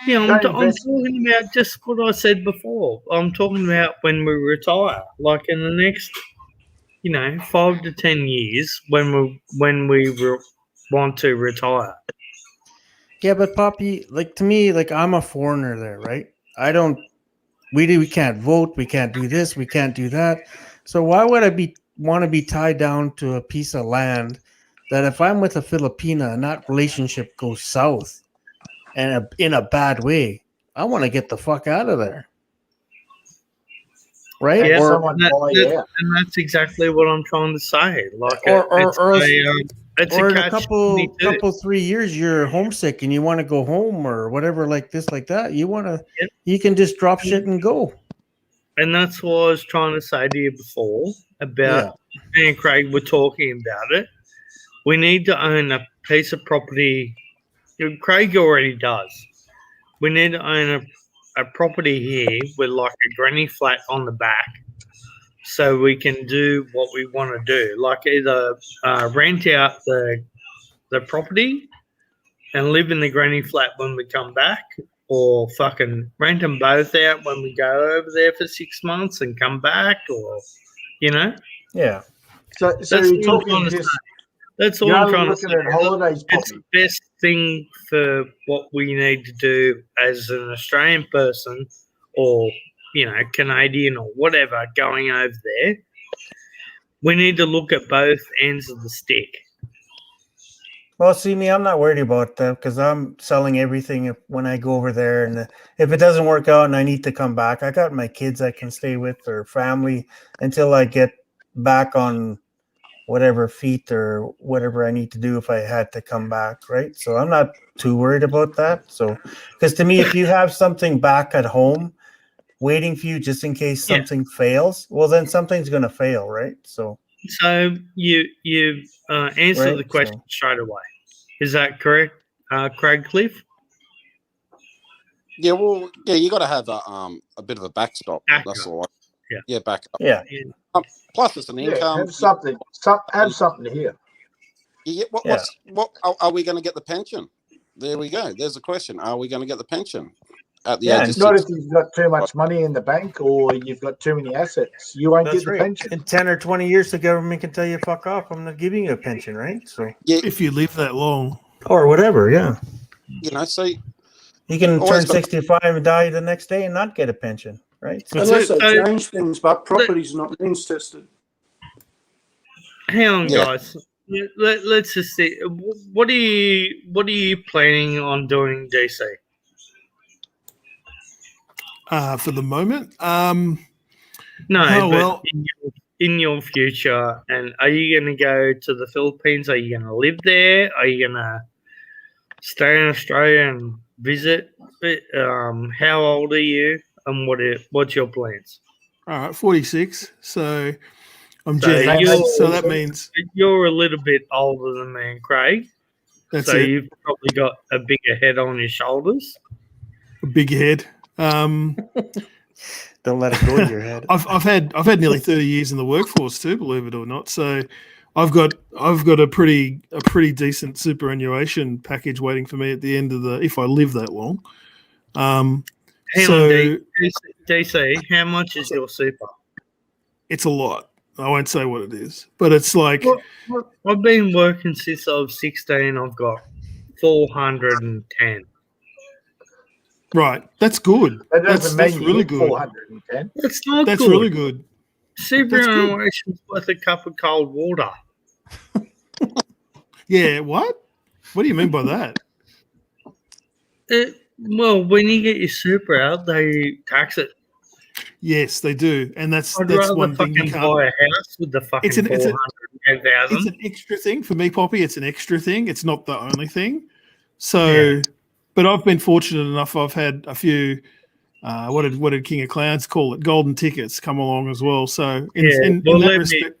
Yeah, I'm don't invest- talking about just what I said before. I'm talking about when we retire, like in the next, 5 to 10 years when we want to retire. Yeah, but Poppy, like to me, like I'm a foreigner there, right? We can't vote, we can't do this, we can't do that. So why would I want to be tied down to a piece of land that if I'm with a Filipina and that relationship goes south and in a bad way, I want to get the fuck out of there. Right? Yeah, Or and that's exactly what I'm trying to say. Like, it's or a in a catch-22. couple 3 years you're homesick and you want to go home or whatever, like this, like that. You can just drop shit and go. And that's what I was trying to say to you before about me and Craig were talking about it. We need to own a piece of property. Craig already does. We need to own a property here with like a granny flat on the back, so we can do what we want to do. Like either rent out the property and live in the granny flat when we come back, or fucking rent them both out when we go over there for 6 months and come back, or Yeah. So that's you're what I'm talking trying to just say. That's all you're I'm only trying to looking say. at holidays, It's Poppy. the best thing for what we need to do as an Australian person, or Canadian or whatever, going over there. We need to look at both ends of the stick. Well, see me, I'm not worried about that because I'm selling everything when I go over there. And if it doesn't work out and I need to come back, I got my kids I can stay with or family until I get back on whatever feet or whatever I need to do if I had to come back, right? So I'm not too worried about that. So, because to me, if you have something back at home waiting for you just in case something fails, well, then something's going to fail, right? So you answered the question straight away. Is that correct, Craig Cliff? Yeah, well, yeah, you got to have a bit of a backstop. That's all. Yeah, backup. Yeah. Plus, it's an income. Have something. Have something here. Yeah. What are we going to get the pension? There we go. There's a question. Are we going to get the pension? at the Yeah, age it's of not if 60. you've got too much money in the bank or you've got too many assets. You won't That's get the right. pension. In 10 or 20 years, the government can tell you, fuck off. I'm not giving you a pension, right? So, If you live that long. or whatever, yeah. You know, see, You can Always turn got- 65 and die the next day and not get a pension, right? So, That's Unless it. they So- change things, but property's not means tested. Hang on, Yeah. guys. Let's just see. What are you planning on doing, DC? For the moment, No, Oh, but well. in your future, and are you going to go to the Philippines? Are you going to live there? Are you going to stay in Australia and visit? How old are you, and what's your plans? all right, 46. So I'm So Gen X. you're- So that means You're a little bit older than me and Craig, that's so it. you've probably got a bigger head on your shoulders. A big head. don't let it go to your head. I've had nearly 30 years in the workforce too, believe it or not. So I've got a pretty decent superannuation package waiting for me at the end of if I live that long. Hang So on, DC, how much is your super? it's a lot. I won't say what it is, but it's like I've been working since I was 16. I've got 410. right. That's good. That That's doesn't mean you really need good. 410. That's not That's good. really good. Superannuation's worth a cup of cold water. Yeah. What? What do you mean by that? Well, when you get your super out, they tax it. Yes, they do, and that's I'd that's rather one thing you fucking can't. buy a house with the fucking It's an- it's a- 410,000. It's an extra thing for me, Poppy. It's an extra thing. It's not the only thing. So, but I've been fortunate enough. I've had a few. What did King of Clowns call it? Golden tickets come along as well. So, in well, that let me, respect,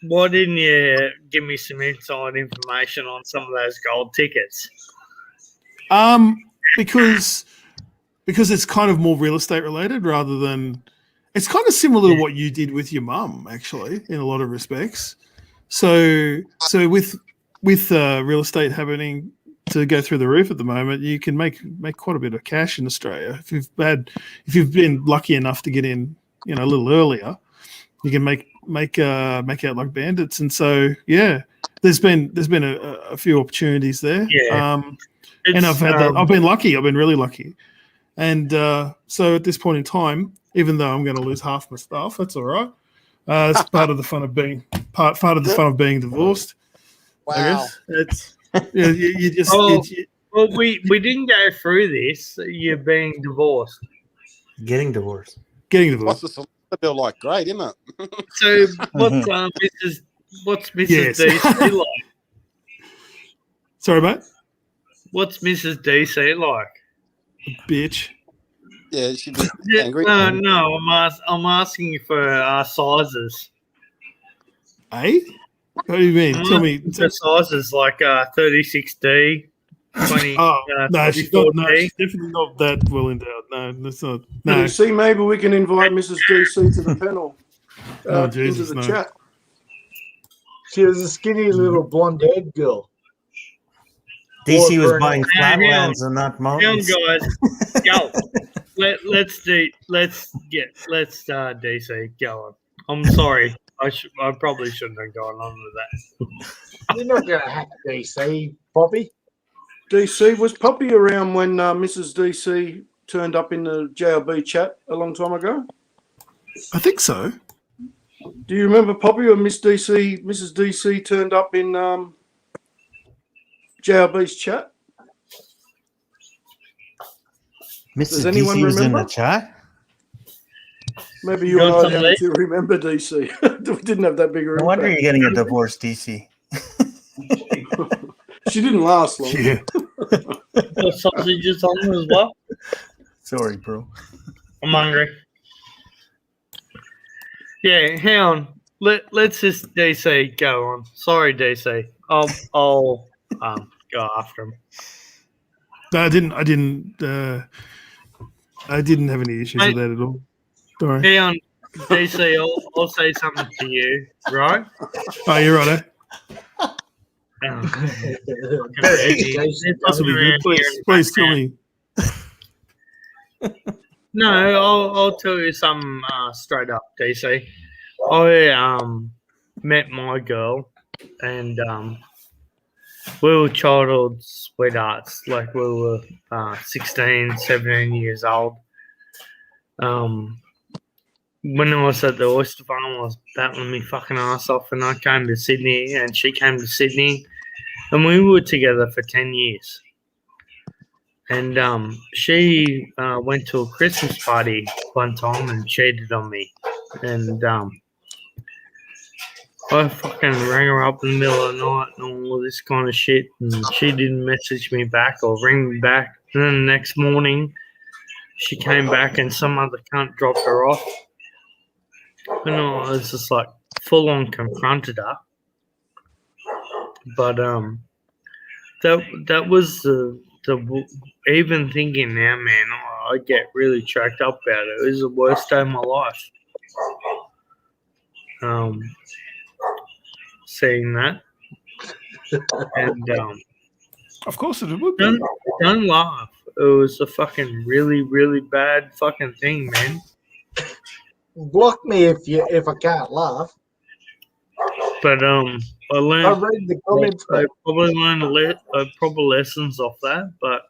why didn't you give me some inside information on some of those gold tickets? because it's kind of more real estate related rather than. It's kind of similar to what you did with your mum, actually, in a lot of respects. So with real estate happening to go through the roof at the moment, you can make quite a bit of cash in Australia. If you've been lucky enough to get in, a little earlier, you can make out like bandits. And so there's been a few opportunities there. Yeah. And I've had that. I've been lucky. I've been really lucky. And so at this point in time, even though I'm going to lose half my stuff, that's all right. It's part of the fun of being part of the fun of being divorced. Wow. I guess it's you just Well, we didn't go through this. You're being divorced. Getting divorced. getting What's divorced. the feel like? Great, isn't it? So what's Mrs. Yes. DC like? Sorry, mate. What's Mrs. DC like? Bitch. Yeah, she'd be Yeah, angry. no, I'm asking you for sizes. Eh? What do you mean? Tell me. The sizes like 36D, 20. Oh no, she's not. No, 44D. she's definitely not that well endowed. No, that's not. No. You see, maybe we can invite Mrs. DC to the panel. Oh, Jesus, into the no. chat. She was a skinny little blonde-haired girl. DC was Or- buying Hang on. flatlands and not Hang on, mountains. guys. Go. Let's DC going. I'm sorry. I probably shouldn't have gone on with that. You're not going to hack DC, Poppy. DC, was Poppy around when Mrs. DC turned up in the JLB chat a long time ago? I think so. Do you remember Poppy or Mrs. DC turned up in JLB's chat? Mrs. anyone DC was in the remember? chat. Maybe you Got and I some don't late? to remember DC. We didn't have that bigger No wonder impact. you're getting a divorce, DC. She didn't last long. Yeah. Got sausages on as well. Sorry, bro. I'm hungry. Yeah, hang on. Let's just DC go on. Sorry, DC. I'll go after him. No, I didn't. I didn't have any issues with that at all. Sorry. Hang on, DC. I'll say something to you, right? Oh, you're right. Eh? This This will be good. Please tell me. No, I'll tell you something straight up, DC. I met my girl, and we were childhood sweethearts. Like we were 16, 17 years old. When I was at the oyster farm, I was battling me fucking ass off, and I came to Sydney, and she came to Sydney, and we were together for 10 years. And she went to a Christmas party one time and cheated on me. And I fucking rang her up in the middle of the night and all this kind of shit. And she didn't message me back or ring me back. And then the next morning, she came back and some other cunt dropped her off. And I was just like full on confronted her. But that was the even thinking now, man, I get really choked up about it. It was the worst day of my life. Seeing that, and Of course it would be. don't laugh. It was a fucking really, really bad fucking thing, man. Block me if I can't laugh. But I learned. I read the comments. I probably learned proper lessons off that. But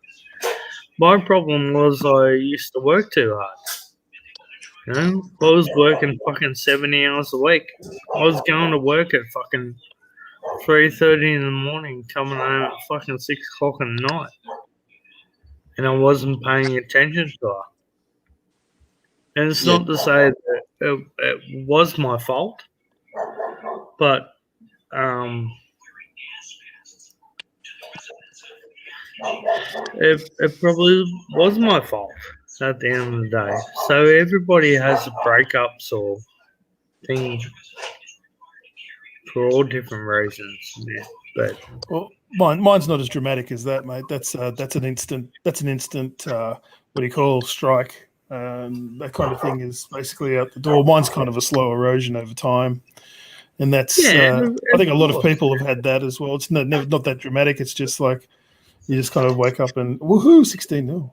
my problem was I used to work too hard. You know, I was working fucking 70 hours a week. I was going to work at fucking 3:30 in the morning, coming home at fucking 6 o'clock at night, and I wasn't paying attention to her. And it's not to say that it was my fault, but it probably was my fault at the end of the day. So everybody has breakups or things for all different reasons. Yeah. But Well, mine's not as dramatic as that, mate. That's an instant. What do you call strike? That kind of thing is basically out the door. Mine's kind of a slow erosion over time, and that's. I think a lot of people have had that as well. It's not that dramatic. It's just like you just kind of wake up and woohoo, 16-0.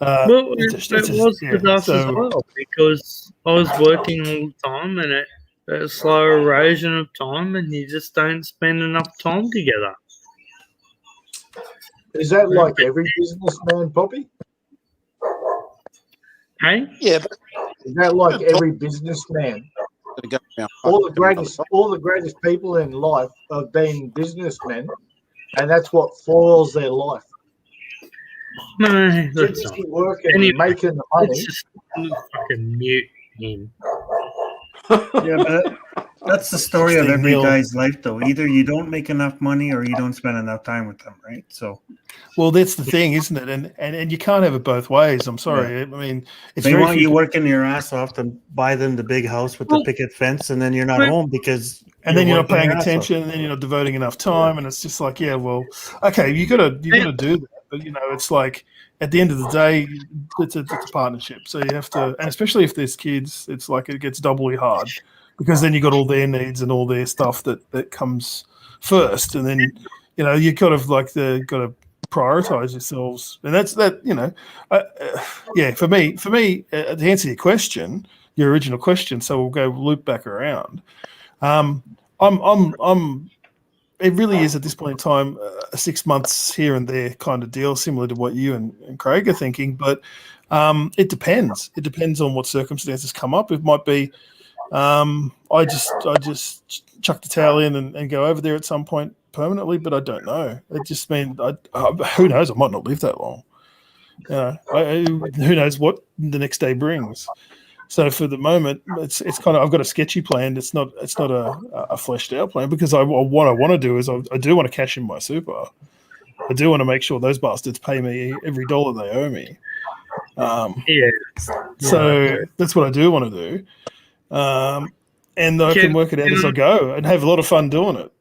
Well, it was with us as well, because I was working all the time, and a slow erosion of time, and you just don't spend enough time together. Is that like every businessman, Poppy? Hey? Yeah, but Is that like every businessman? All the greatest people in life have been businessmen, and that's what foils their life. No, that's Just not. keep working, Anyway, making the money. Let's just fucking mute him. Yeah, but that's the story of every 16-0. guy's life, though. Either you don't make enough money or you don't spend enough time with them, right? So, Well, that's the thing, isn't it? And you can't have it both ways. I'm sorry. I mean, it's they very want few you working your ass off to buy them the big house with the picket fence, and then you're not home because and then you're not working paying your ass off. attention, and then you're not devoting enough time, and it's just like, yeah, well, okay, you gotta do that, but it's like at the end of the day, it's a partnership, so you have to, and especially if there's kids, it's like it gets doubly hard because then you got all their needs and all their stuff that comes first, and then you kind of got to prioritize yourselves, and that's that. Yeah, for me, to answer your question, your original question, so we'll go loop back around. It really is at this point in time a 6 months here and there kind of deal, similar to what you and Craig are thinking. But it depends. It depends on what circumstances come up. It might be I just chuck the towel in and go over there at some point permanently, but I don't know. It just means who knows? I might not live that long. Who knows what the next day brings. So for the moment, it's kind of, I've got a sketchy plan. It's not a fleshed out plan, because what I want to do is I do want to cash in my super. I do want to make sure those bastards pay me every dollar they owe me. So that's what I do want to do, and I can work it out as I go and have a lot of fun doing it.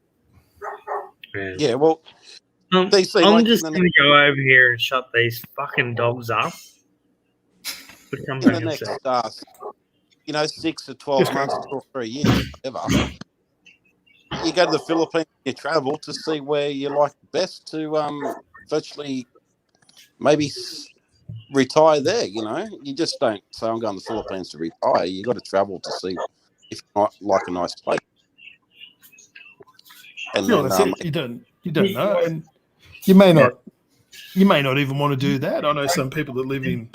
Yeah, well, I'm just going to go over here and shut these fucking dogs up. In the next, 6 to 12 months, 2 or 3 years, whatever. You go to the Philippines, you travel to see where you like best to virtually maybe retire there. You know, you just don't say I'm going to the Philippines to retire. You got to travel to see if you like a nice place. And Yeah, then, that's it. You don't know, and you may not even want to do that. I know some people that live in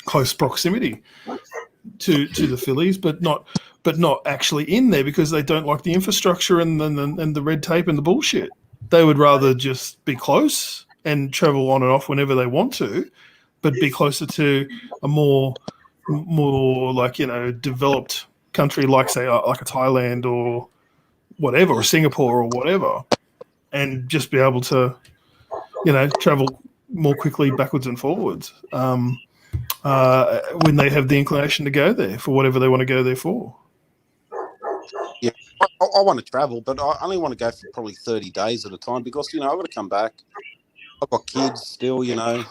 close proximity to the Phillies, but not actually in there because they don't like the infrastructure and the red tape and the bullshit. They would rather just be close and travel on and off whenever they want to, but be closer to a more like, you know, developed country like, say, like a Thailand or whatever, or Singapore or whatever, and just be able to, you know, travel more quickly backwards and forwards when they have the inclination to go there for whatever they want to go there for. Yeah, I want to travel, but I only want to go for probably 30 days at a time because, you know, I've got to come back. I've got kids still, you know.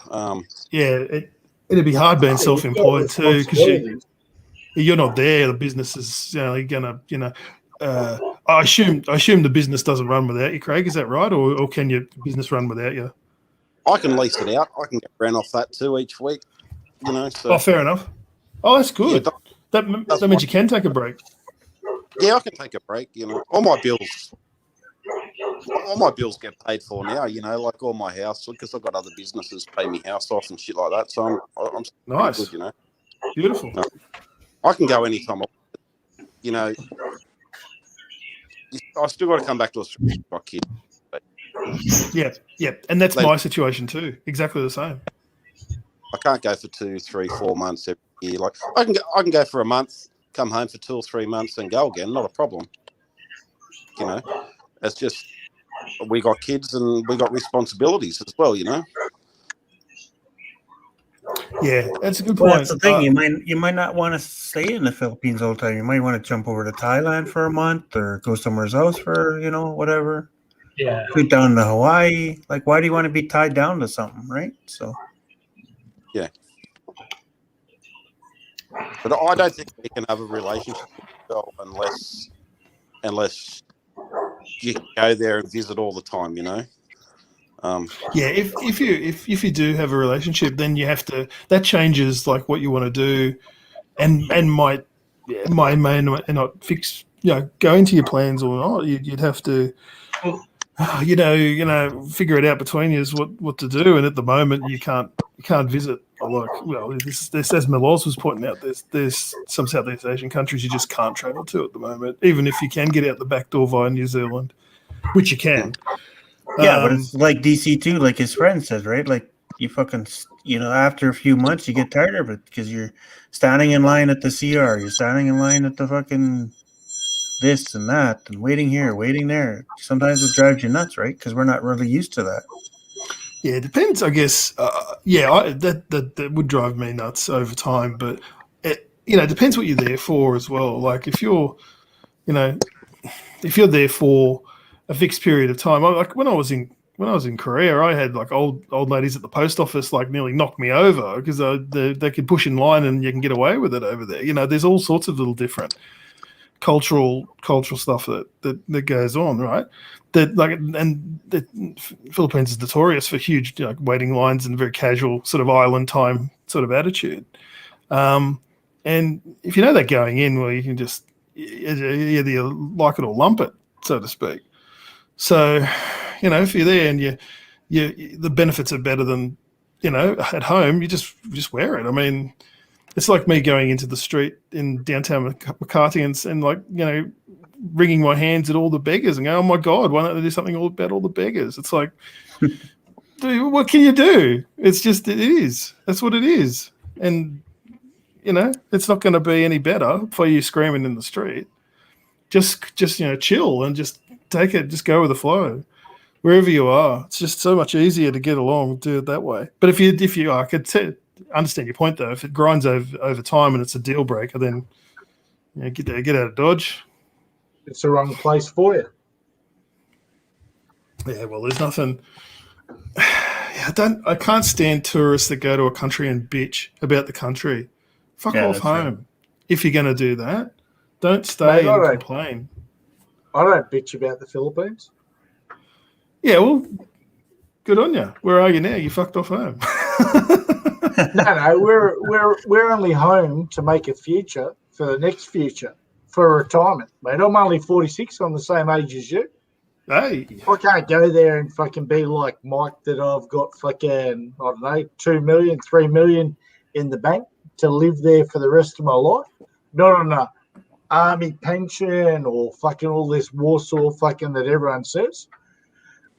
Yeah, it'd be hard being self-employed too because you're not there. The business is, you know, gonna, you know. I assume the business doesn't run without you, Craig. Is that right, or can your business run without you? I can lease it out. I can get rent off that too each week. You know. So. Oh, fair enough. Oh, that's good. Yeah, that means you can take a break. Yeah, I can take a break. You know, all my bills get paid for now. You know, like all my house, because I've got other businesses pay me house off and shit like that. So I'm nice. Good, you know. Beautiful. I can go anytime. You know, I still got to come back to Australia with my kids. Yeah, and that's my situation too. Exactly the same. I can't go for 2, 3, 4 months every year. Like I can go for a month, come home for 2 or 3 months, and go again. Not a problem. You know, it's just we got kids and we got responsibilities as well. You know. Yeah, that's a good point. Well, that's the thing. You might not want to stay in the Philippines all the time. You might want to jump over to Thailand for a month or go somewhere else for, you know, whatever. Yeah. Shoot down to Hawaii. Like, why do you want to be tied down to something, right? So. Yeah. But I don't think we can have a relationship with yourself unless you go there and visit all the time, you know. Yeah, if you do have a relationship, then you have to. That changes like what you want to do, and may not fix, you know, go into your plans or not. You'd have to, you know, figure it out between you what to do. And at the moment, you can't visit. Like, well, this as Miloz was pointing out, there's some Southeast Asian countries you just can't travel to at the moment, even if you can get out the back door via New Zealand, which you can. Yeah, but it's like DC too, like his friend says, right? Like you fucking, you know, after a few months, you get tired of it because you're standing in line at the CR, you're standing in line at the fucking this and that, and waiting here, waiting there. Sometimes it drives you nuts, right? Because we're not really used to that. Yeah, it depends, I guess. That would drive me nuts over time, but it depends what you're there for as well. Like if you're there for a fixed period of time, like when I was in Korea, I had like old ladies at the post office like nearly knock me over because they could push in line and you can get away with it over there. You know, there's all sorts of little different cultural stuff that goes on, right? The Philippines is notorious for huge, you know, waiting lines and very casual sort of island time sort of attitude. And if you know that going in, well, you can just either you like it or lump it, so to speak. So, you know, if you're there and you the benefits are better than, you know, at home, you just wear it. I mean, it's like me going into the street in downtown Makati and like, you know, wringing my hands at all the beggars and go, oh my God, why don't they do something about all the beggars? It's like, dude, what can you do? It's just, it is. That's what it is. And, you know, it's not going to be any better for you screaming in the street. Just, you know, chill and just take it, just go with the flow. Wherever you are, it's just so much easier to get along, do it that way. But if you I could understand your point though. If it grinds over time and it's a deal breaker, then, you know, get out of Dodge. It's the wrong place for you. Yeah, well, there's nothing. I can't stand tourists that go to a country and bitch about the country. Fuck off home. Right. If you're going to do that, don't stay and complain. I don't bitch about the Philippines. Yeah, well, good on you. Where are you now? You fucked off home. No, we're only home to make a future for the next future for retirement, mate. I'm only 46. I'm the same age as you. Hey, I can't go there and fucking be like Mike that I've got fucking, I don't know, 2 million, 3 million in the bank to live there for the rest of my life. Not on a army pension or fucking all this Warsaw fucking that everyone says.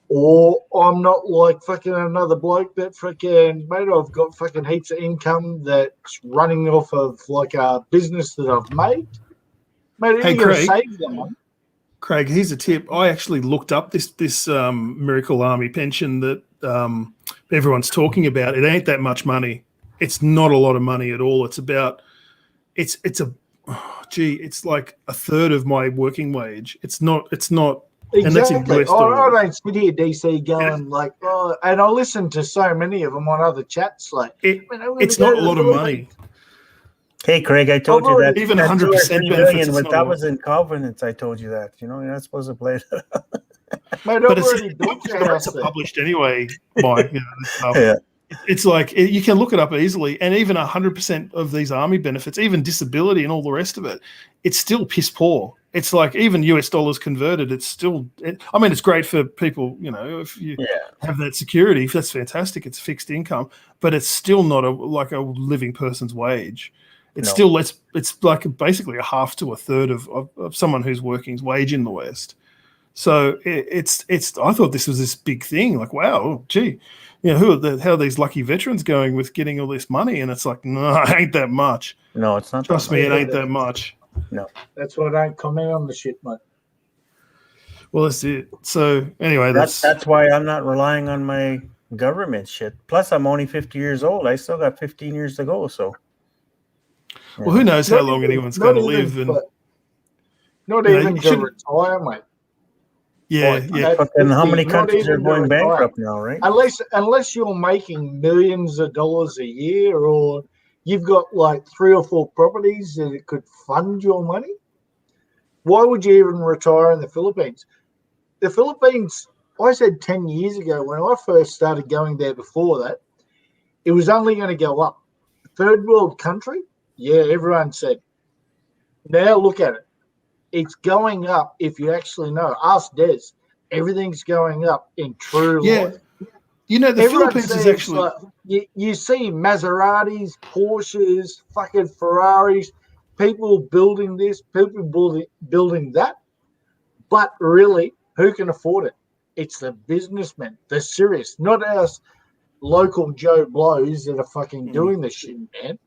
Or I'm not like fucking another bloke that fucking, mate, I've got fucking heaps of income that's running off of like a business that I've made. Mate, Hey, you're going to Craig. save them, man. Craig, here's a tip. I actually looked up this Miracle Army pension that everyone's talking about. It ain't that much money. It's not a lot of money at all. It's about it's like a third of my working wage. It's not. And that's in Exactly. US dollars. I don't sit here, DC, going like, oh, and I listen to so many of them on other chats. Like, It's not a lot of money. Hey, Craig, I told you that. Even that 100% 2 or 3 benefits, million, it's when not that a was in covenants, I told you that. You know, you're not supposed to play that. Mate, But I've already built your house it's there. published anyway, Mike. You know, this stuff. Yeah. It's like you can look it up easily, and even 100% of these army benefits, even disability and all the rest of it, it's still piss poor. It's like even US dollars converted, it's still. I mean, it's great for people, you know, if you have that security, that's fantastic. It's fixed income, but it's still not like a living person's wage. It's still it's like basically a half to a third of someone who's working's wage in the West. So it's. I thought this was this big thing. Like, wow, gee, you know, how are these lucky veterans going with getting all this money? And it's like, no, it ain't that much. No, it's not. Trust me, it ain't that much. No, that's why I don't comment on the shit, mate. Well, that's it. So anyway, that's why I'm not relying on my government shit. Plus, I'm only 50 years old. I still got 15 years to go. So, well, who knows how long anyone's going to live? And not even to retire, mate. Yeah, yeah. And how many countries are going bankrupt now, right? Unless you're making millions of dollars a year, or you've got like 3 or 4 properties that it could fund your money, why would you even retire in the Philippines? The Philippines, I said 10 years ago when I first started going there before that, it was only going to go up. Third world country, yeah, everyone said. Now look at it. It's going up if you actually know. Ask Des. Everything's going up in true life. You know, the Everyone Philippines is says, actually... like, you see Maseratis, Porsches, fucking Ferraris, people building this, people building that. But really, who can afford it? It's the businessmen. They're serious. Not us local Joe Blows that are fucking doing this shit, man.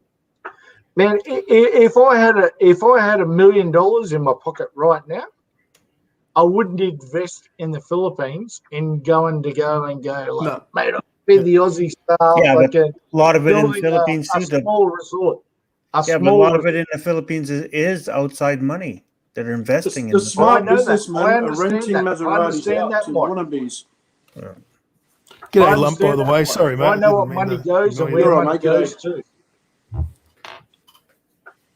Man, if I had $1 million in my pocket right now, I wouldn't invest in the Philippines in going like, mate, I'll be the Aussie star. Yeah, like but a lot of it in the building Philippines a too. small resort. But a lot of it in the Philippines is outside money that are investing in. The smart I know that. businessmen I are understand renting that. I Maseratis understand out that, to Mike. wannabes. G'day, Lump, by the way. Sorry, mate. I know what Didn't mean money to goes and annoy you. where You're all money right, mate. goes to.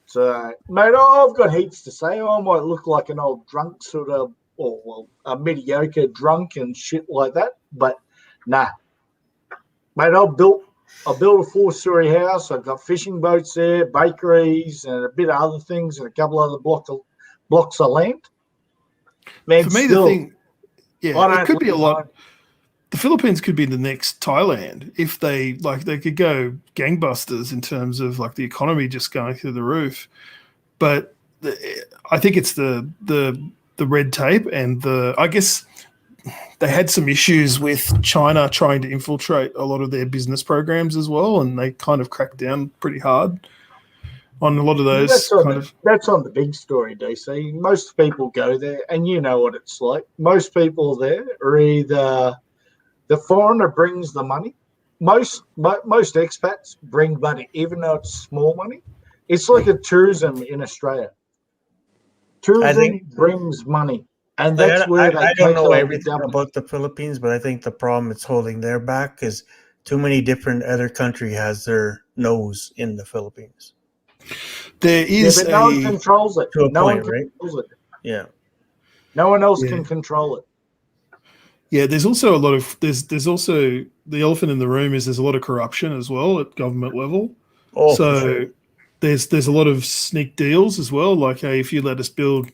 So, mate, I've got heaps to say. I might look like an old drunk sort of, or well, a mediocre drunk and shit like that. But nah, mate, I built a 4-story house. I've got fishing boats there, bakeries, and a bit of other things, and a couple other blocks of land. Man, For me, still, the thing, I it could be a don't lot. The Philippines could be the next Thailand if they could go gangbusters in terms of like the economy just going through the roof. But I think it's the red tape and I guess they had some issues with China trying to infiltrate a lot of their business programs as well, and they kind of cracked down pretty hard on a lot of those that's on the big story, DC. Most people go there, and you know what it's like. Most people there are either the foreigner brings the money. Most expats bring money, even though it's small money. It's like a tourism in Australia. Tourism brings money, and that's where I don't know everything about the Philippines, but I think the problem it's holding there back is too many different other country has their nose in the Philippines. There is but no one controls it. To a no point, one right? controls it. Yeah. No one else can control it. Yeah, there's also a lot of there's also the elephant in the room is there's a lot of corruption as well at government level. Oh, so for sure. there's a lot of sneak deals as well. Like, hey, if you let us build,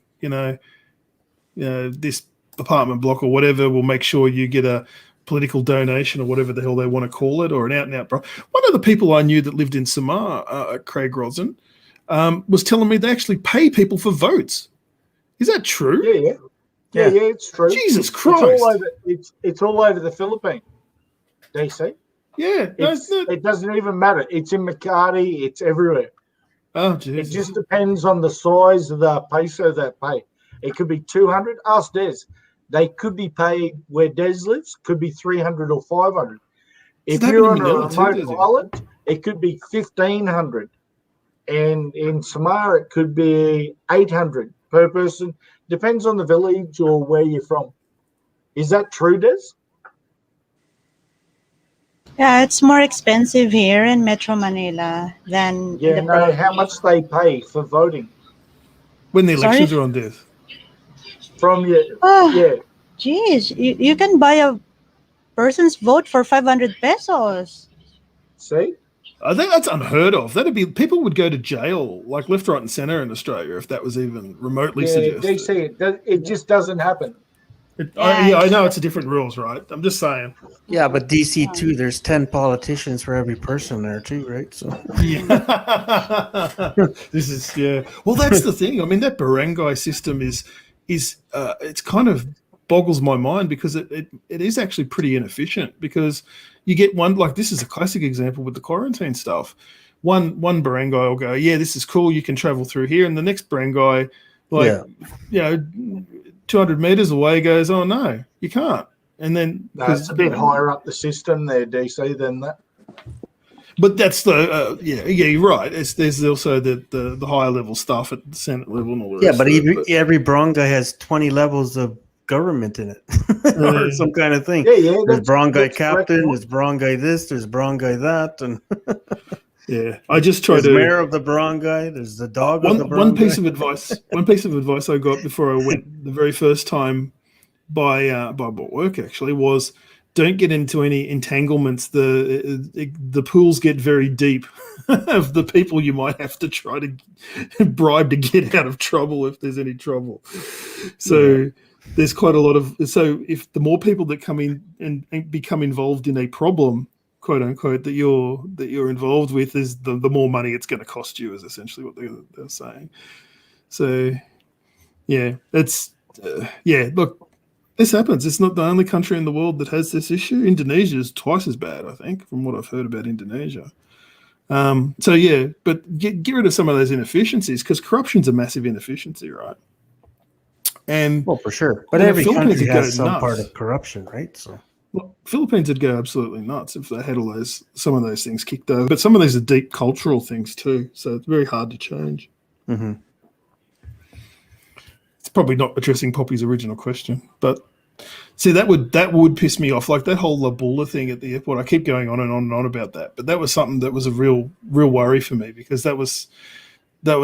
this apartment block or whatever, we'll make sure you get a political donation or whatever the hell they want to call it, or an out and out. One of the people I knew that lived in Samar, Craig Rosin, was telling me they actually pay people for votes. Is that true? Yeah, it's true. Jesus Christ! It's all over the Philippines. DC. Yeah, it doesn't even matter. It's in Makati. It's everywhere. Oh, Jesus. It just depends on the size of the peso they pay. It could be 200. Ask Des. They could be paid where Des lives. Could be 300 or 500. If you're on a remote island, it could be 1,500. And in Samar, it could be 800 per person. Depends on the village or where you're from. Is that true, Des? Yeah, it's more expensive here in Metro Manila than in the how much they pay for voting when the elections are on, Des? From your geez, you can buy a person's vote for 500 pesos. See? I think that's unheard of. People would go to jail, like left, right, and center in Australia if that was even remotely suggested. They say it just doesn't happen. I know it's a different rules, right? I'm just saying. Yeah, but DC too. There's 10 politicians for every person there too, right? So this is Well, that's the thing. I mean, that barangay system is it's kind of boggles my mind because it is actually pretty inefficient, because you get one, like this is a classic example with the quarantine stuff. One barangay will go, yeah, this is cool, you can travel through here, and the next barangay, 200 meters away, goes, oh no, you can't. And then it's a bit higher up the system there, DC, than that. But that's the you're right. There's also the higher level stuff at the Senate level and all the rest. But every barangay has 20 levels of government in it, or some kind of thing. There's barangay captain, there's barangay this, there's barangay that, and I just try to mayor of the barangay. There's the dog of the barangay. One piece of advice I got before I went the very first time by work actually was, don't get into any entanglements. The pools get very deep of the people you might have to try to bribe to get out of trouble if there's any trouble. So there's quite a lot of, so if the more people that come in and become involved in a problem, quote unquote, that you're involved with, is the more money it's going to cost you, is essentially what they're saying. So look, this happens. It's not the only country in the world that has this issue. Indonesia is twice as bad, I think, from what I've heard about Indonesia. But get rid of some of those inefficiencies, because corruption's a massive inefficiency, right? And for sure. But every country has some part of corruption, right? So Philippines would go absolutely nuts if they had some of those things kicked over. But some of these are deep cultural things too, so it's very hard to change. Mm-hmm. It's probably not addressing Poppy's original question, but see, that would piss me off. Like that whole Labula thing at the airport. I keep going on and on and on about that, but that was something that was a real worry for me, because that was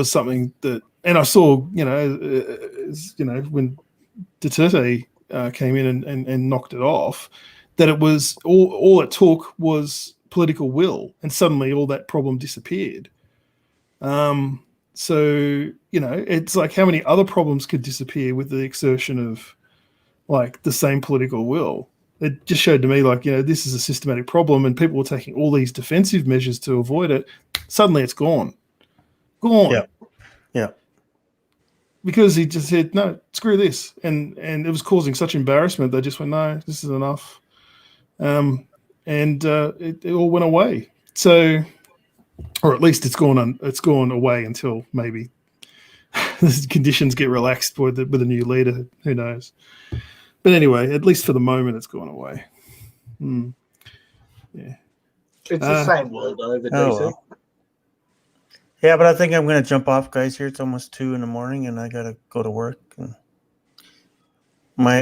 something that, and I saw, when Duterte came in and knocked it off, that it was all it took was political will, and suddenly all that problem disappeared. So, it's like, how many other problems could disappear with the exertion of like the same political will? It just showed to me, like, this is a systematic problem, and people were taking all these defensive measures to avoid it. Suddenly it's gone. Yeah. Because he just said, no, screw this. And it was causing such embarrassment. They just went, no, this is enough. It all went away. So, or at least it's gone away until maybe the conditions get relaxed with a new leader. Who knows? But anyway, at least for the moment, it's gone away. Yeah. It's the same world over DC. Yeah, but I think I'm going to jump off, guys. Here it's almost 2 a.m, and I got to go to work. My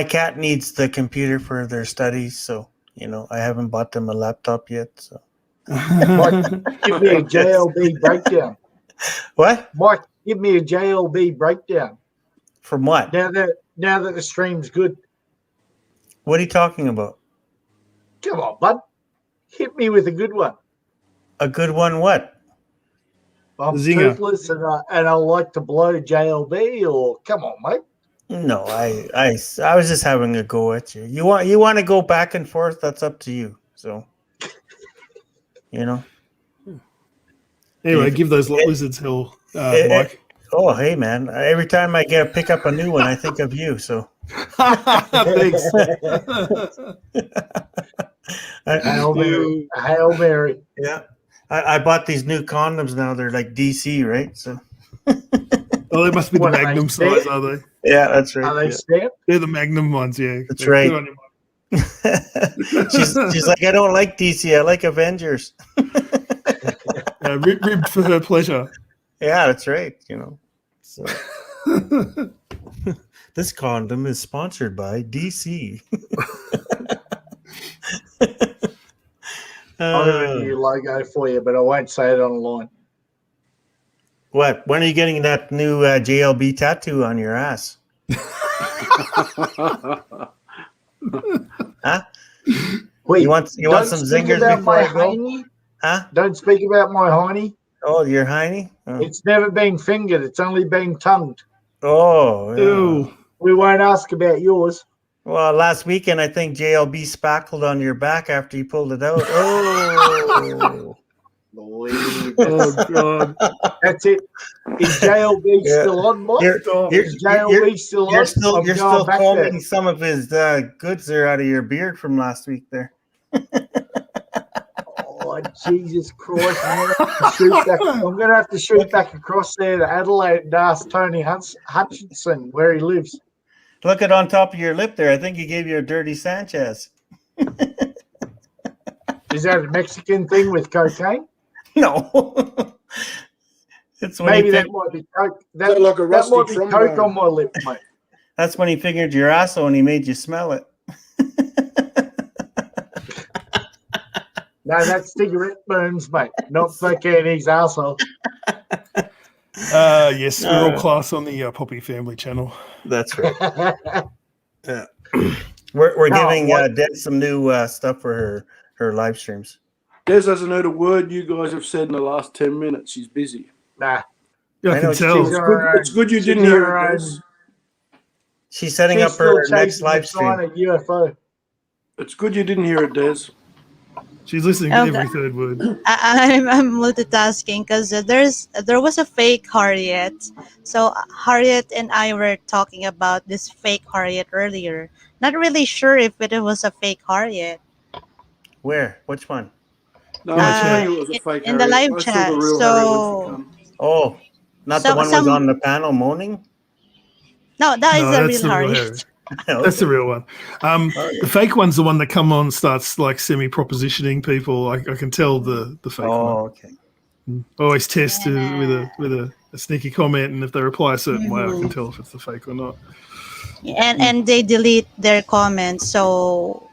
cat needs the computer for their studies, so I haven't bought them a laptop yet. So Mike, give me a JLB breakdown. What? Mike, give me a JLB breakdown. From what? Now that the stream's good. What are you talking about? Come on, bud. Hit me with a good one. A good one, what? I'm Zinger. toothless and I like to blow JLB, or come on, mate. No, I was just having a go at you. You want to go back and forth? That's up to you. So, you know. Anyway, If- give those lizards hell, Mike. Oh, hey, man! Every time I pick up a new one, I think of you. So, Thanks. Hail Mary. Yeah, I bought these new condoms now. They're like DC, right? So, Oh, they must be the What are they, Magnum size, are they? yeah, that's right. Are they yeah. stamped? They're the Magnum ones, yeah. That's Yeah, right. good on you, Mike. she's like, I don't like DC. I like Avengers. Ribbed for her pleasure. Yeah, that's right. You know. So. This condom is sponsored by DC. I'll have a new logo for you, but I won't say it online. What? When are you getting that new JLB tattoo on your ass? Huh? Wait, You want some speak zingers about before my I go? hiney. Huh? Don't speak about my hiney. Oh, your hiney? Oh, It's never been fingered. It's only been tongued. oh yeah. Ew. We won't ask about yours. Well, last weekend I think JLB spackled on your back after you pulled it out. Oh, Oh, God. That's it. Is JLB Yeah. still on, Mike? Is JLB you're- still you're on? still I'm you're going still back combing there. some of his goods there out of your beard from last week there. Oh, Jesus Christ. I'm going to have to shoot back across there to Adelaide and ask Tony Hutchinson where he lives. Look at on top of your lip there. I think he gave you a dirty Sanchez. Is that a Mexican thing with cocaine? No. It's when Maybe he that fig- might be coke. Is that like a That rusty might be coke trombone? on my lip, mate. that's when he figured your asshole and he made you smell it. No, that's cigarette burns, mate. Not fucking his arsehole. Yes, we're all class on the Poppy Family channel. That's right. Yeah. We're No, giving what- Deb some new stuff for her live streams. Des hasn't heard a word you guys have said in the last 10 minutes. She's busy. Nah. Yeah, I I can know, tell. she's on It's good you She's didn't on hear her it, Des. own. She's setting She's up her still next chasing live the stream. sign at UFO. It's good you didn't hear it, Des. She's listening to Okay. every third word. I'm multitasking because there was a fake Harriet. So Harriet and I were talking about this fake Harriet earlier. Not really sure if it was a fake Harriet. Where? Which one? No, I knew it was a fake in the Harriet. live I saw chat, the real so- Harriet when she come. Oh, not the one was on the panel moaning? No, that is No, a that's real the real Harriet. Harriet. That's the real one. The fake one's the one that come on starts like semi-propositioning people. I can tell the fake one. Oh, okay. Always test with a sneaky comment, and if they reply a certain way, I can tell if it's the fake or not. And they delete their comments. So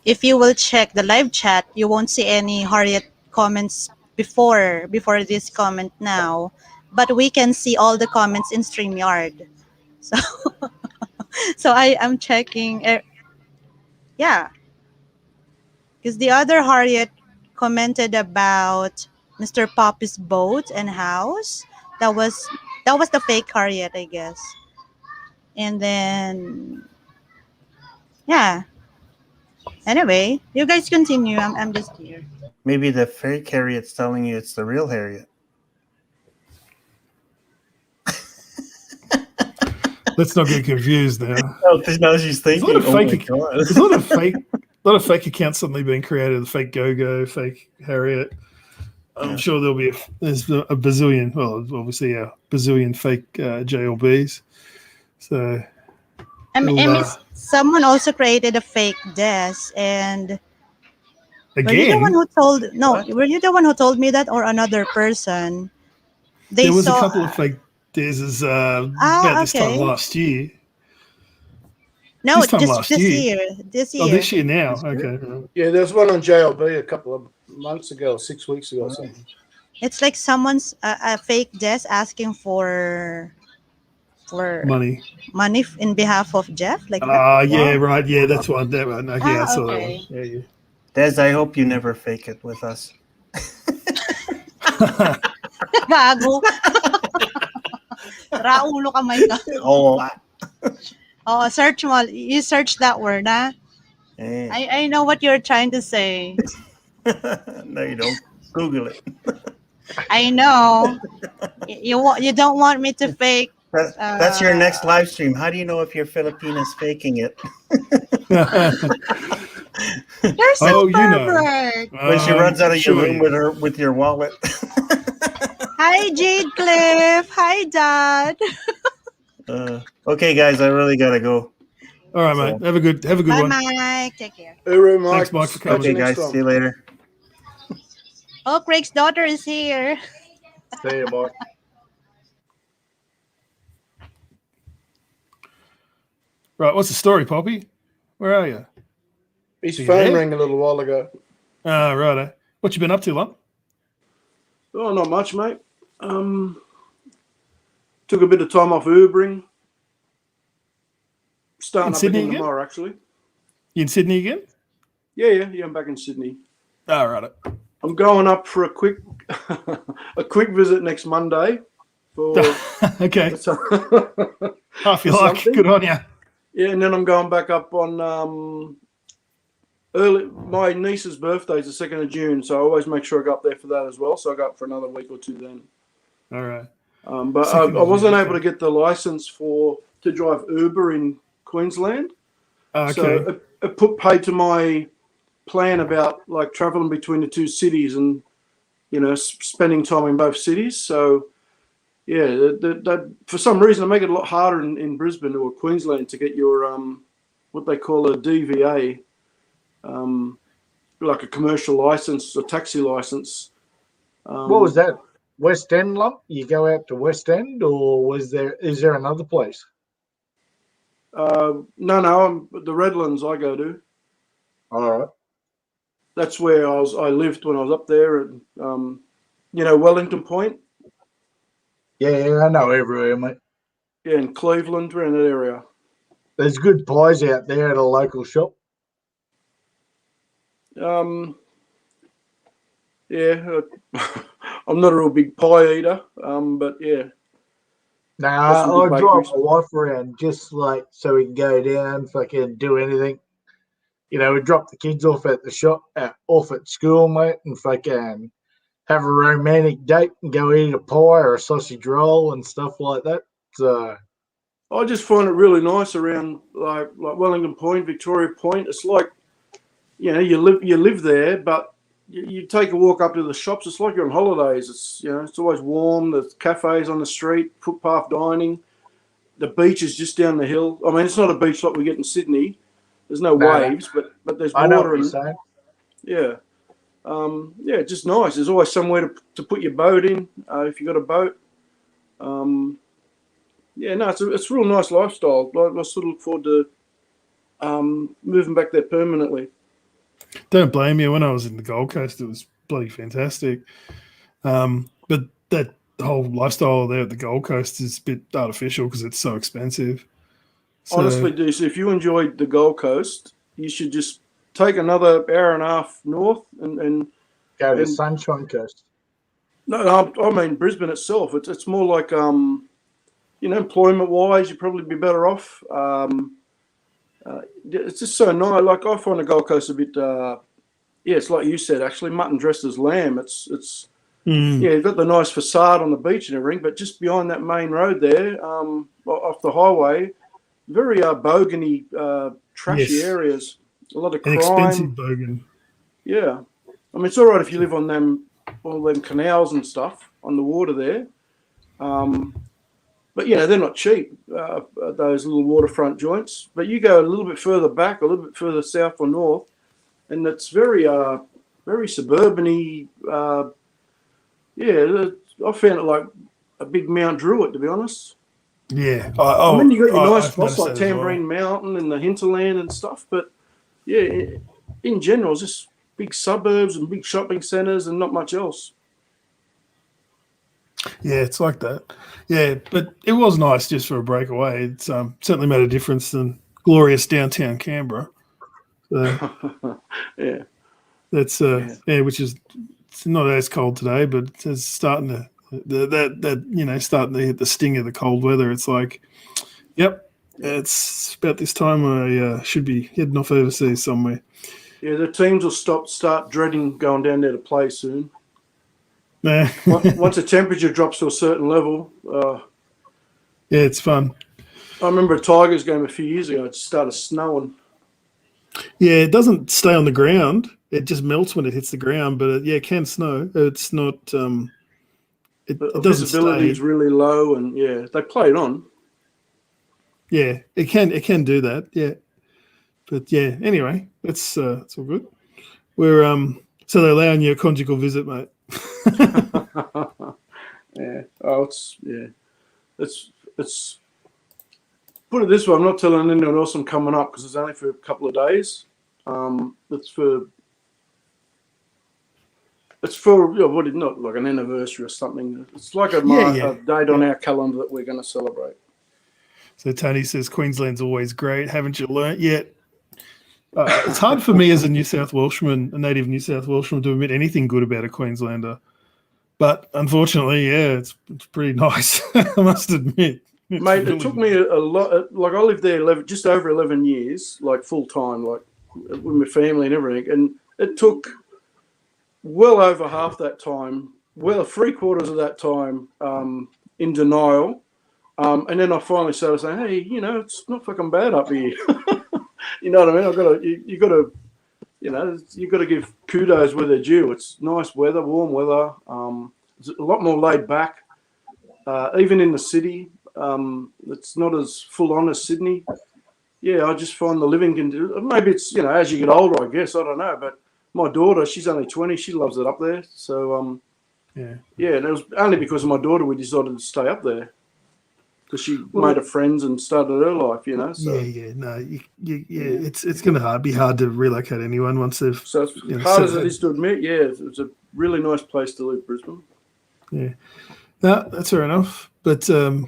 if you will check the live chat, you won't see any Harriet comments before this comment now. But we can see all the comments in StreamYard. So so I'm checking. Yeah. Because the other Harriet commented about Mr. Poppy's boat and house. That was the fake Harriet, I guess. And then, yeah. Anyway, you guys continue. I'm just here. Maybe the fake Harriet's telling you it's the real Harriet. Let's not get confused now. Oh, now she's There's a thinking. lot of Oh my fake. God. There's a lot of fake accounts suddenly being created. The fake Go-Go, fake Harriet. I'm sure there'll be there's a bazillion. Well, obviously a bazillion fake JLBs. So I mean, someone also created a fake Des, and were you the again, one who told? No, were you the one who told me that, or another person? They there was saw. a couple of fake Deses about this time okay. last year. No, this time just last this year. year. This year. Oh, this year now. Okay. Yeah, there's one on JLB a couple of months ago, 6 weeks ago or something. It's like someone's a fake Des asking for Money. in behalf of Jeff, like that. Yeah, right. Yeah, that's one. That one. Okay, I saw okay. that one. Yeah. Des, I hope you never fake it with us. Gago. Raulo kamay ka. Oh, Oh, search mo. You search that word, huh? eh. I know what you're trying to say. No, you don't. Google it. I know. You don't want me to fake. That's your next live stream. How do you know if your Filipina's faking it? You're so Oh, you know. pervert. When she runs out of your sure room you- with your wallet. Hi, Jade Cliff. Hi, Dad. Okay, guys, I really gotta go. All right, mate. Have a good Bye, one. Mike. Take care. Hooroo, Mike. Thanks, Mike, for coming. Okay, Next guys, time. see you later. Oh, Craig's daughter is here. See you, Mike. Right, what's the story, Poppy? Where are you? His You phone there? rang a little while ago. Ah, righto. What you been up to, love? Oh, not much, mate. Took a bit of time off Ubering. Starting In up Sydney again again? tomorrow, actually. You in Sydney again? Yeah, I'm back in Sydney. Ah, righto. I'm going up for a quick visit next Monday. For Okay. so- Half you for like. something. Good on you. Yeah, and then I'm going back up on early. My niece's birthday is the 2nd of June, so I always make sure I go up there for that as well. So I go up for another week or two then. All right. But 2nd I of wasn't June, able to get the license to drive Uber in Queensland. Okay. So it put paid to my plan about like traveling between the two cities and spending time in both cities. So yeah, that for some reason, they make it a lot harder in Brisbane or Queensland to get your what they call a DVA, like a commercial license, a taxi license. What was that? West End lump? You go out to West End, or is there another place? No, the Redlands I go to. All right. That's where I lived when I was up there at Wellington Point. Yeah, I know everywhere, mate. Yeah, in Cleveland, we're in that area. There's good pies out there at a local shop. Yeah, I'm not a real big pie eater, but yeah. Nah, some good I drive bakeries. my wife around just like so we can go down, fucking do anything. We drop the kids off at the shop, off at school, mate, and fucking have a romantic date and go eat a pie or a sausage roll and stuff like that. So I just find it really nice around like Wellington Point, Victoria Point. It's like, you live there, but you take a walk up to the shops. It's like you're on holidays. It's always warm. There's cafes on the street, footpath dining. The beach is just down the hill. I mean, it's not a beach like we get in Sydney. There's no waves, but there's I know water. what you're saying. Yeah. Just nice. There's always somewhere to put your boat in if you got a boat. It's a real nice lifestyle. I sort of look forward to moving back there permanently. Don't blame you. When I was in the Gold Coast, it was bloody fantastic. But that whole lifestyle there at the Gold Coast is a bit artificial because it's so expensive. So, Honestly, Deuce, if you enjoyed the Gold Coast, you should just take another hour and a half north and Go to Sunshine Coast. No, I mean Brisbane itself. It's more like employment wise, you'd probably be better off. It's just so nice. Like I find the Gold Coast a bit. It's like you said, actually, mutton dressed as lamb. It's you've got the nice facade on the beach and everything, but just behind that main road there, off the highway, very bogany, trashy Yes. areas. A lot of an crime. expensive bogan. Yeah, I mean it's all right if you live on all them canals and stuff on the water there, but they're not cheap. Those little waterfront joints. But you go a little bit further back, a little bit further south or north, and it's very suburban-y. I found it like a big Mount Druitt, to be honest. Yeah. You got your nice I've spots noticed like that as well. Tambourine Mountain and the hinterland and stuff, but in general, it's just big suburbs and big shopping centres and not much else. Yeah, it's like that. Yeah, but it was nice just for a breakaway. It's certainly made a difference than glorious downtown Canberra. So, Yeah. That's which is it's not as cold today, but it's starting to starting to hit the sting of the cold weather. It's like, yep, it's about this time I should be heading off overseas somewhere. Yeah, the teams will start dreading going down there to play soon. Nah. Once the temperature drops to a certain level. Yeah, it's fun. I remember a Tigers game a few years ago. It started snowing. Yeah, it doesn't stay on the ground. It just melts when it hits the ground. But it can snow. It's not. It doesn't visibility stay. is really low, and yeah, they play it on. Yeah, it can do that. Yeah, but yeah. Anyway, it's all good. We're so they're allowing you a conjugal visit, mate. Yeah. Oh, it's. Put it this way, I'm not telling anyone else I'm coming up because it's only for a couple of days. It's for not like an anniversary or something. It's like a date on our calendar that we're going to celebrate. So Tony says Queensland's always great. Haven't you learnt yet? It's hard for me as a native New South Welshman, to admit anything good about a Queenslander. But unfortunately, it's pretty nice. I must admit. Mate, it took me a lot. Like I lived there just over 11 years, like full time, like with my family and everything. And it took well over half that time, well, 3/4 of that time in denial. And then I finally started saying, hey, it's not fucking bad up here. You know what I mean? You got to give kudos where they're due. It's nice weather, warm weather. It's a lot more laid back, even in the city. It's not as full on as Sydney. Yeah, I just find the living maybe it's as you get older, I guess, I don't know. But my daughter, she's only 20, she loves it up there. So and it was only because of my daughter we decided to stay up there because she made her friends and started her life. So. It's going to be hard to relocate anyone once they've. So as hard as it is to admit, it's a really nice place to live, Brisbane. Yeah, no, that's fair enough. But I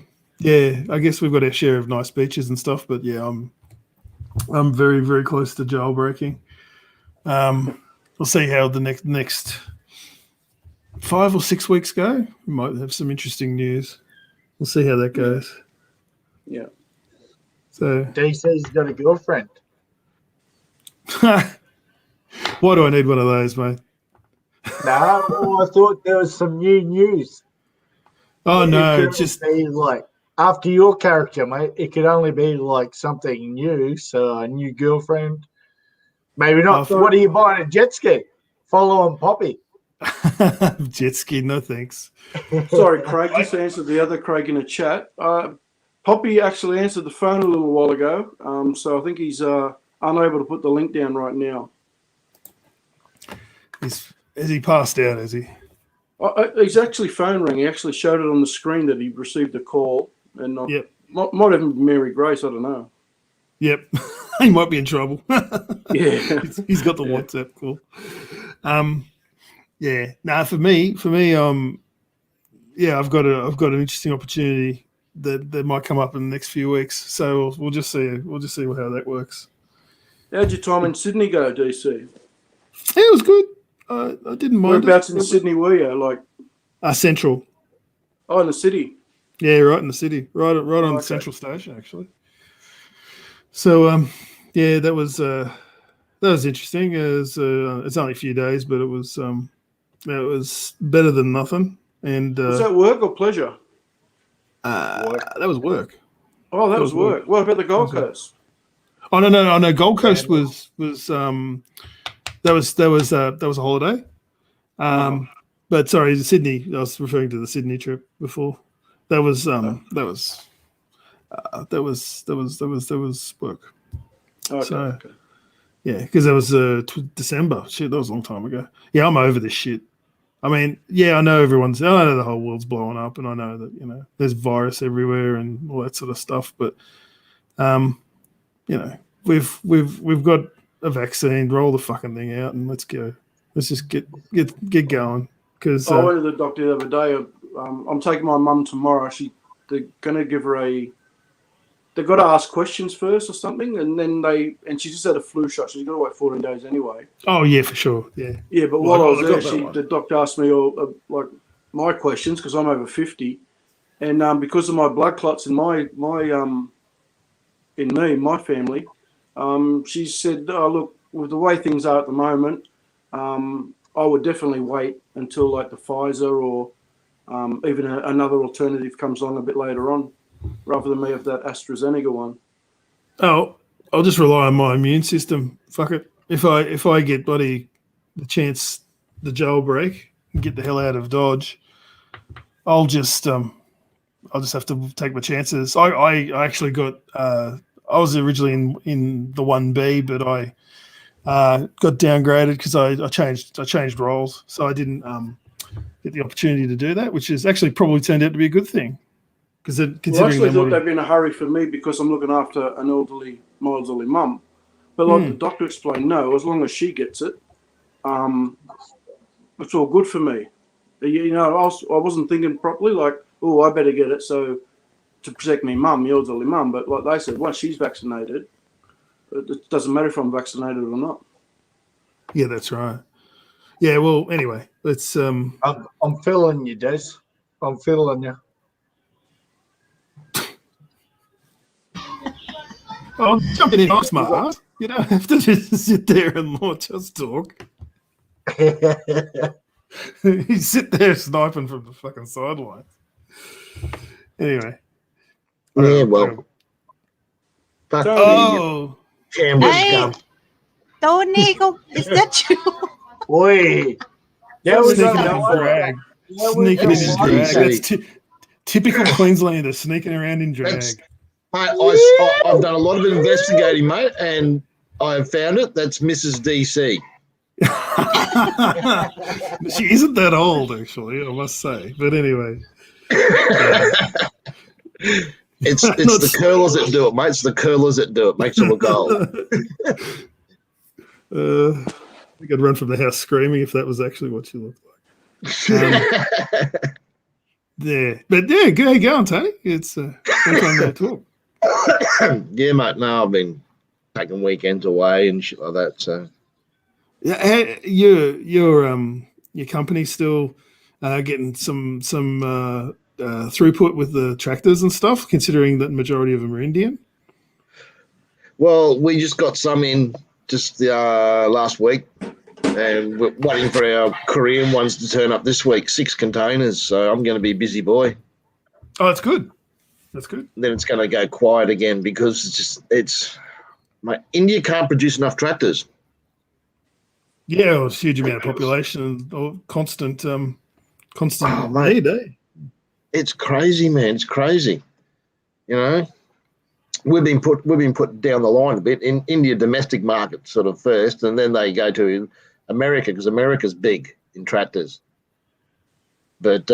guess we've got our share of nice beaches and stuff. But I'm very, very close to jailbreaking. We'll see how the next 5 or 6 weeks go. We might have some interesting news. We'll see how that goes. Yeah. So D says he's got a girlfriend. Why do I need one of those, mate? No, I thought there was some new news. Oh no, it's just be like after your character, mate. It could only be like something new. So a new girlfriend, maybe not. What are you buying? A jet ski? Following Poppy. Jet ski, no thanks. Sorry, Craig. Just answered the other Craig in the chat. Poppy actually answered the phone a little while ago, so I think he's unable to put the link down right now. Has he passed out? Has he? He's actually phone rang. He actually showed it on the screen that he received a call, and might even be Mary Grace. I don't know. Yep, he might be in trouble. Yeah, he's got the WhatsApp call. Yeah. Now for me, I've got an interesting opportunity that might come up in the next few weeks. So we'll just see how that works. How'd your time in Sydney go, DC? It was good. I didn't mind. Whereabouts in Sydney were you? Like Central. Oh, in the city. Yeah, right in the city, right on the Central Station, actually. So that was interesting. It's only a few days, but it was better than nothing. And was that work or pleasure? That was work. Oh, that was work. What about the Gold Coast? Oh no. Gold Coast was that was a holiday. But sorry, Sydney. I was referring to the Sydney trip before. That was work. Okay. Yeah, because that was December. Shit, that was a long time ago. Yeah, I'm over this shit. I mean, I know I know the whole world's blowing up, and I know that there's virus everywhere and all that sort of stuff. But we've got a vaccine. Roll the fucking thing out and let's go. Let's just get going. Because I went to the doctor the other day. I'm taking my mum tomorrow. They're going to give her a they've got to ask questions first or something, and then she just had a flu shot, so she's got to wait 14 days anyway. Oh yeah, for sure. Yeah. Yeah, but Well, while I was I got that there, one. the doctor asked me like my questions because I'm over 50, and because of my blood clots in my family, she said, "Oh, look, with the way things are at the moment, I would definitely wait until like the Pfizer or even another alternative comes on a bit later on, rather than me have that AstraZeneca one." Oh, I'll just rely on my immune system. Fuck it. If I get the jailbreak and get the hell out of Dodge, I'll just have to take my chances. I actually got I was originally in the 1B, but I got downgraded because I changed roles, so I didn't get the opportunity to do that, which has actually probably turned out to be a good thing. Because I actually thought they'd be in a hurry for me because I'm looking after my elderly mum. But like the doctor explained, no, as long as she gets it, it's all good for me. You know, I wasn't thinking properly, like, oh, I better get it to protect my elderly mum. But like they said, once she's vaccinated, it doesn't matter if I'm vaccinated or not. Yeah, that's right. Yeah, well, anyway, let's. I'm feeling you, Des. I'm feeling you. Oh, jumping in, smart. You don't have to just sit there and watch us talk. You sit there sniping from the fucking sidelines. Anyway. Yeah, well. Fuck oh. Cameron's Hey, gum. Tony, is that you? Oi. Yeah, was sneaking that in one? drag. Yeah, Sneaking in was drag. that? That's typical Queenslander, sneaking around in drag. Mate, I've done a lot of investigating, mate, and I have found it. That's Mrs. DC. She isn't that old, actually, I must say. But anyway. It's the curlers that do it, mate. It's the curlers that do it. Makes them look old. I think I'd run from the house screaming if that was actually what she looked like. Yeah, but yeah, go on, Tony. It's fun to talk. Yeah, mate. No, I've been taking weekends away and shit like that. So yeah, your company's still getting some throughput with the tractors and stuff, considering that the majority of them are Indian. well, we just got some in just last week, and we're waiting for our Korean ones to turn up this week. 6 containers, so I'm going to be a busy boy. Oh, that's good. That's good. Then it's going to go quiet again because India can't produce enough tractors. Yeah, well, it's a huge amount of population and constant Oh, mate. need, eh? It's crazy, man. It's crazy. You know, we've been put down the line a bit in India domestic market sort of first, and then they go to America because America's big in tractors. But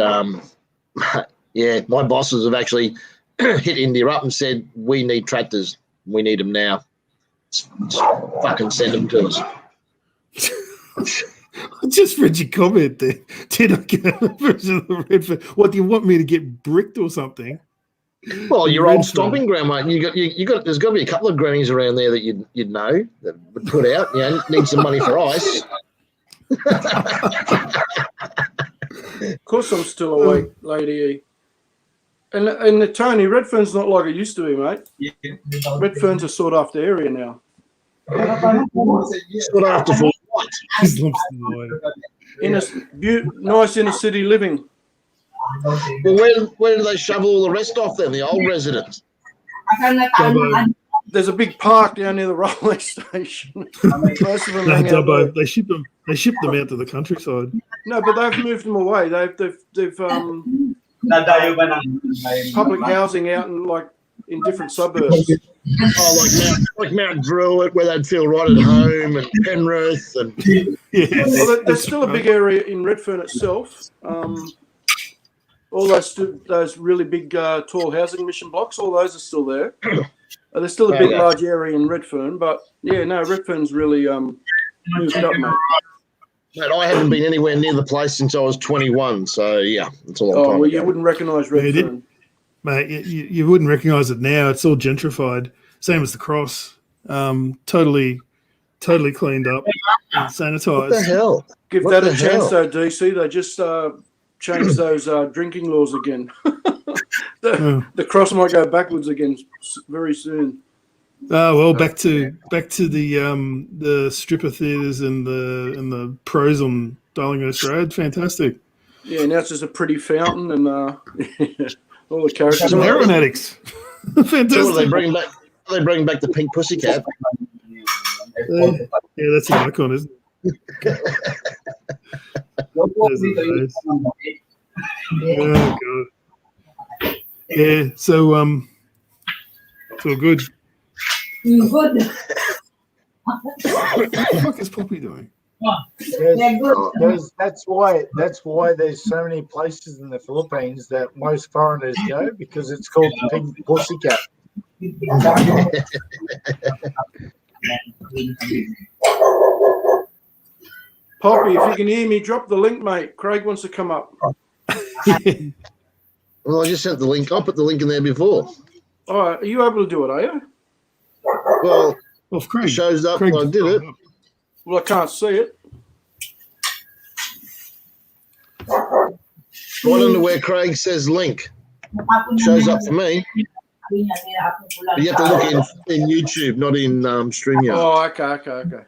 yeah, my bosses have actually hit India up and said, we need tractors. We need them now. Just fucking send them to us. I just read your comment there. Did I get a version of the Redfern? What, do you want me to get bricked or something? Well, your Redfern. old stomping ground, mate. You got. There's got to be a couple of grannies around there that you'd know that would put out. You know, need some money for ice. Of course, I'm still awake, Lady E. And Tony, Redfern's not like it used to be, mate. Redfern's a sought after area now. Sought after for what? In a nice inner city living. Well, where do they shovel all the rest off then? The old residents. There's a big park down near the railway station. Most of them hang out there. They ship them out to the countryside. No, but they've moved them away. They've public housing out in different suburbs. Oh, like Mount Druitt, where they'd feel right at home, and Penrith, and Well, there's still a big area in Redfern itself. All those really big, tall housing mission blocks, all those are still there. There's still a big, large area in Redfern, but yeah, no, Redfern's really moved up, mate. Mate, I haven't been anywhere near the place since I was 21, so yeah, it's a long time. Well, you wouldn't recognise Redfern. mate, you wouldn't recognise it now. It's all gentrified. Same as the Cross. Totally cleaned up, and sanitized. What the hell? Give What that a the chance, hell? though, DC. They just changed those drinking laws again. The Cross might go backwards again very soon. Oh well, back to the stripper theatres and the pros on Darlinghurst Road. Fantastic. Yeah, now it's just a pretty fountain and all the characters. Some heroin addicts. Fantastic. So what, are they bringing back? Are they bringing back the pink pussycat? Yeah, that's an icon, isn't it? Oh god. Yeah. So it's all good. What the fuck is Poppy doing? That's why there's so many places in the Philippines that most foreigners go, because it's called the Pink Pussycat. Poppy, if you can hear me, drop the link, mate. Craig wants to come up. Well, I just sent the link. I put the link in there before. All right, are you able to do it, are you? Well, Craig shows up. Craig, I did it. Well, I can't see it. Right under where Craig says link. Shows up for me. But you have to look in YouTube, not in StreamYard. Oh, okay.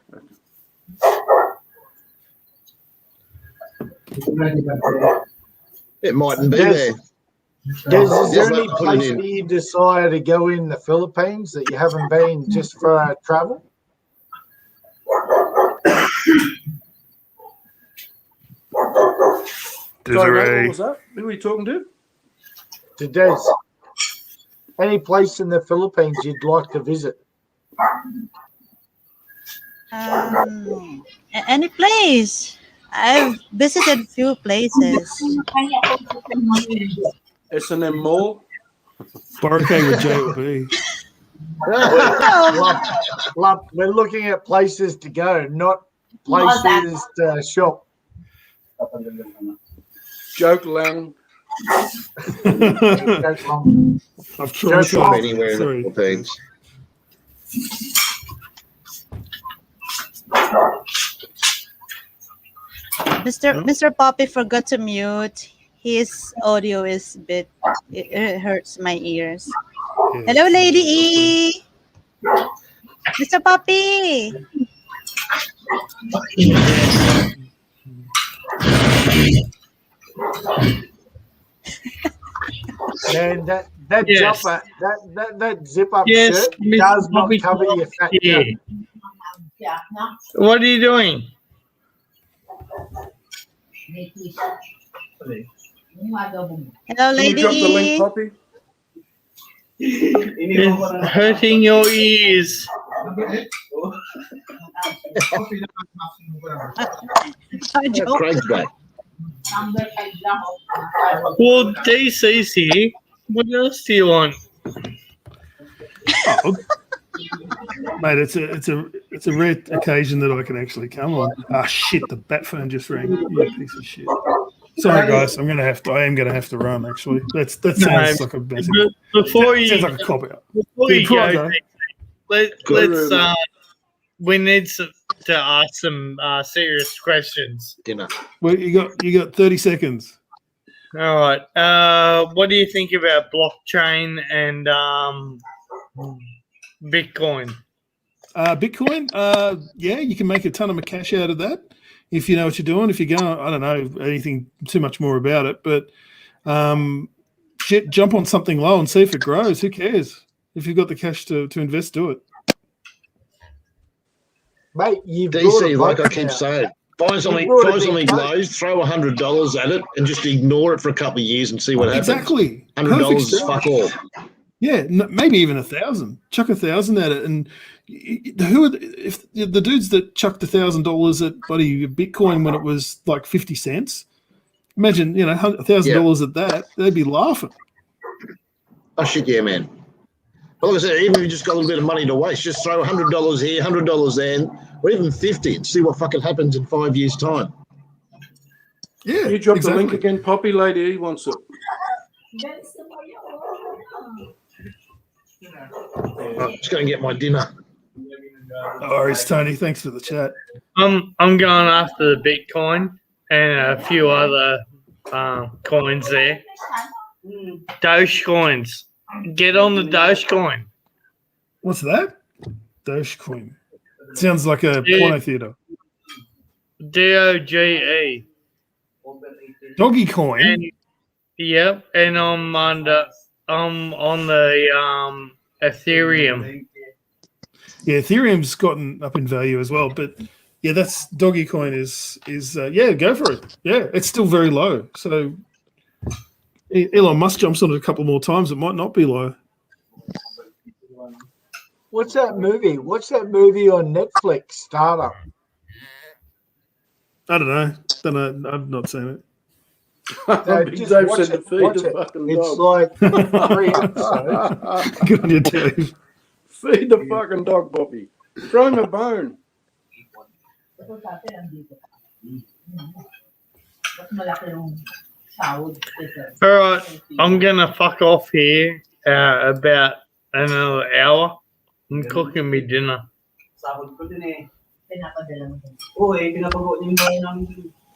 It mightn't be there. Is there any place that you decided to go in the Philippines that you haven't been just for travel? Sorry, what was that? Who are you talking to? To Des. Any place in the Philippines you'd like to visit? Any place. I've visited few places. S&M Mall. Barricade with JLB. We're looking at places to go, not places to shop. Joke Lang. I've tried to shop anywhere in the Philippines. Mr. Poppy forgot to mute. His audio is a bit. It hurts my ears. Hello, Lady E. Mr. Poppy. Man, that Yes. jumper, that zip up Yes, shirt Miss does not Poppy. cover your fat Yeah. jump. What are you doing? Hello, Can you Lady drop the link, E. Poppy? It's hurting your ears. Craig's back. Well, DC's here. What else do you want? Oh, mate, it's a rare occasion that I can actually come on. Ah, shit! The bat phone just rang. You piece of shit. Sorry, guys. I am gonna have to run. Actually, that sounds like a basic. Before you sounds like a cop out. Before you Before I go, let's we need to ask some serious questions. Dinner. Well, you got 30 seconds. All right. What do you think about blockchain and Bitcoin? Bitcoin, yeah, you can make a ton of cash out of that if you know what you're doing. If you're going, I don't know anything too much more about it, but shit, jump on something low and see if it grows. Who cares? If you've got the cash to invest, do it. Mate, you've DC, like I keep saying, find something low, throw $100 at it, and just ignore it for a couple of years and see what happens. Exactly. $100 is fuck all. Yeah, maybe even 1,000. Chuck 1,000 at it, and who are if the dudes that chucked $1,000 at bloody Bitcoin when it was like 50 cents? Imagine, $1,000 at that, they'd be laughing. Oh shit, yeah, man. But like I said, even if you just got a little bit of money to waste, just throw $100 here, $100 there, or even 50, and see what fucking happens in 5 years' time. Yeah, you drop the link again, Poppy. Lady E wants it. I'm just going to get my dinner. No worries, Tony. Thanks for the chat. I'm going after the Bitcoin and a few other coins there. Dogecoins. Get on the Dogecoin. What's that? Dogecoin. Sounds like a Yeah. porno theater. DOGE. Doggy coin. And, yep, and I'm on the Ethereum. Yeah, Ethereum's gotten up in value as well, but yeah, that's Doggy Coin is yeah, go for it. Yeah, it's still very low. So Elon Musk jumps on it a couple more times, it might not be low. What's that movie? What's that movie on Netflix? Startup. I don't know. I've not seen it. Big Just Dave watch said to it. feed Watch the it. fucking It's dog. like 3 episodes. Good on you, Dave. Feed the fucking dog, Bobby. Throw him a bone. All right, I'm gonna fuck off here about another hour. I'm cooking me dinner.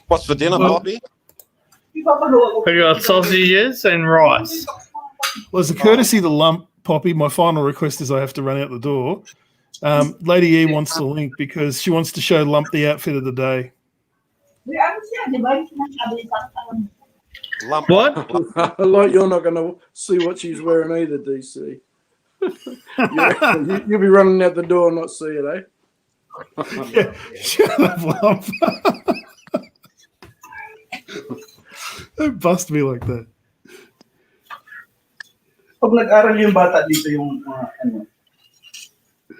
What's for dinner, Well- Bobby? I got sausages and rice. Well, as a courtesy of the lump, Poppy, my final request is I have to run out the door. Lady E wants the link because she wants to show Lump the outfit of the day. Lump. What? Like you're not going to see what she's wearing either, DC. You'll be running out the door and not see it, eh? Yeah, shut up, Lump. Don't bust me like that. Pag nag-aral yung bata dito yung ano,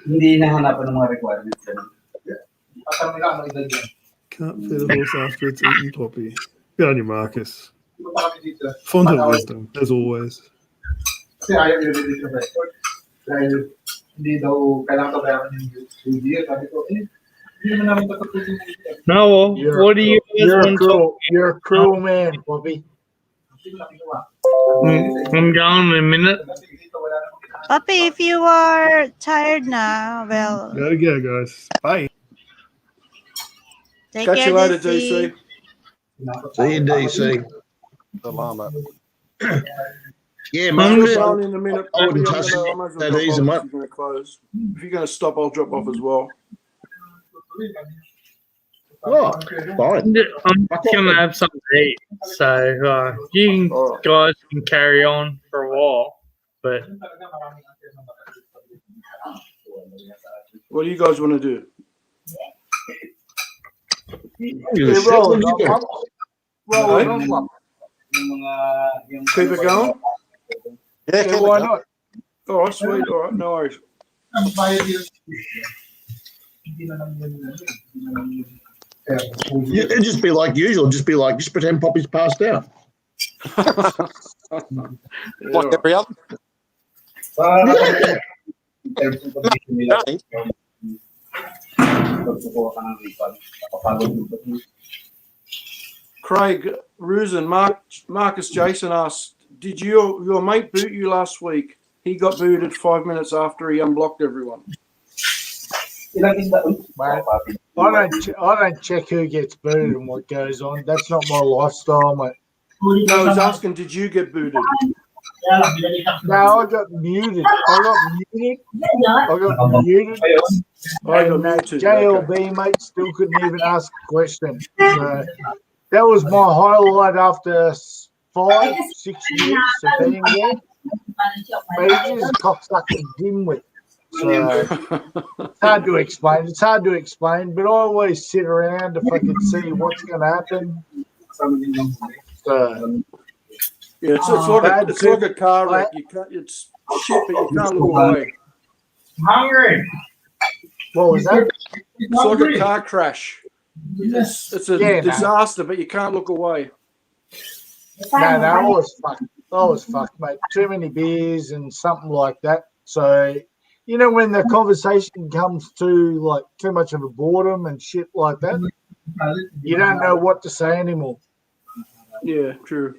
hindi nahanapan ng mga requirements. Can't feed a horse after it's eaten, Poppy. Good on you, Marcus. Font of wisdom, as always. Kasi ayaw nyo dito sa record. Dahil hindi daw kailangan kabayaran yung studio. Sabi ko, hindi naman namin tapos No, what do you guys want to? You're a cruel man, Bobby. I'm going in a minute. Papi, if you are tired now, well, Gotta go, guys. Bye. take Catch care, you later, DC. DC. See you, DC. The llama. Yeah, I'm Marcus. going in a minute. I wouldn't I'm touch gonna- I might as well that drop easy, off mate. if you're going to close. If you're going to stop, I'll drop off as well. Oh, fine. I'm just gonna have something to eat, so you guys can carry on for a while. But What do you guys want to do? Yeah, roll it up. Roll it up. Keep it going? Yeah, keep it why going. not? All right, sweet. All right, no worries. It'd just be like usual. Just pretend Poppy's passed out. Like every other. Johnny, Craig, Rusin, Marcus Jason asked, did your mate boot you last week? He got booted 5 minutes after he unblocked everyone. Mate, I don't check who gets booted and what goes on. That's not my lifestyle, mate. No, I was asking, did you get booted? No, I got muted. I got muted. And muted, JLB, mate, still couldn't even ask a question. So that was my highlight after 5, 6 years of being there. But he just cocksucking dimwit. So it's hard to explain. It's hard to explain, but I always sit around if I can see what's going to happen. So Yeah, it's like a car wreck. You can't. It's shit, but you can't look away. Hungry. What was that? It's like a car crash. It's a disaster, but you can't look away. No, I was fucked, mate. Too many beers and something like that. So, you know, when the conversation comes to like too much of a boredom and shit like that, you don't know what to say anymore. Yeah, true.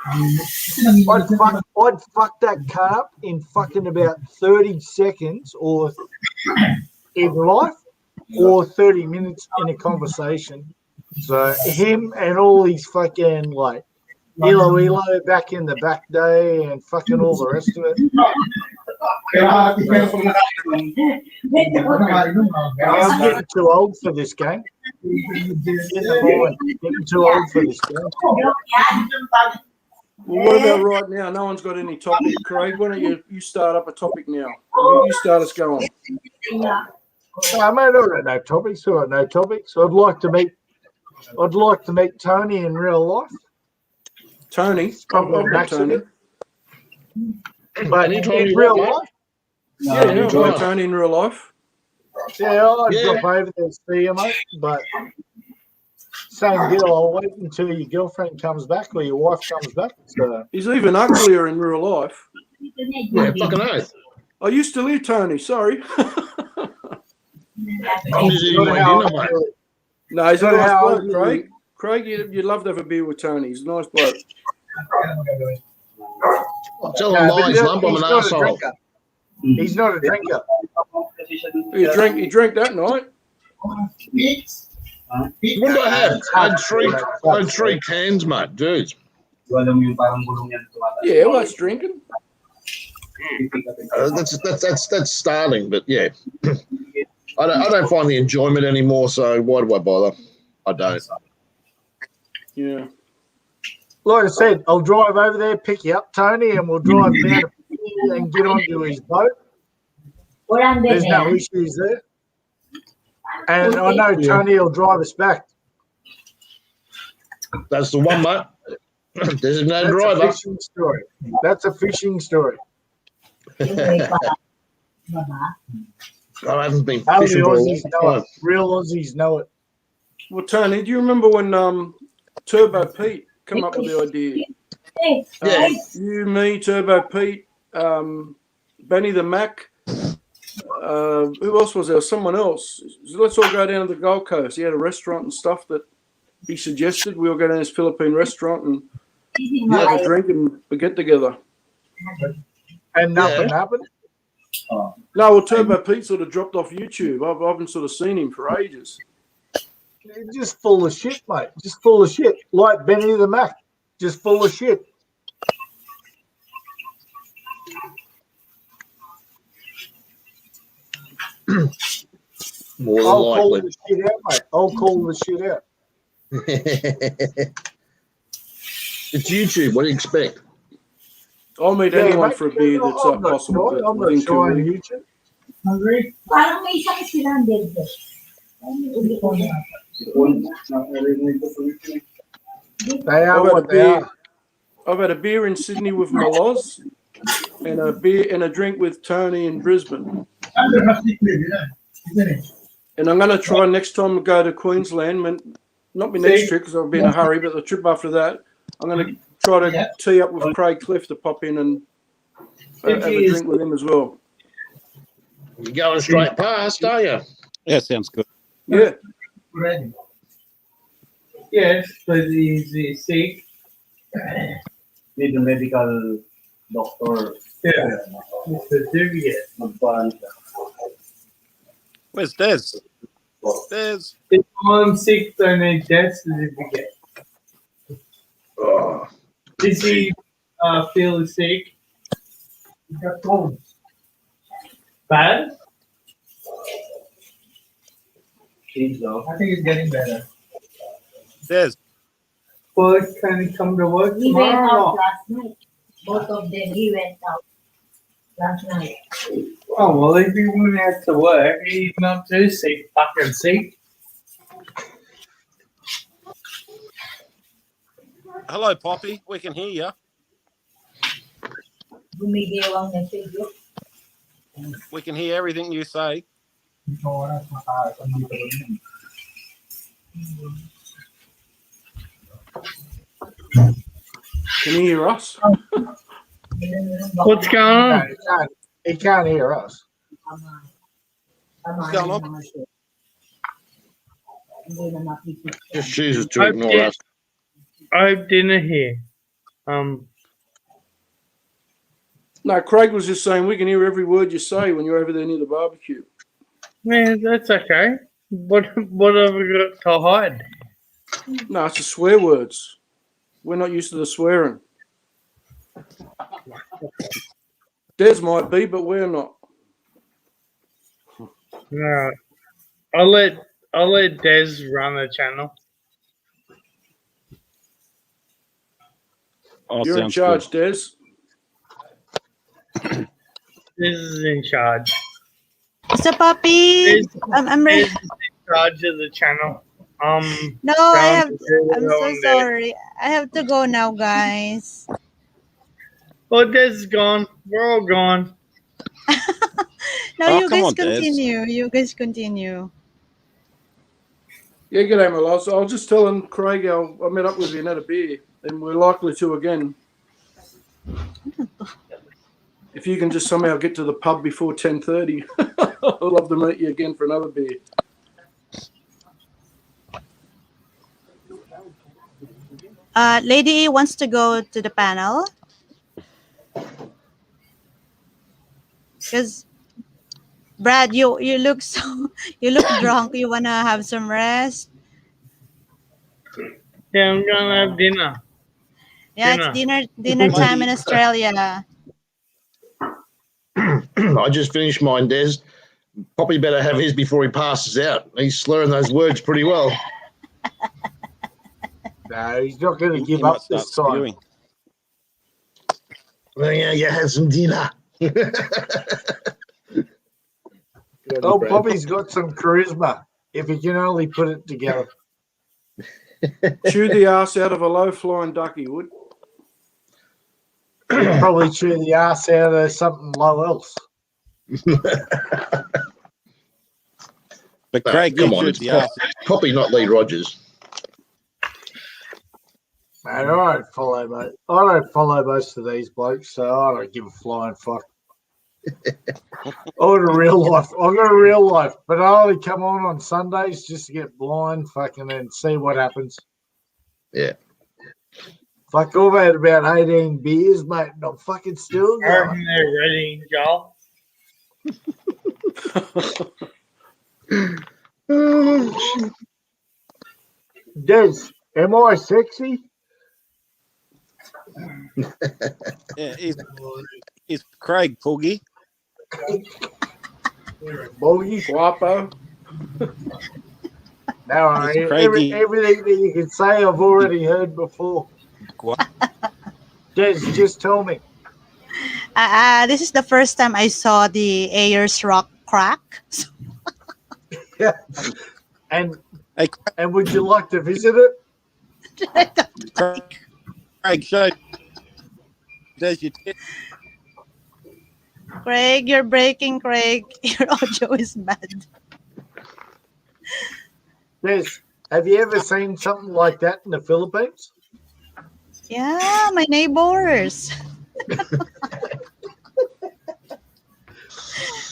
I'd fuck that car up in fucking about 30 seconds or in life or 30 minutes in a conversation. So him and all these fucking like Ilo back in the back day and fucking all the rest of it. I'm getting too old for this game. Getting too old for this game. Well, what about right now? No one's got any topic. Craig, why don't you start up a topic now? You start us going. Mate, I don't got no topics. I got no topics. I'd like to meet Tony in real life. Tony? I've met Tony. But in real life? Yeah, I've met Tony in real life. Yeah, I'd drop over there to see you, mate. But same deal. I'll wait until your girlfriend comes back or your wife comes back. So. He's even uglier in real life. Yeah, fucking oath. Are you still here, Tony? Sorry. I'm just eating my dinner, mate. No, he's a nice bloke, Craig. Craig, you'd love to have a beer with Tony. He's a nice bloke. I'm telling lies, lump. I'm an arsehole. He's not a drinker. He drank that night. What did I have? I had three cans, mate. Dudes. Yeah, well, that's drinking. That's starting, but yeah. I don't find the enjoyment anymore, so why do I bother? I don't. Yeah. Like I said, I'll drive over there, pick you up, Tony, and we'll drive down and get onto his boat. There's no issues there. And I know Tony will drive us back. That's the one, mate. Designated driver. A fishing story. That's a fishing story. I haven't been fishing for a long time. Real Aussies know it. Well, Tony, do you remember when Turbo Pete came up with the idea? Yeah. You, me, Turbo Pete, Benny the Mac. Who else was there? Someone else. Let's all go down to the Gold Coast. He had a restaurant and stuff that he suggested. We all go down to this Philippine restaurant and have a drink and we get together. And nothing happened? No, well, Turbo Pete sort of dropped off YouTube. I haven't sort of seen him for ages. Just full of shit, mate. Just full of shit. Like Benny the Mac. Just full of shit. More than I'll call likely. the shit out, mate. I'll call the shit out. It's YouTube. What do you expect? I'll meet anyone for a beer that's possible. But I'm not trying YouTube. Hungry? Parang may isa kasi silang dede. They are what they are. I've had a beer in Sydney with Maloz and a beer and a drink with Tony in Brisbane. And I'm going to try next time I go to Queensland, not my next trip because I'll be in a hurry, but the trip after that, I'm going to try to tee up with Craig Cliff to pop in and have a drink with him as well. You're going straight past, are you? Yeah, sounds good. Yeah. Ready. Yes, but he's sick. Need a medical doctor. Yeah. Mr. Serious. Where's Des? Des. If I'm sick, then I just certificate. Does he feel sick? He got cold. Bad? I think it's getting better. Des. But can he come to work He went tomorrow? out last night. Both of them, he went out last night. Oh, well, if he went out to work, he's not too sick, fucking sick. Hello, Poppy. We can hear you. Bumidewang na siya. We can hear everything you say. Can you hear us? What's going on? He can't hear us. What's going on? Just chooses to ignore us. I have dinner here. No, Craig was just saying we can hear every word you say when you're over there near the barbecue. Man, that's okay. What have we got to hide? No, it's the swear words. We're not used to the swearing. Des might be, but we're not. No, I'll let Des run the channel. Oh, You're in sounds charge, good. Des. Des is in charge. So, Poppy, I'm Des ready. is in charge of the channel. No, I'm so sorry. I have to go now, guys. Oh, Des is gone. We're all gone. No, Oh, you come guys on, Des. continue. You guys continue. Yeah, g'day, my love. So I was just telling Craig I met up with you and had a beer, and we're likely to again. If you can just somehow get to the pub before 10:30, I'd love to meet you again for another beer. Lady E wants to go to the panel. Because Brad, you look you look drunk. You wanna have some rest? Yeah, I'm gonna have dinner. Yeah, it's dinner time in Australia. I just finished mine, Des. Poppy better have his before he passes out. He's slurring those words pretty well. No, he's not going to give might up this time. spewing. Well, yeah, you had some dinner. Oh, Poppy's got some charisma. If he can only put it together. Chew the ass out of a low-flying duck, he would. He'd probably chew the ass out of something low else. But No, Craig, come you on, chewed it's the ass. Poppy, not Lee Rogers. Man, I don't follow, mate. I don't follow most of these blokes, so I don't give a flying fuck. I got a real life. I've got a real life, but I only come on Sundays just to get blind, fucking, and see what happens. Yeah. Fuck, I've had about 18 beers, mate, and I'm fucking still I reckon going. they're ready, Joel. Oh, shit. Des, am I sexy? Yeah, is Craig Poogie? Bogey? Guapo? No, It's Craigie. everything that you can say I've already heard before. Des, just tell me. This is the first time I saw the Ayers Rock crack. Yeah. And would you like to visit it? Craig, show Des your tit. Craig, you're breaking, Craig. Your audio is bad. Des, have you ever seen something like that in the Philippines? Yeah, my neighbors.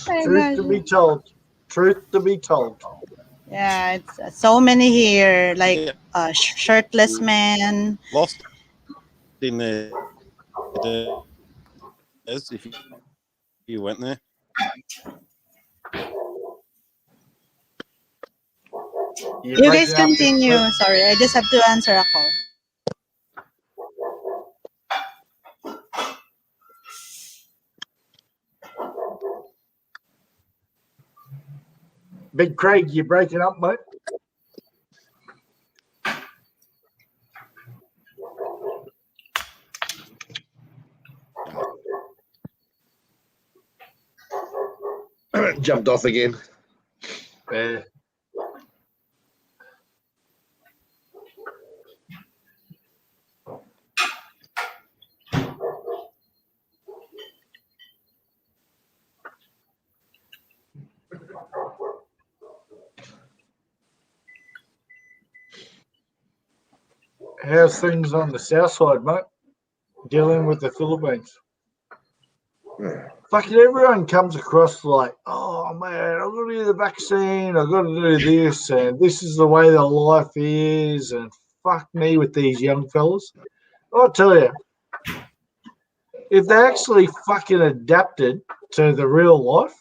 Truth to be told. Truth to be told. Yeah, it's so many here, like shirtless man. Lost in there. Des, if you went there. You guys continue. Sorry, I just have to answer a call. Big Craig, you breaking up, mate? Jumped off again. Yeah. How's things on the south side, mate? Dealing with the Philippines. Fucking everyone comes across like, oh man, I've got to do the vaccine, I've got to do this, and this is the way the life is, and fuck me with these young fellas. I'll tell you, if they actually fucking adapted to the real life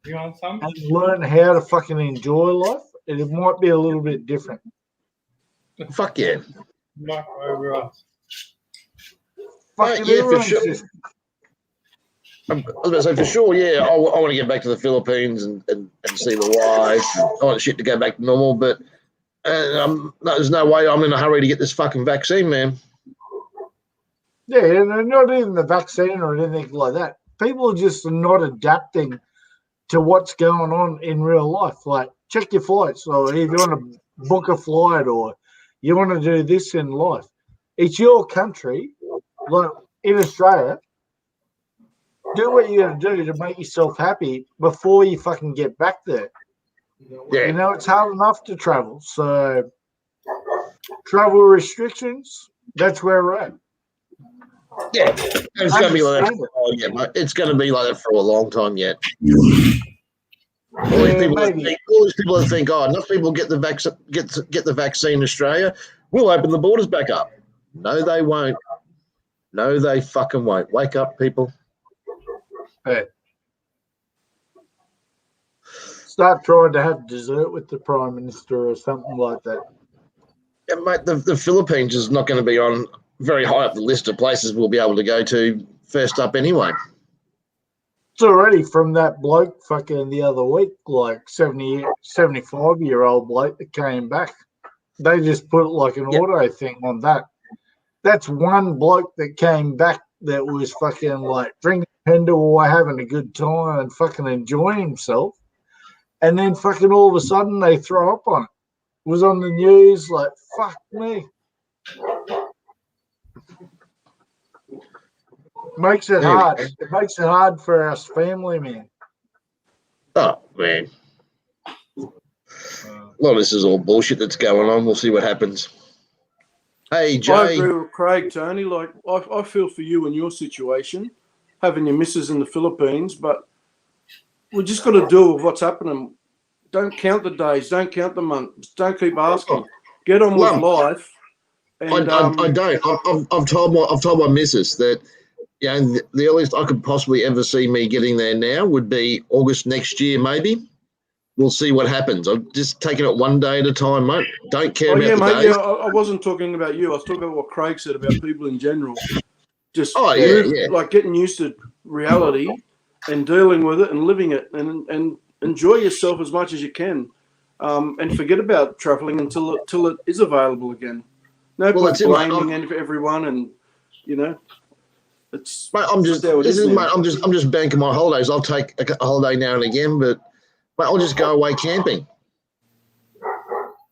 You want some? and learn how to fucking enjoy life, it might be a little bit different. Fuck yeah. Microwave rice. Fucking Yeah, for everyone's sure. just I was about to say, for sure, yeah, I want to get back to the Philippines and see the wife. I want shit to go back to normal, but there's no way I'm in a hurry to get this fucking vaccine, man. yeah, and not even the vaccine or anything like that. People are just not adapting to what's going on in real life. Like, check your flights, or if you want to book a flight, or you want to do this in life. It's your country. Like in Australia, do what you got to do to make yourself happy before you fucking get back there. Yeah. You know, it's hard enough to travel. So, travel restrictions, that's where we're at. Yeah, it's going to be like that for a while yet, mate. It's going to be like that for a long time yet. All these people that think, oh, enough people get the vaccine in Australia, we'll open the borders back up. No, they won't. No, they fucking won't. Wake up, people. Hey. Start trying to have dessert with the Prime Minister or something like that. Yeah, mate, the Philippines is not going to be on very high up the list of places we'll be able to go to first up anyway. It's already from that bloke fucking the other week, like 75-year-old bloke that came back. They just put like an auto thing on that. That's one bloke that came back that was fucking like drinking Pendle, having a good time and fucking enjoying himself. And then fucking all of a sudden they throw up on it. It was on the news, like, fuck me. Makes it hard. It makes it hard for us family, man. Oh, man. A lot of this is all bullshit that's going on. We'll see what happens. Hey, Jay. I agree with Craig, Tony. Like, I feel for you in your situation, having your missus in the Philippines, but we just got to deal with what's happening. Don't count the days. Don't count the months. Don't keep asking. Get on with life. And, I don't. I've told my missus that, you know, the earliest I could possibly ever see me getting there now would be August next year, maybe. We'll see what happens. I'm just taking it one day at a time, mate. Don't care about the days. Yeah, I wasn't talking about you. I was talking about what Craig said about people in general. Just like getting used to reality and dealing with it and living it and enjoy yourself as much as you can, and forget about traveling until it is available again. No point blaming everyone, and you know, it's. Mate, I'm just banking my holidays. I'll take a holiday now and again, but mate, I'll just go away camping.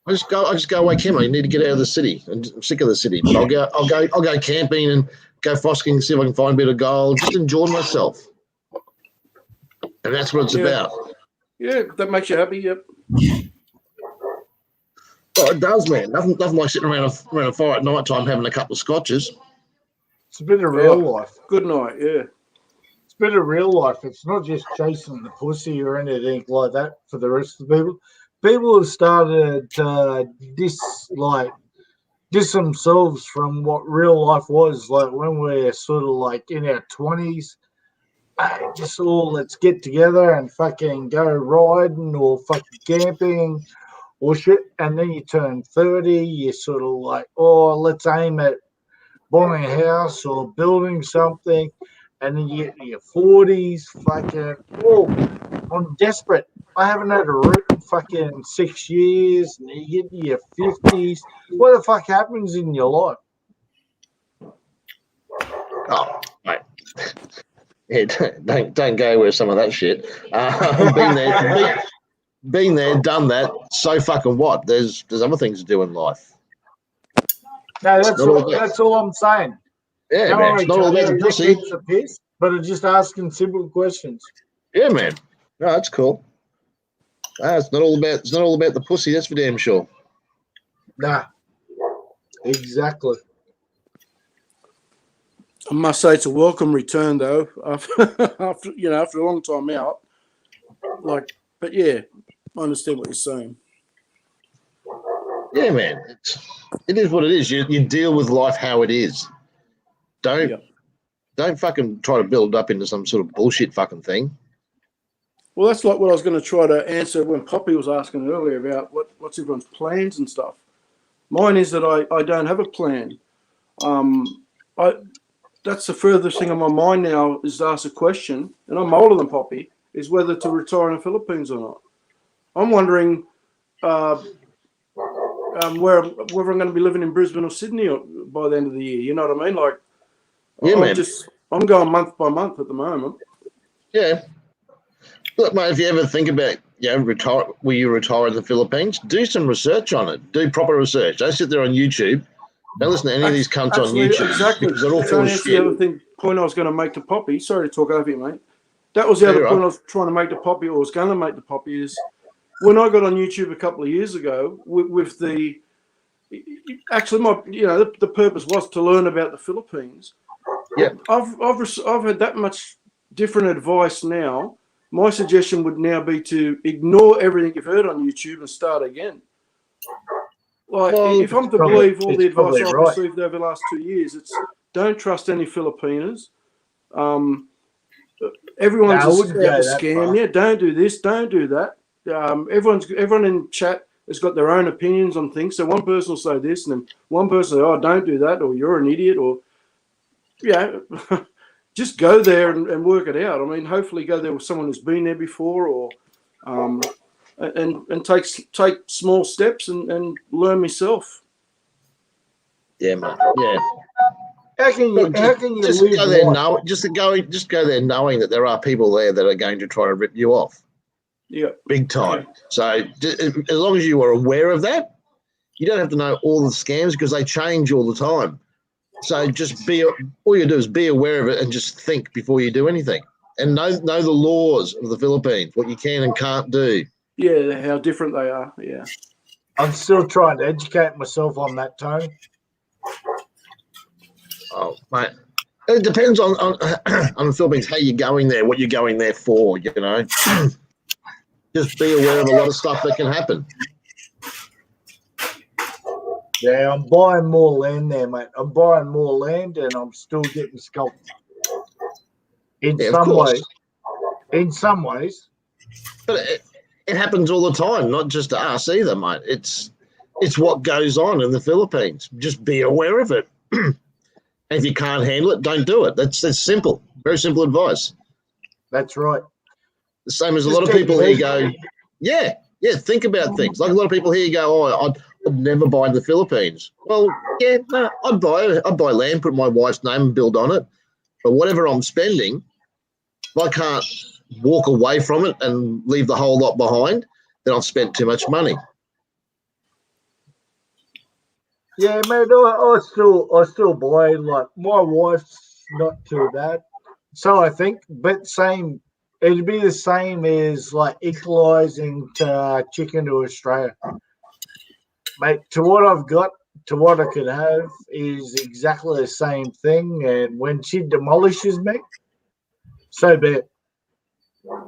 I just go away camping. I need to get out of the city. I'm sick of the city. But I'll go camping and go frolicking, see if I can find a bit of gold. Just enjoy myself, and that's what it's about. Yeah, that makes you happy. Yep. Oh, it does, man. Nothing like sitting around a fire at night time having a couple of scotches. It's a bit of real life. Good night, yeah. It's a bit of real life. It's not just chasing the pussy or anything like that for the rest of the people. People have started to diss themselves from what real life was like when we're sort of like in our 20s. Just let's get together and fucking go riding or fucking camping or shit. And then you turn 30, you're sort of like, oh, let's aim at buying a house or building something. And then you get to your 40s, fucking, oh, I'm desperate. I haven't had a root in fucking 6 years. And you get to your 50s. What the fuck happens in your life? Oh, mate. Yeah, don't go with some of that shit. Been there, done that. So fucking what? There's other things to do in life. No, that's all I'm saying. Yeah, man. It's not all about the pussy. Piss, but it's just asking simple questions. Yeah, man. No, that's cool. It's not all about the pussy. That's for damn sure. Nah, exactly. I must say it's a welcome return though, after a long time out. But yeah, I understand what you're saying. Yeah, man. It is what it is. You deal with life how it is. Don't Don't fucking try to build it up into some sort of bullshit fucking thing. Well, that's like what I was going to try to answer when Poppy was asking earlier about what's everyone's plans and stuff. Mine is that I don't have a plan. That's the furthest thing on my mind now is to ask a question, and I'm older than Poppy, is whether to retire in the Philippines or not. I'm wondering whether I'm going to be living in Brisbane or Sydney by the end of the year. You know what I mean? Like, Yeah, man. I'm going month by month at the moment. Yeah. Look, mate, if you ever think about, will you retire in the Philippines? Do some research on it. Do proper research. Don't sit there on YouTube. Don't listen to any of these cunts on YouTube. Exactly. Because they're all full of That's shit. the other point I was going to make to Poppy. Sorry to talk over you, mate. That was the other point I was trying to make to Poppy, or was going to make to Poppy, is when I got on YouTube a couple of years ago with the actually the purpose was to learn about the Philippines. Yeah. I've had that much different advice now. My suggestion would now be to ignore everything you've heard on YouTube and start again. Like, if I'm to believe all the advice I've received over the last 2 years, it's don't trust any Filipinos. Everyone's a scam. Yeah, don't do this, don't do that. Everyone in chat has got their own opinions on things. So one person will say this, and then one person will say, "Oh, don't do that," or "You're an idiot," or just go there and work it out. I mean, hopefully go there with someone who's been there before, or and take small steps and learn myself. Yeah, man. Yeah. How can you just live go there life? just go there knowing that there are people there that are going to try to rip you off. Yeah. Big time. So as long as you are aware of that, you don't have to know all the scams because they change all the time. So just all you do is be aware of it and just think before you do anything. And know the laws of the Philippines, what you can and can't do. Yeah, how different they are. Yeah. I'm still trying to educate myself on that, Tony. Oh, mate. It depends on the Philippines, how you're going there, what you're going there for, Just be aware of a lot of stuff that can happen. Yeah, I'm buying more land there, mate. I'm buying more land and I'm still getting scalped. In some ways. But it happens all the time, not just to us either, mate. It's what goes on in the Philippines. Just be aware of it. And if you can't handle it, don't do it. That's simple. Very simple advice. That's right. The same as a lot of people here go, think about things. Like a lot of people here go, I'd never buy in the Philippines. Well, I'd buy land, put my wife's name and build on it. But whatever I'm spending, if I can't walk away from it and leave the whole lot behind, then I've spent too much money. Yeah, mate, I still buy. Like, my wife's not too bad. So I think, but it'd be the same as like equalising chicken to Australia. Mate, to what I've got, to what I could have is exactly the same thing. And when she demolishes me, so be it.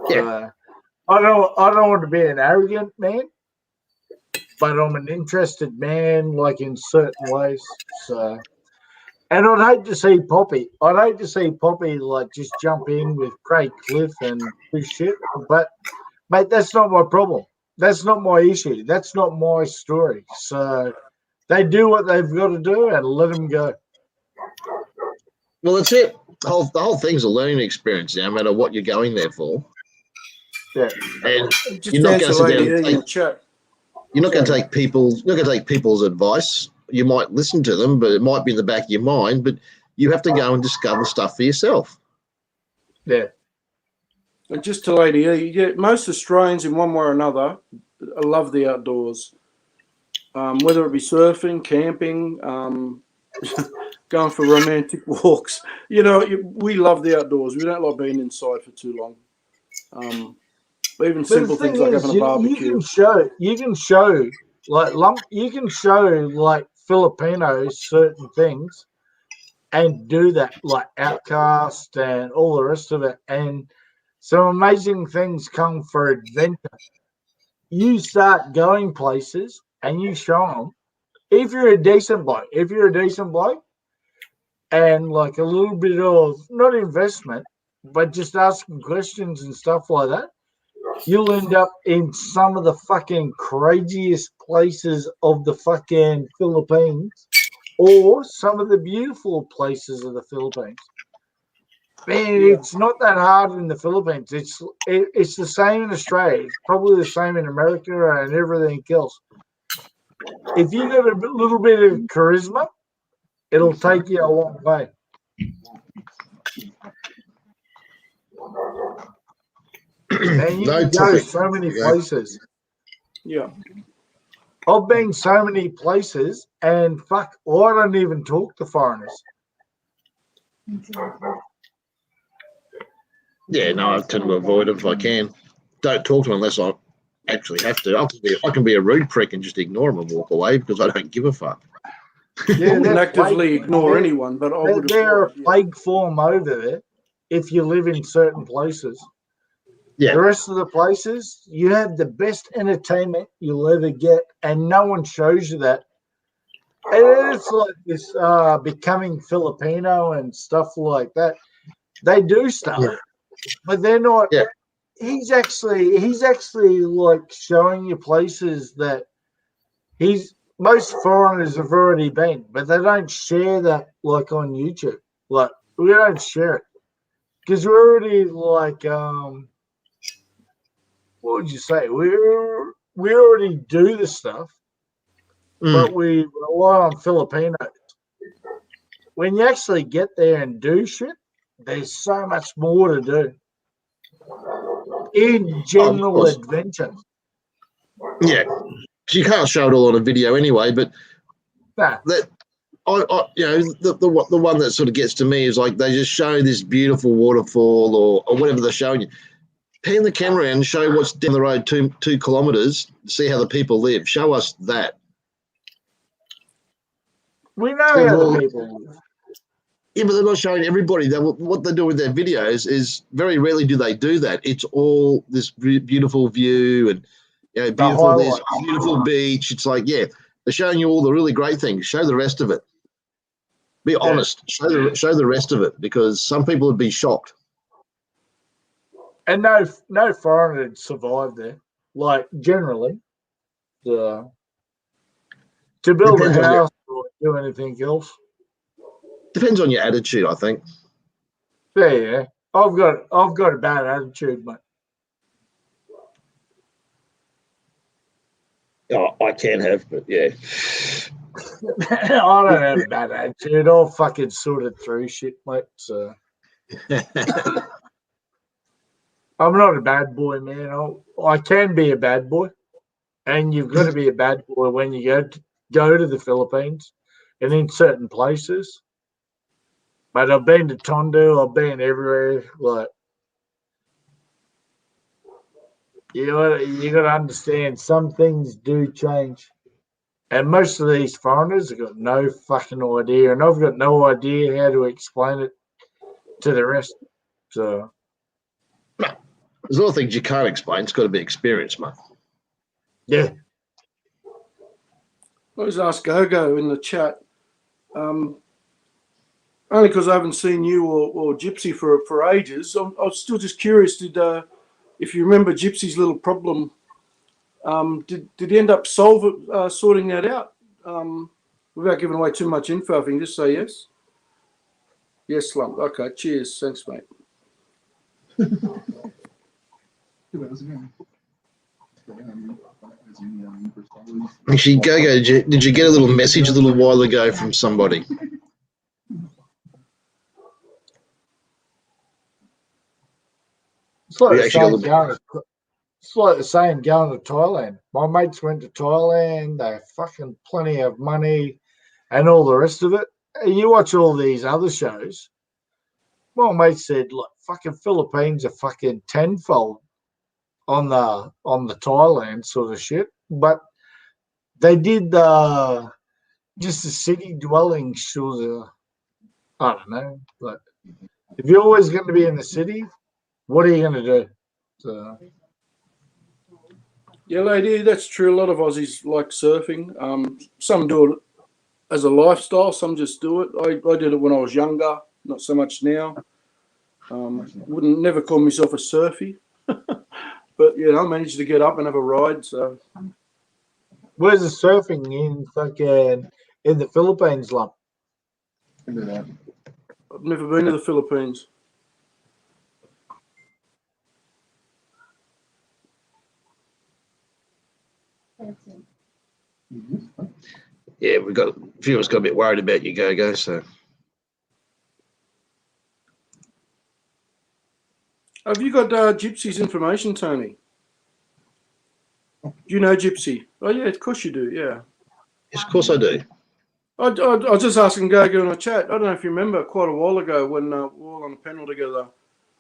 Yeah. I don't want to be an arrogant man, but I'm an interested man, like in certain ways. So, and I'd hate to see Poppy like just jump in with Craig Cliff and do shit. But mate, that's not my problem. That's not my issue. That's not my story. So they do what they've got to do and let them go. Well, that's it. The whole thing's a learning experience, no matter what you're going there for. Yeah. And Just you're not going to sit answer there and in chat. you're not going to take people's advice. You might listen to them, but it might be in the back of your mind. But you have to go and discover stuff for yourself. Yeah. And just to lay the most Australians in one way or another love the outdoors. Whether it be surfing, camping, going for romantic walks. We love the outdoors. We don't like being inside for too long. Even simple things like having a barbecue. You can show like Filipinos certain things and do that, like Outcast and all the rest of it. And some amazing things come for adventure. You start going places and you show them. If you're a decent bloke, and like a little bit of not investment, but just asking questions and stuff like that, you'll end up in some of the fucking craziest places of the fucking Philippines or some of the beautiful places of the Philippines. Man, it's not that hard in the Philippines. It's the same in Australia. It's probably the same in America and everything else. If you got a little bit of charisma, it'll take you a long way. And you No can go topic. so many Yeah. places. Yeah. I've been so many places, and fuck, I don't even talk to foreigners. Yeah, no, I tend to avoid them if I can. Don't talk to them unless I actually have to. I can be a rude prick and just ignore them and walk away because I don't give a fuck. Yeah, I wouldn't that's actively plague. ignore anyone, but I would They're a avoid. Yeah. plague form over there if you live in certain places. Yeah. The rest of the places, you have the best entertainment you'll ever get, and no one shows you that. And it's like this becoming Filipino and stuff like that. They do stuff, but they're not. Yeah. He's actually like showing you places that most foreigners have already been, but they don't share that like on YouTube. Like we don't share it because we're already like what would you say? We already do the stuff, but we rely on Filipinos. When you actually get there and do shit, there's so much more to do. In general adventure. Yeah. You can't show it all on a video anyway, but that you know, the one that sort of gets to me is like they just show this beautiful waterfall or whatever they're showing you. Pan the camera in and show what's down the road 2 kilometers, see how the people live. Show us that. We know how the people live. Yeah, but they're not showing everybody. What they do with their videos is very rarely do they do that. It's all this beautiful view and beautiful this, beautiful beach. It's like, yeah, they're showing you all the really great things. Show the rest of it. Be honest. Show the rest of it because some people would be shocked. And no foreigner would survive there. Like generally, to build a house or do anything else. Depends on your attitude, I think. Yeah. I've got a bad attitude, mate. Oh, I can have, but yeah. I don't have a bad attitude. I'll fucking sort it through shit, mate. So I'm not a bad boy, man. I can be a bad boy, and you've got to be a bad boy when you go to the Philippines and in certain places. But I've been to Tondo. I've been everywhere. Like you got to understand, some things do change, and most of these foreigners have got no fucking idea, and I've got no idea how to explain it to the rest. So. There's a lot of things you can't explain. It's got to be experience, mate. Yeah. I was asked Gogo in the chat, only because I haven't seen you or Gypsy for ages. I was still just curious, if you remember Gypsy's little problem, did he end up sorting that out? Without giving away too much info, if you can just say yes. Yes, Slump. Okay, cheers. Thanks, mate. Actually, Gogo, did you get a little message a little while ago from somebody? It's like the same going to Thailand. My mates went to Thailand. They have fucking plenty of money and all the rest of it. And you watch all these other shows. My mate said, look, fucking Philippines are fucking tenfold on the Thailand sort of shit. But they did just the city dwelling sort of, I don't know. But if you're always going to be in the city, what are you going to do? So. Yeah, lady, that's true. A lot of Aussies like surfing. Some do it as a lifestyle. Some just do it. I did it when I was younger, not so much now. Wouldn't never call myself a surfy, but I managed to get up and have a ride. So, where's the surfing in fucking in the Philippines, lump? I've never been to the Philippines. Yeah, we've got a few of us got a bit worried about you, Go-Go. So, have you got Gypsy's information, Tony? Do you know Gypsy? Oh yeah, of course you do. Yeah. yes, of course I do. I was just asking Go-Go in a chat. I don't know if you remember quite a while ago when we were all on a panel together.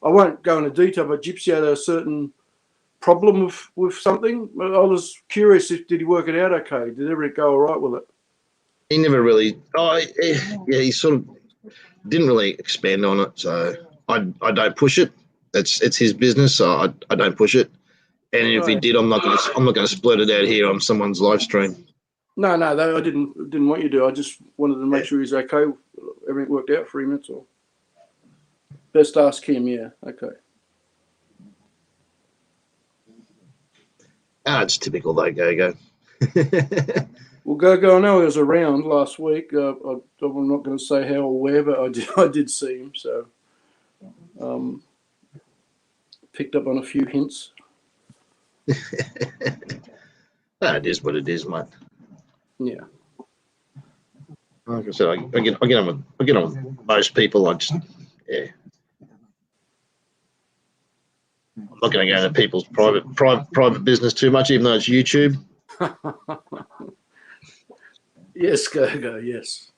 I won't go into detail, but Gypsy had a certain problem with something. I was curious did he work it out okay? Did everything go all right with it? He never really. He sort of didn't really expand on it. So I don't push it. It's his business, so I don't push it. And if he did, I'm not going to splurt it out here on someone's live stream. No, I didn't want you to. I just wanted to make sure he's okay. Everything worked out for him. That's all. Best ask him. Yeah. Okay. It's typical though, Go-Go. Well, Go-Go, I know he was around last week. I'm not going to say how or where, but I did see him. So, picked up on a few hints. It is what it is, mate. Yeah. Like I said, I get on with most people. I'm not going to go into people's private business too much, even though it's YouTube. Yes, Go-Go, yes.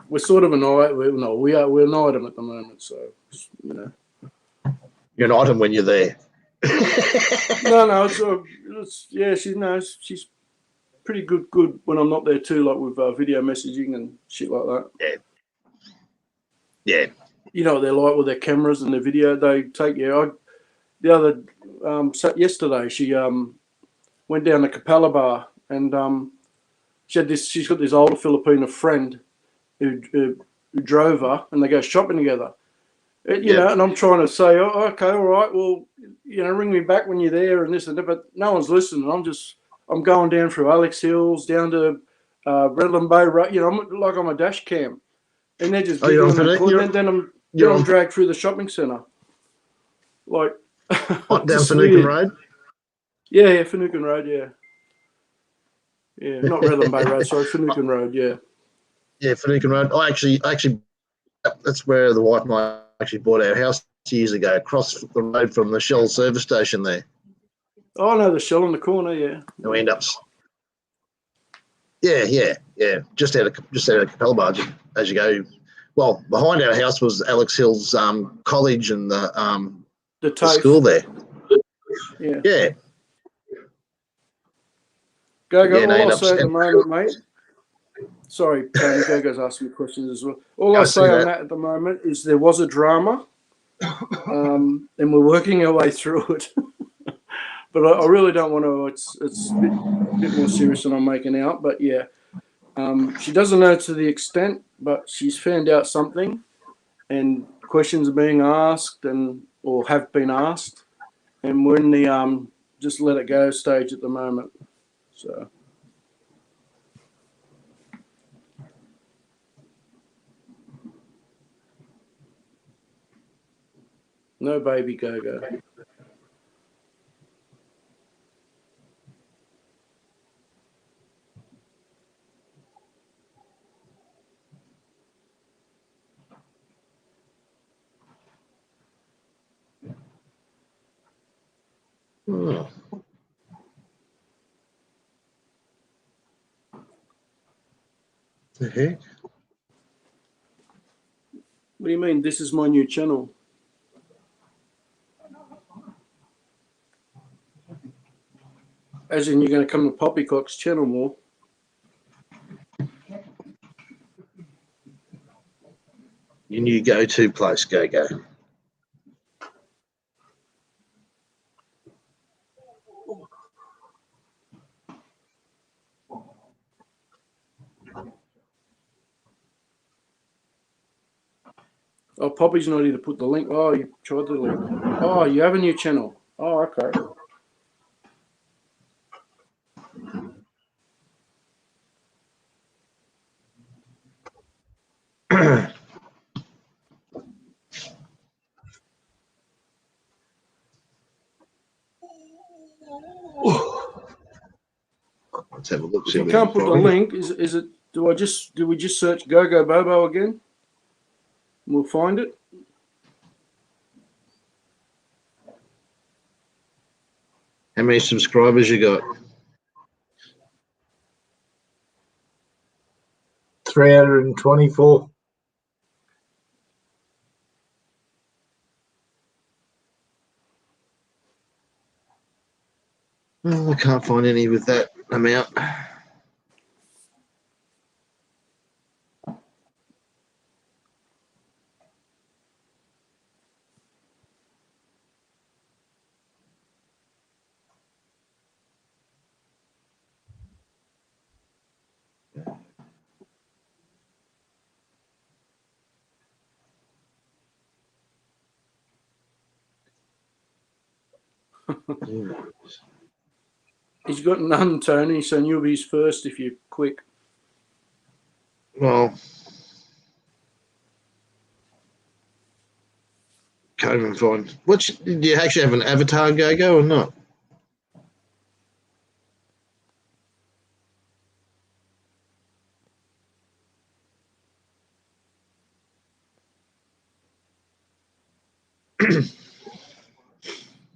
We're sort of we're an item at the moment, so You're an item when you're there. No, she's pretty good when I'm not there too, like with video messaging and shit like that. Yeah. You know what they're like with their cameras and their video. They take yesterday she went down to Capella Bar and she's got this older Filipino friend who drove her, and they go shopping together. You know, and I'm trying to say, oh, okay, all right, well, ring me back when you're there and this and that, but no one's listening. I'm going down through Alex Hills, down to Redland Bay, I'm a dash cam, and they're just giggling and then I'm dragged through the shopping centre. Like, down Finucane Road? Yeah, Finucane Road, yeah. Yeah, not Redland Bay Road, sorry, Finucane Road, yeah. Yeah, Finucane Road. I actually, that's where the wife and I actually bought our house years ago, across the road from the Shell service station there. Oh, no, the Shell in the corner, yeah. And we end up. Yeah. Just out of Capella Bar as you go. Well, behind our house was Alex Hill's college and the school there. Yeah. Yeah. All I'll say at the moment, mate. Sorry, Tony, Go-Go's asking me questions as well. All I'll say on that at the moment is there was a drama, and we're working our way through it. But I really don't want to. It's a bit more serious than I'm making out. But yeah, she doesn't know to the extent, but she's found out something, and questions are being asked or have been asked, and we're in the just let it go stage at the moment. So. No baby Go-Go. The heck? What do you mean? This is my new channel. As in, you're going to come to Poppycock's channel more. Your new go-to place, Go-Go. Oh, Poppy's not here to put the link. Oh, you tried the link. Oh, you have a new channel. Oh, okay. Let's have a look. If See you if we can't can put the find it. link, is it? Do we just search Gogo Bobo again? We'll find it. How many subscribers you got? 324. I can't find any with that amount. He's got none, Tony, so you'll be his first if you're quick. Well, can't even find. Do you actually have an avatar, Gogo, or not?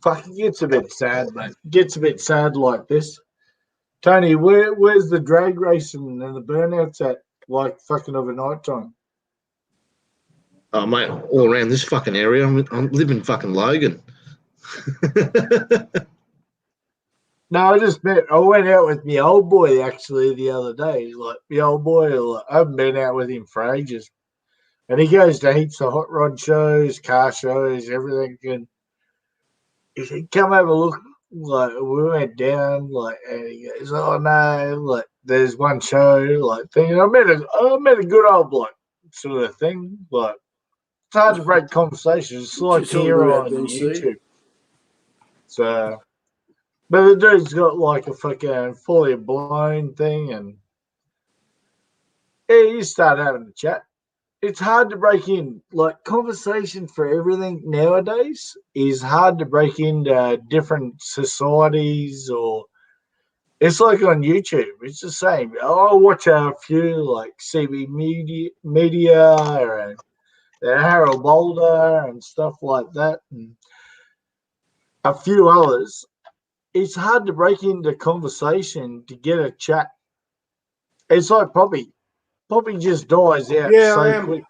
Fuck, it gets a bit sad, mate. It gets a bit sad like this. Tony, where's the drag racing and the burnouts at? Like fucking overnight time. Oh, mate, all around this fucking area. I live in fucking Logan. No, I went out with my old boy actually the other day. Like my old boy, like, I haven't been out with him for ages. And he goes to heaps of hot rod shows, car shows, everything. And he said, come have a look. Like we went down, like, and he goes, oh no, like there's one show, like thing. I met a good old bloke, sort of thing. Like it's hard to break conversations. It's like She's talking here about on DC. YouTube. So, but the dude's got like a fucking fully blown thing, and yeah, you start having a chat. It's hard to break in. Like conversation for everything nowadays is hard to break into different societies, or it's like on YouTube. It's the same. I'll watch a few like CB Media and Harold Boulder and stuff like that, and a few others. It's hard to break into conversation to get a chat. It's like Poppy. Poppy just dies out Yeah, I so am. quick.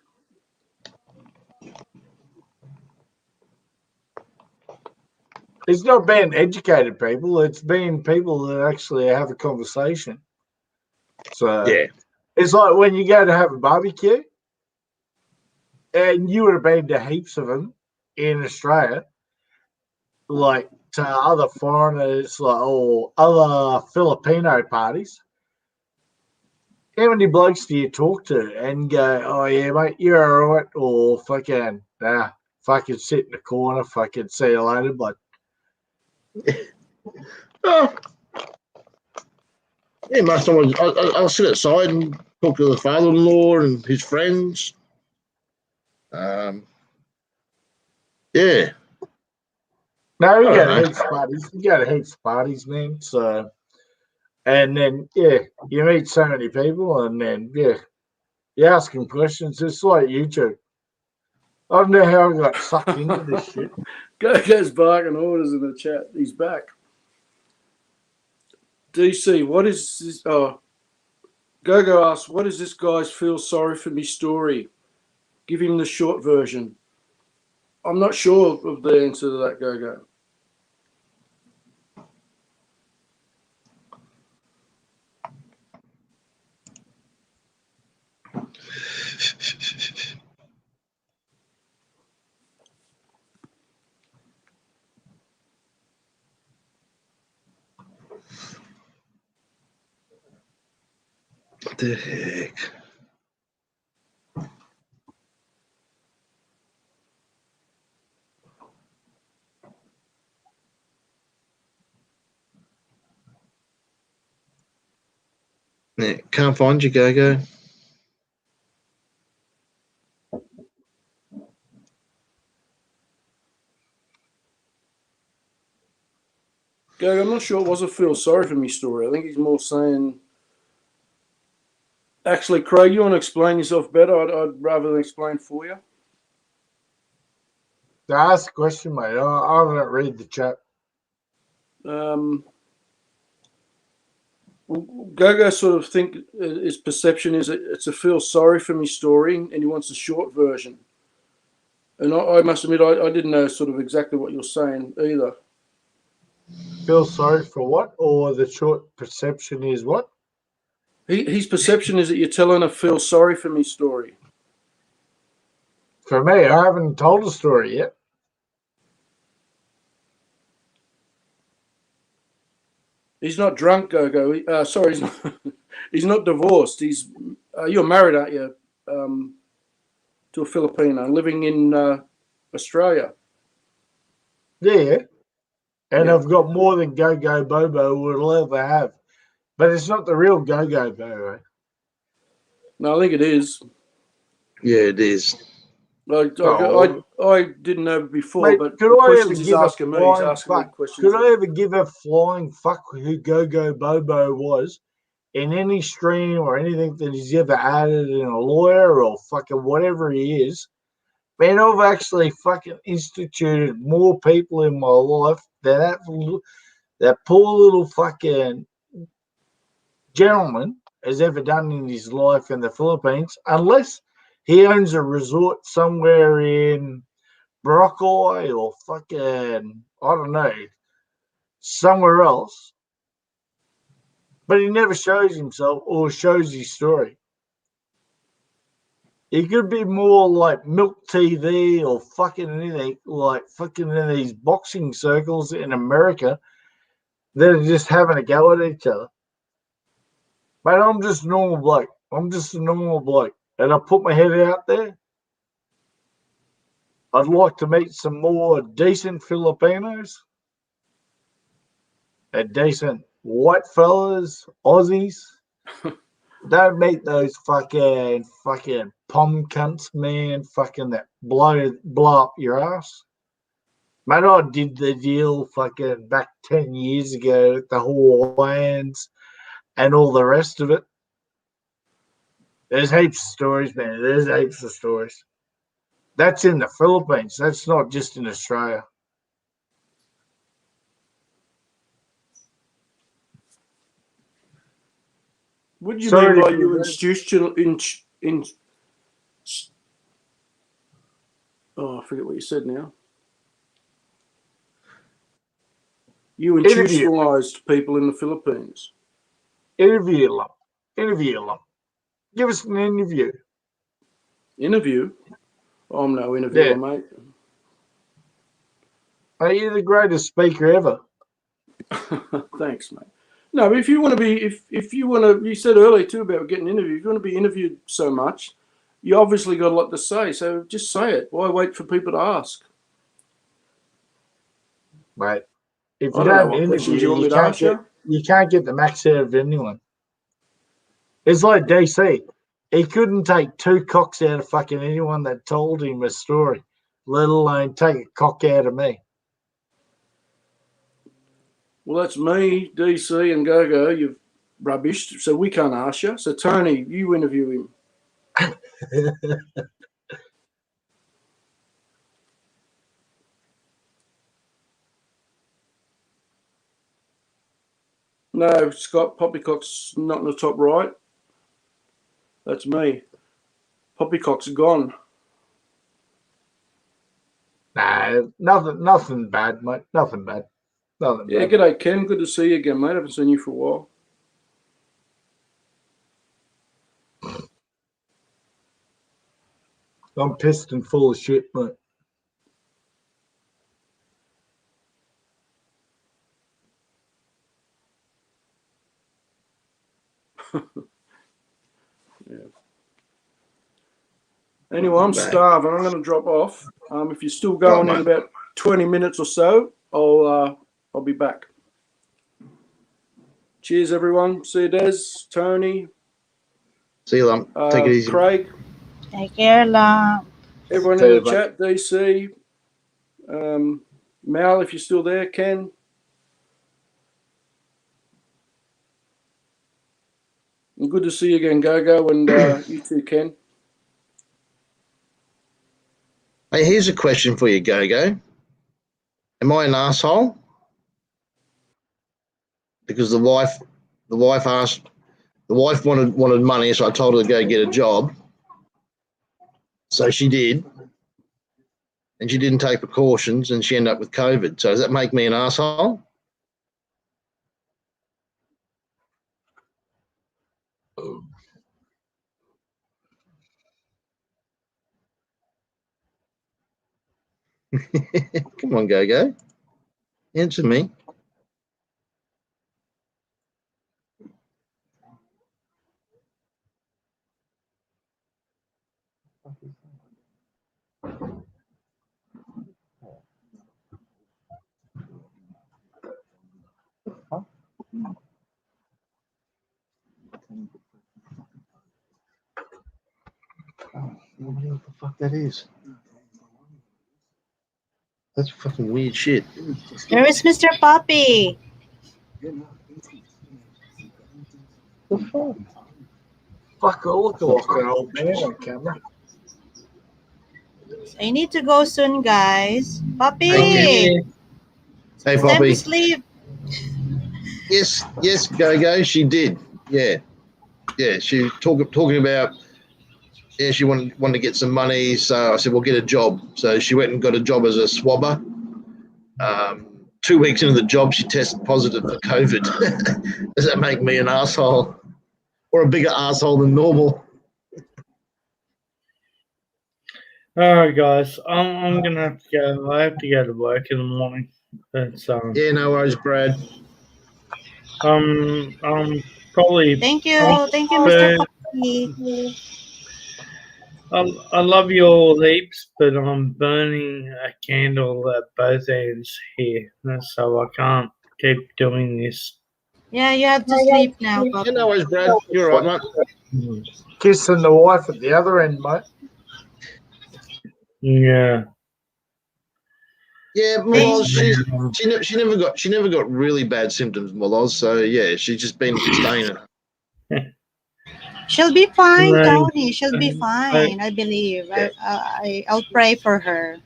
It's not being educated people. It's being people that actually have a conversation. So Yeah. it's like when you go to have a barbecue, and you would have been to heaps of them in Australia, like to other foreigners, like or other Filipino parties. How many blokes do you talk to and go, oh yeah, mate, you're all right, or fucking fucking sit in the corner, fucking see you later, but Oh, yeah, most of the time I'll sit outside and talk to the father-in-law and his friends. Yeah. no, you I go don't to know. heaps of parties. You go to heaps of parties, man. So, and then yeah, you meet so many people, and then yeah, you ask them questions. It's like YouTube. I don't know how I got sucked into this shit. Gogo's barking orders in the chat. He's back. DC, what is this? Oh, Gogo asks, what is this guy's feel sorry for me story? Give him the short version. I'm not sure of the answer to that, Gogo. What the heck? Can't find you, Go-Go. Go, I'm not sure it was a feel sorry for me story. I think he's more saying. Actually, Craig, you want to explain yourself better? I'd rather than explain for you. Ask a question, mate. I haven't read the chat. Go sort of think his perception is it's a feel sorry for me story, and he wants a short version. And I must admit, I didn't know sort of exactly what you're saying either. Feel sorry for what? Or the short perception is what? His perception is that you're telling a feel sorry for me story. For me, I haven't told a story yet. He's not drunk, Go. Sorry, he's not divorced. You're married, aren't you, to a Filipino living in Australia? Yeah. And Yeah. I've got more than Go-Go Bobo will ever have. But it's not the real Go-Go Bobo. No, I think it is. Yeah, it is. I didn't know before, Mate, but could the I ever questions he's give a asking me, he's flying asking me fuck? questions. Could I ever give a flying fuck who Go-Go Bobo was in any stream or anything that he's ever added in a lawyer or fucking whatever he is? Man, I've actually fucking instituted more people in my life than that poor little fucking gentleman has ever done in his life in the Philippines, unless he owns a resort somewhere in Boracay or fucking, I don't know, somewhere else. But he never shows himself or shows his story. He could be more like Milk TV or fucking anything, like fucking in these boxing circles in America that are just having a go at each other. But I'm just a normal bloke. I'm just a normal bloke. And I put my head out there. I'd like to meet some more decent Filipinos and decent white fellas, Aussies. Don't meet those fucking pom cunts, man, fucking that blow up your ass. Mate, I did the deal fucking back 10 years ago at the Hawaiians and all the rest of it. There's heaps of stories, man. There's heaps of stories. That's in the Philippines. That's not just in Australia. What do you Sorry mean by to be you rude. institutional Oh, I forget what you said now. You institutionalized people in the Philippines. Interview them. Interview them. Give us an interview. Interview? I'm no interviewer, Yeah. mate. Are you the greatest speaker ever? Thanks, mate. No, but if you want to be, if you want to, you said earlier too about getting interviewed. If you want to be interviewed so much, you obviously got a lot to say. So just say it. Why wait for people to ask? Mate, if I you don't know don't what questions you interview, want me you to can't ask you. you can't get the max out of anyone. It's like DC. He couldn't take two cocks out of fucking anyone that told him a story, let alone take a cock out of me. Well, that's me, DC, and Go-Go. You've rubbished, so we can't ask you. So Tony, you interview him. No, Scott, Poppycock's not in the top right. That's me. Poppycock's gone. Nah, nothing bad, mate. Nothing bad. Nothing Yeah, bad. g'day, Ken. Good to see you again, mate. I haven't seen you for a while. I'm pissed and full of shit, mate. Yeah. Anyway, I'm starving. I'm going to drop off. If you're still going in about 20 minutes or so, I'll be back. Cheers, everyone. See you, Des, Tony, See you, lump. Take it easy. Craig, Take care lang. everyone See in you, the chat, DC, Mal, if you're still there, Ken. And good to see you again, Gogo, and you too, Ken. Hey, here's a question for you, Go-Go. Am I an asshole? Because the wife wanted money, so I told her to go get a job. So she did. And she didn't take precautions and she ended up with COVID. So does that make me an asshole? Come on, Go-Go. Answer me. What the fuck that is? That's fucking weird shit. There is Mr. Poppy. The fuck? Fuck, look like an old man on camera. I need to go soon, guys. Poppy! Hey, It's time Poppy. to sleep. Yes, Go-Go, she did. Yeah. She talking about. Yeah, she wanted to get some money, so I said, "Well, get a job." So she went and got a job as a swabber. 2 weeks into the job, she tested positive for COVID. Does that make me an asshole or a bigger asshole than normal? All right, guys. I'm gonna have to go. I have to go to work in the morning. That's Yeah, no worries, Brad. Probably. Thank you, Mr. Poppy. I love you all heaps, but I'm burning a candle at both ends here, so I can't keep doing this. Yeah, you have to sleep now, Poppy. Yeah, no worries, Brad. You're all right, mate. Kissing the wife at the other end, mate. Yeah. Yeah, Moz, she never got really bad symptoms, Moz. So yeah, she's just been staying. She'll be fine, Right. Tony. She'll be fine. I believe. I'll pray for her.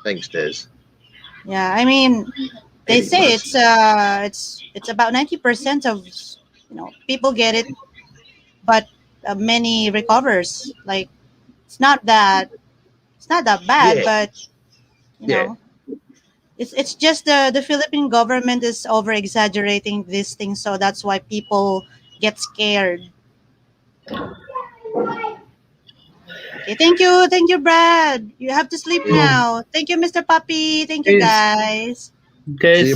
Thanks, Des. Yeah, I mean, they say it's about 90% of people get it, but many recovers. Like it's not that bad, Yeah. but you know, it's just the Philippine government is over exaggerating these things, so that's why people get scared. Okay, thank you, Brad. You have to sleep now. Thank you, Mr. Puppy. Thank you, guys. Des,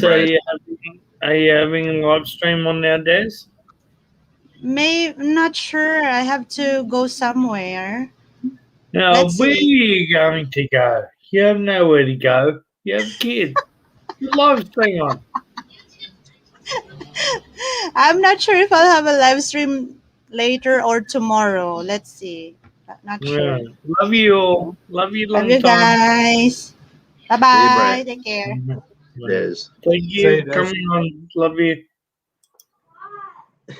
are you having a live stream on now, Des? I'm not sure. I have to go somewhere. Now, Let's where see. are you going to go? You have nowhere to go. You have kids. Live stream on. I'm not sure if I'll have a live stream later or tomorrow. Let's see. Not sure. Yeah. Love you all. Love you long Love you time. guys. Bye bye. Take care. Des. Thank See you, you. Des. Coming on. Love you.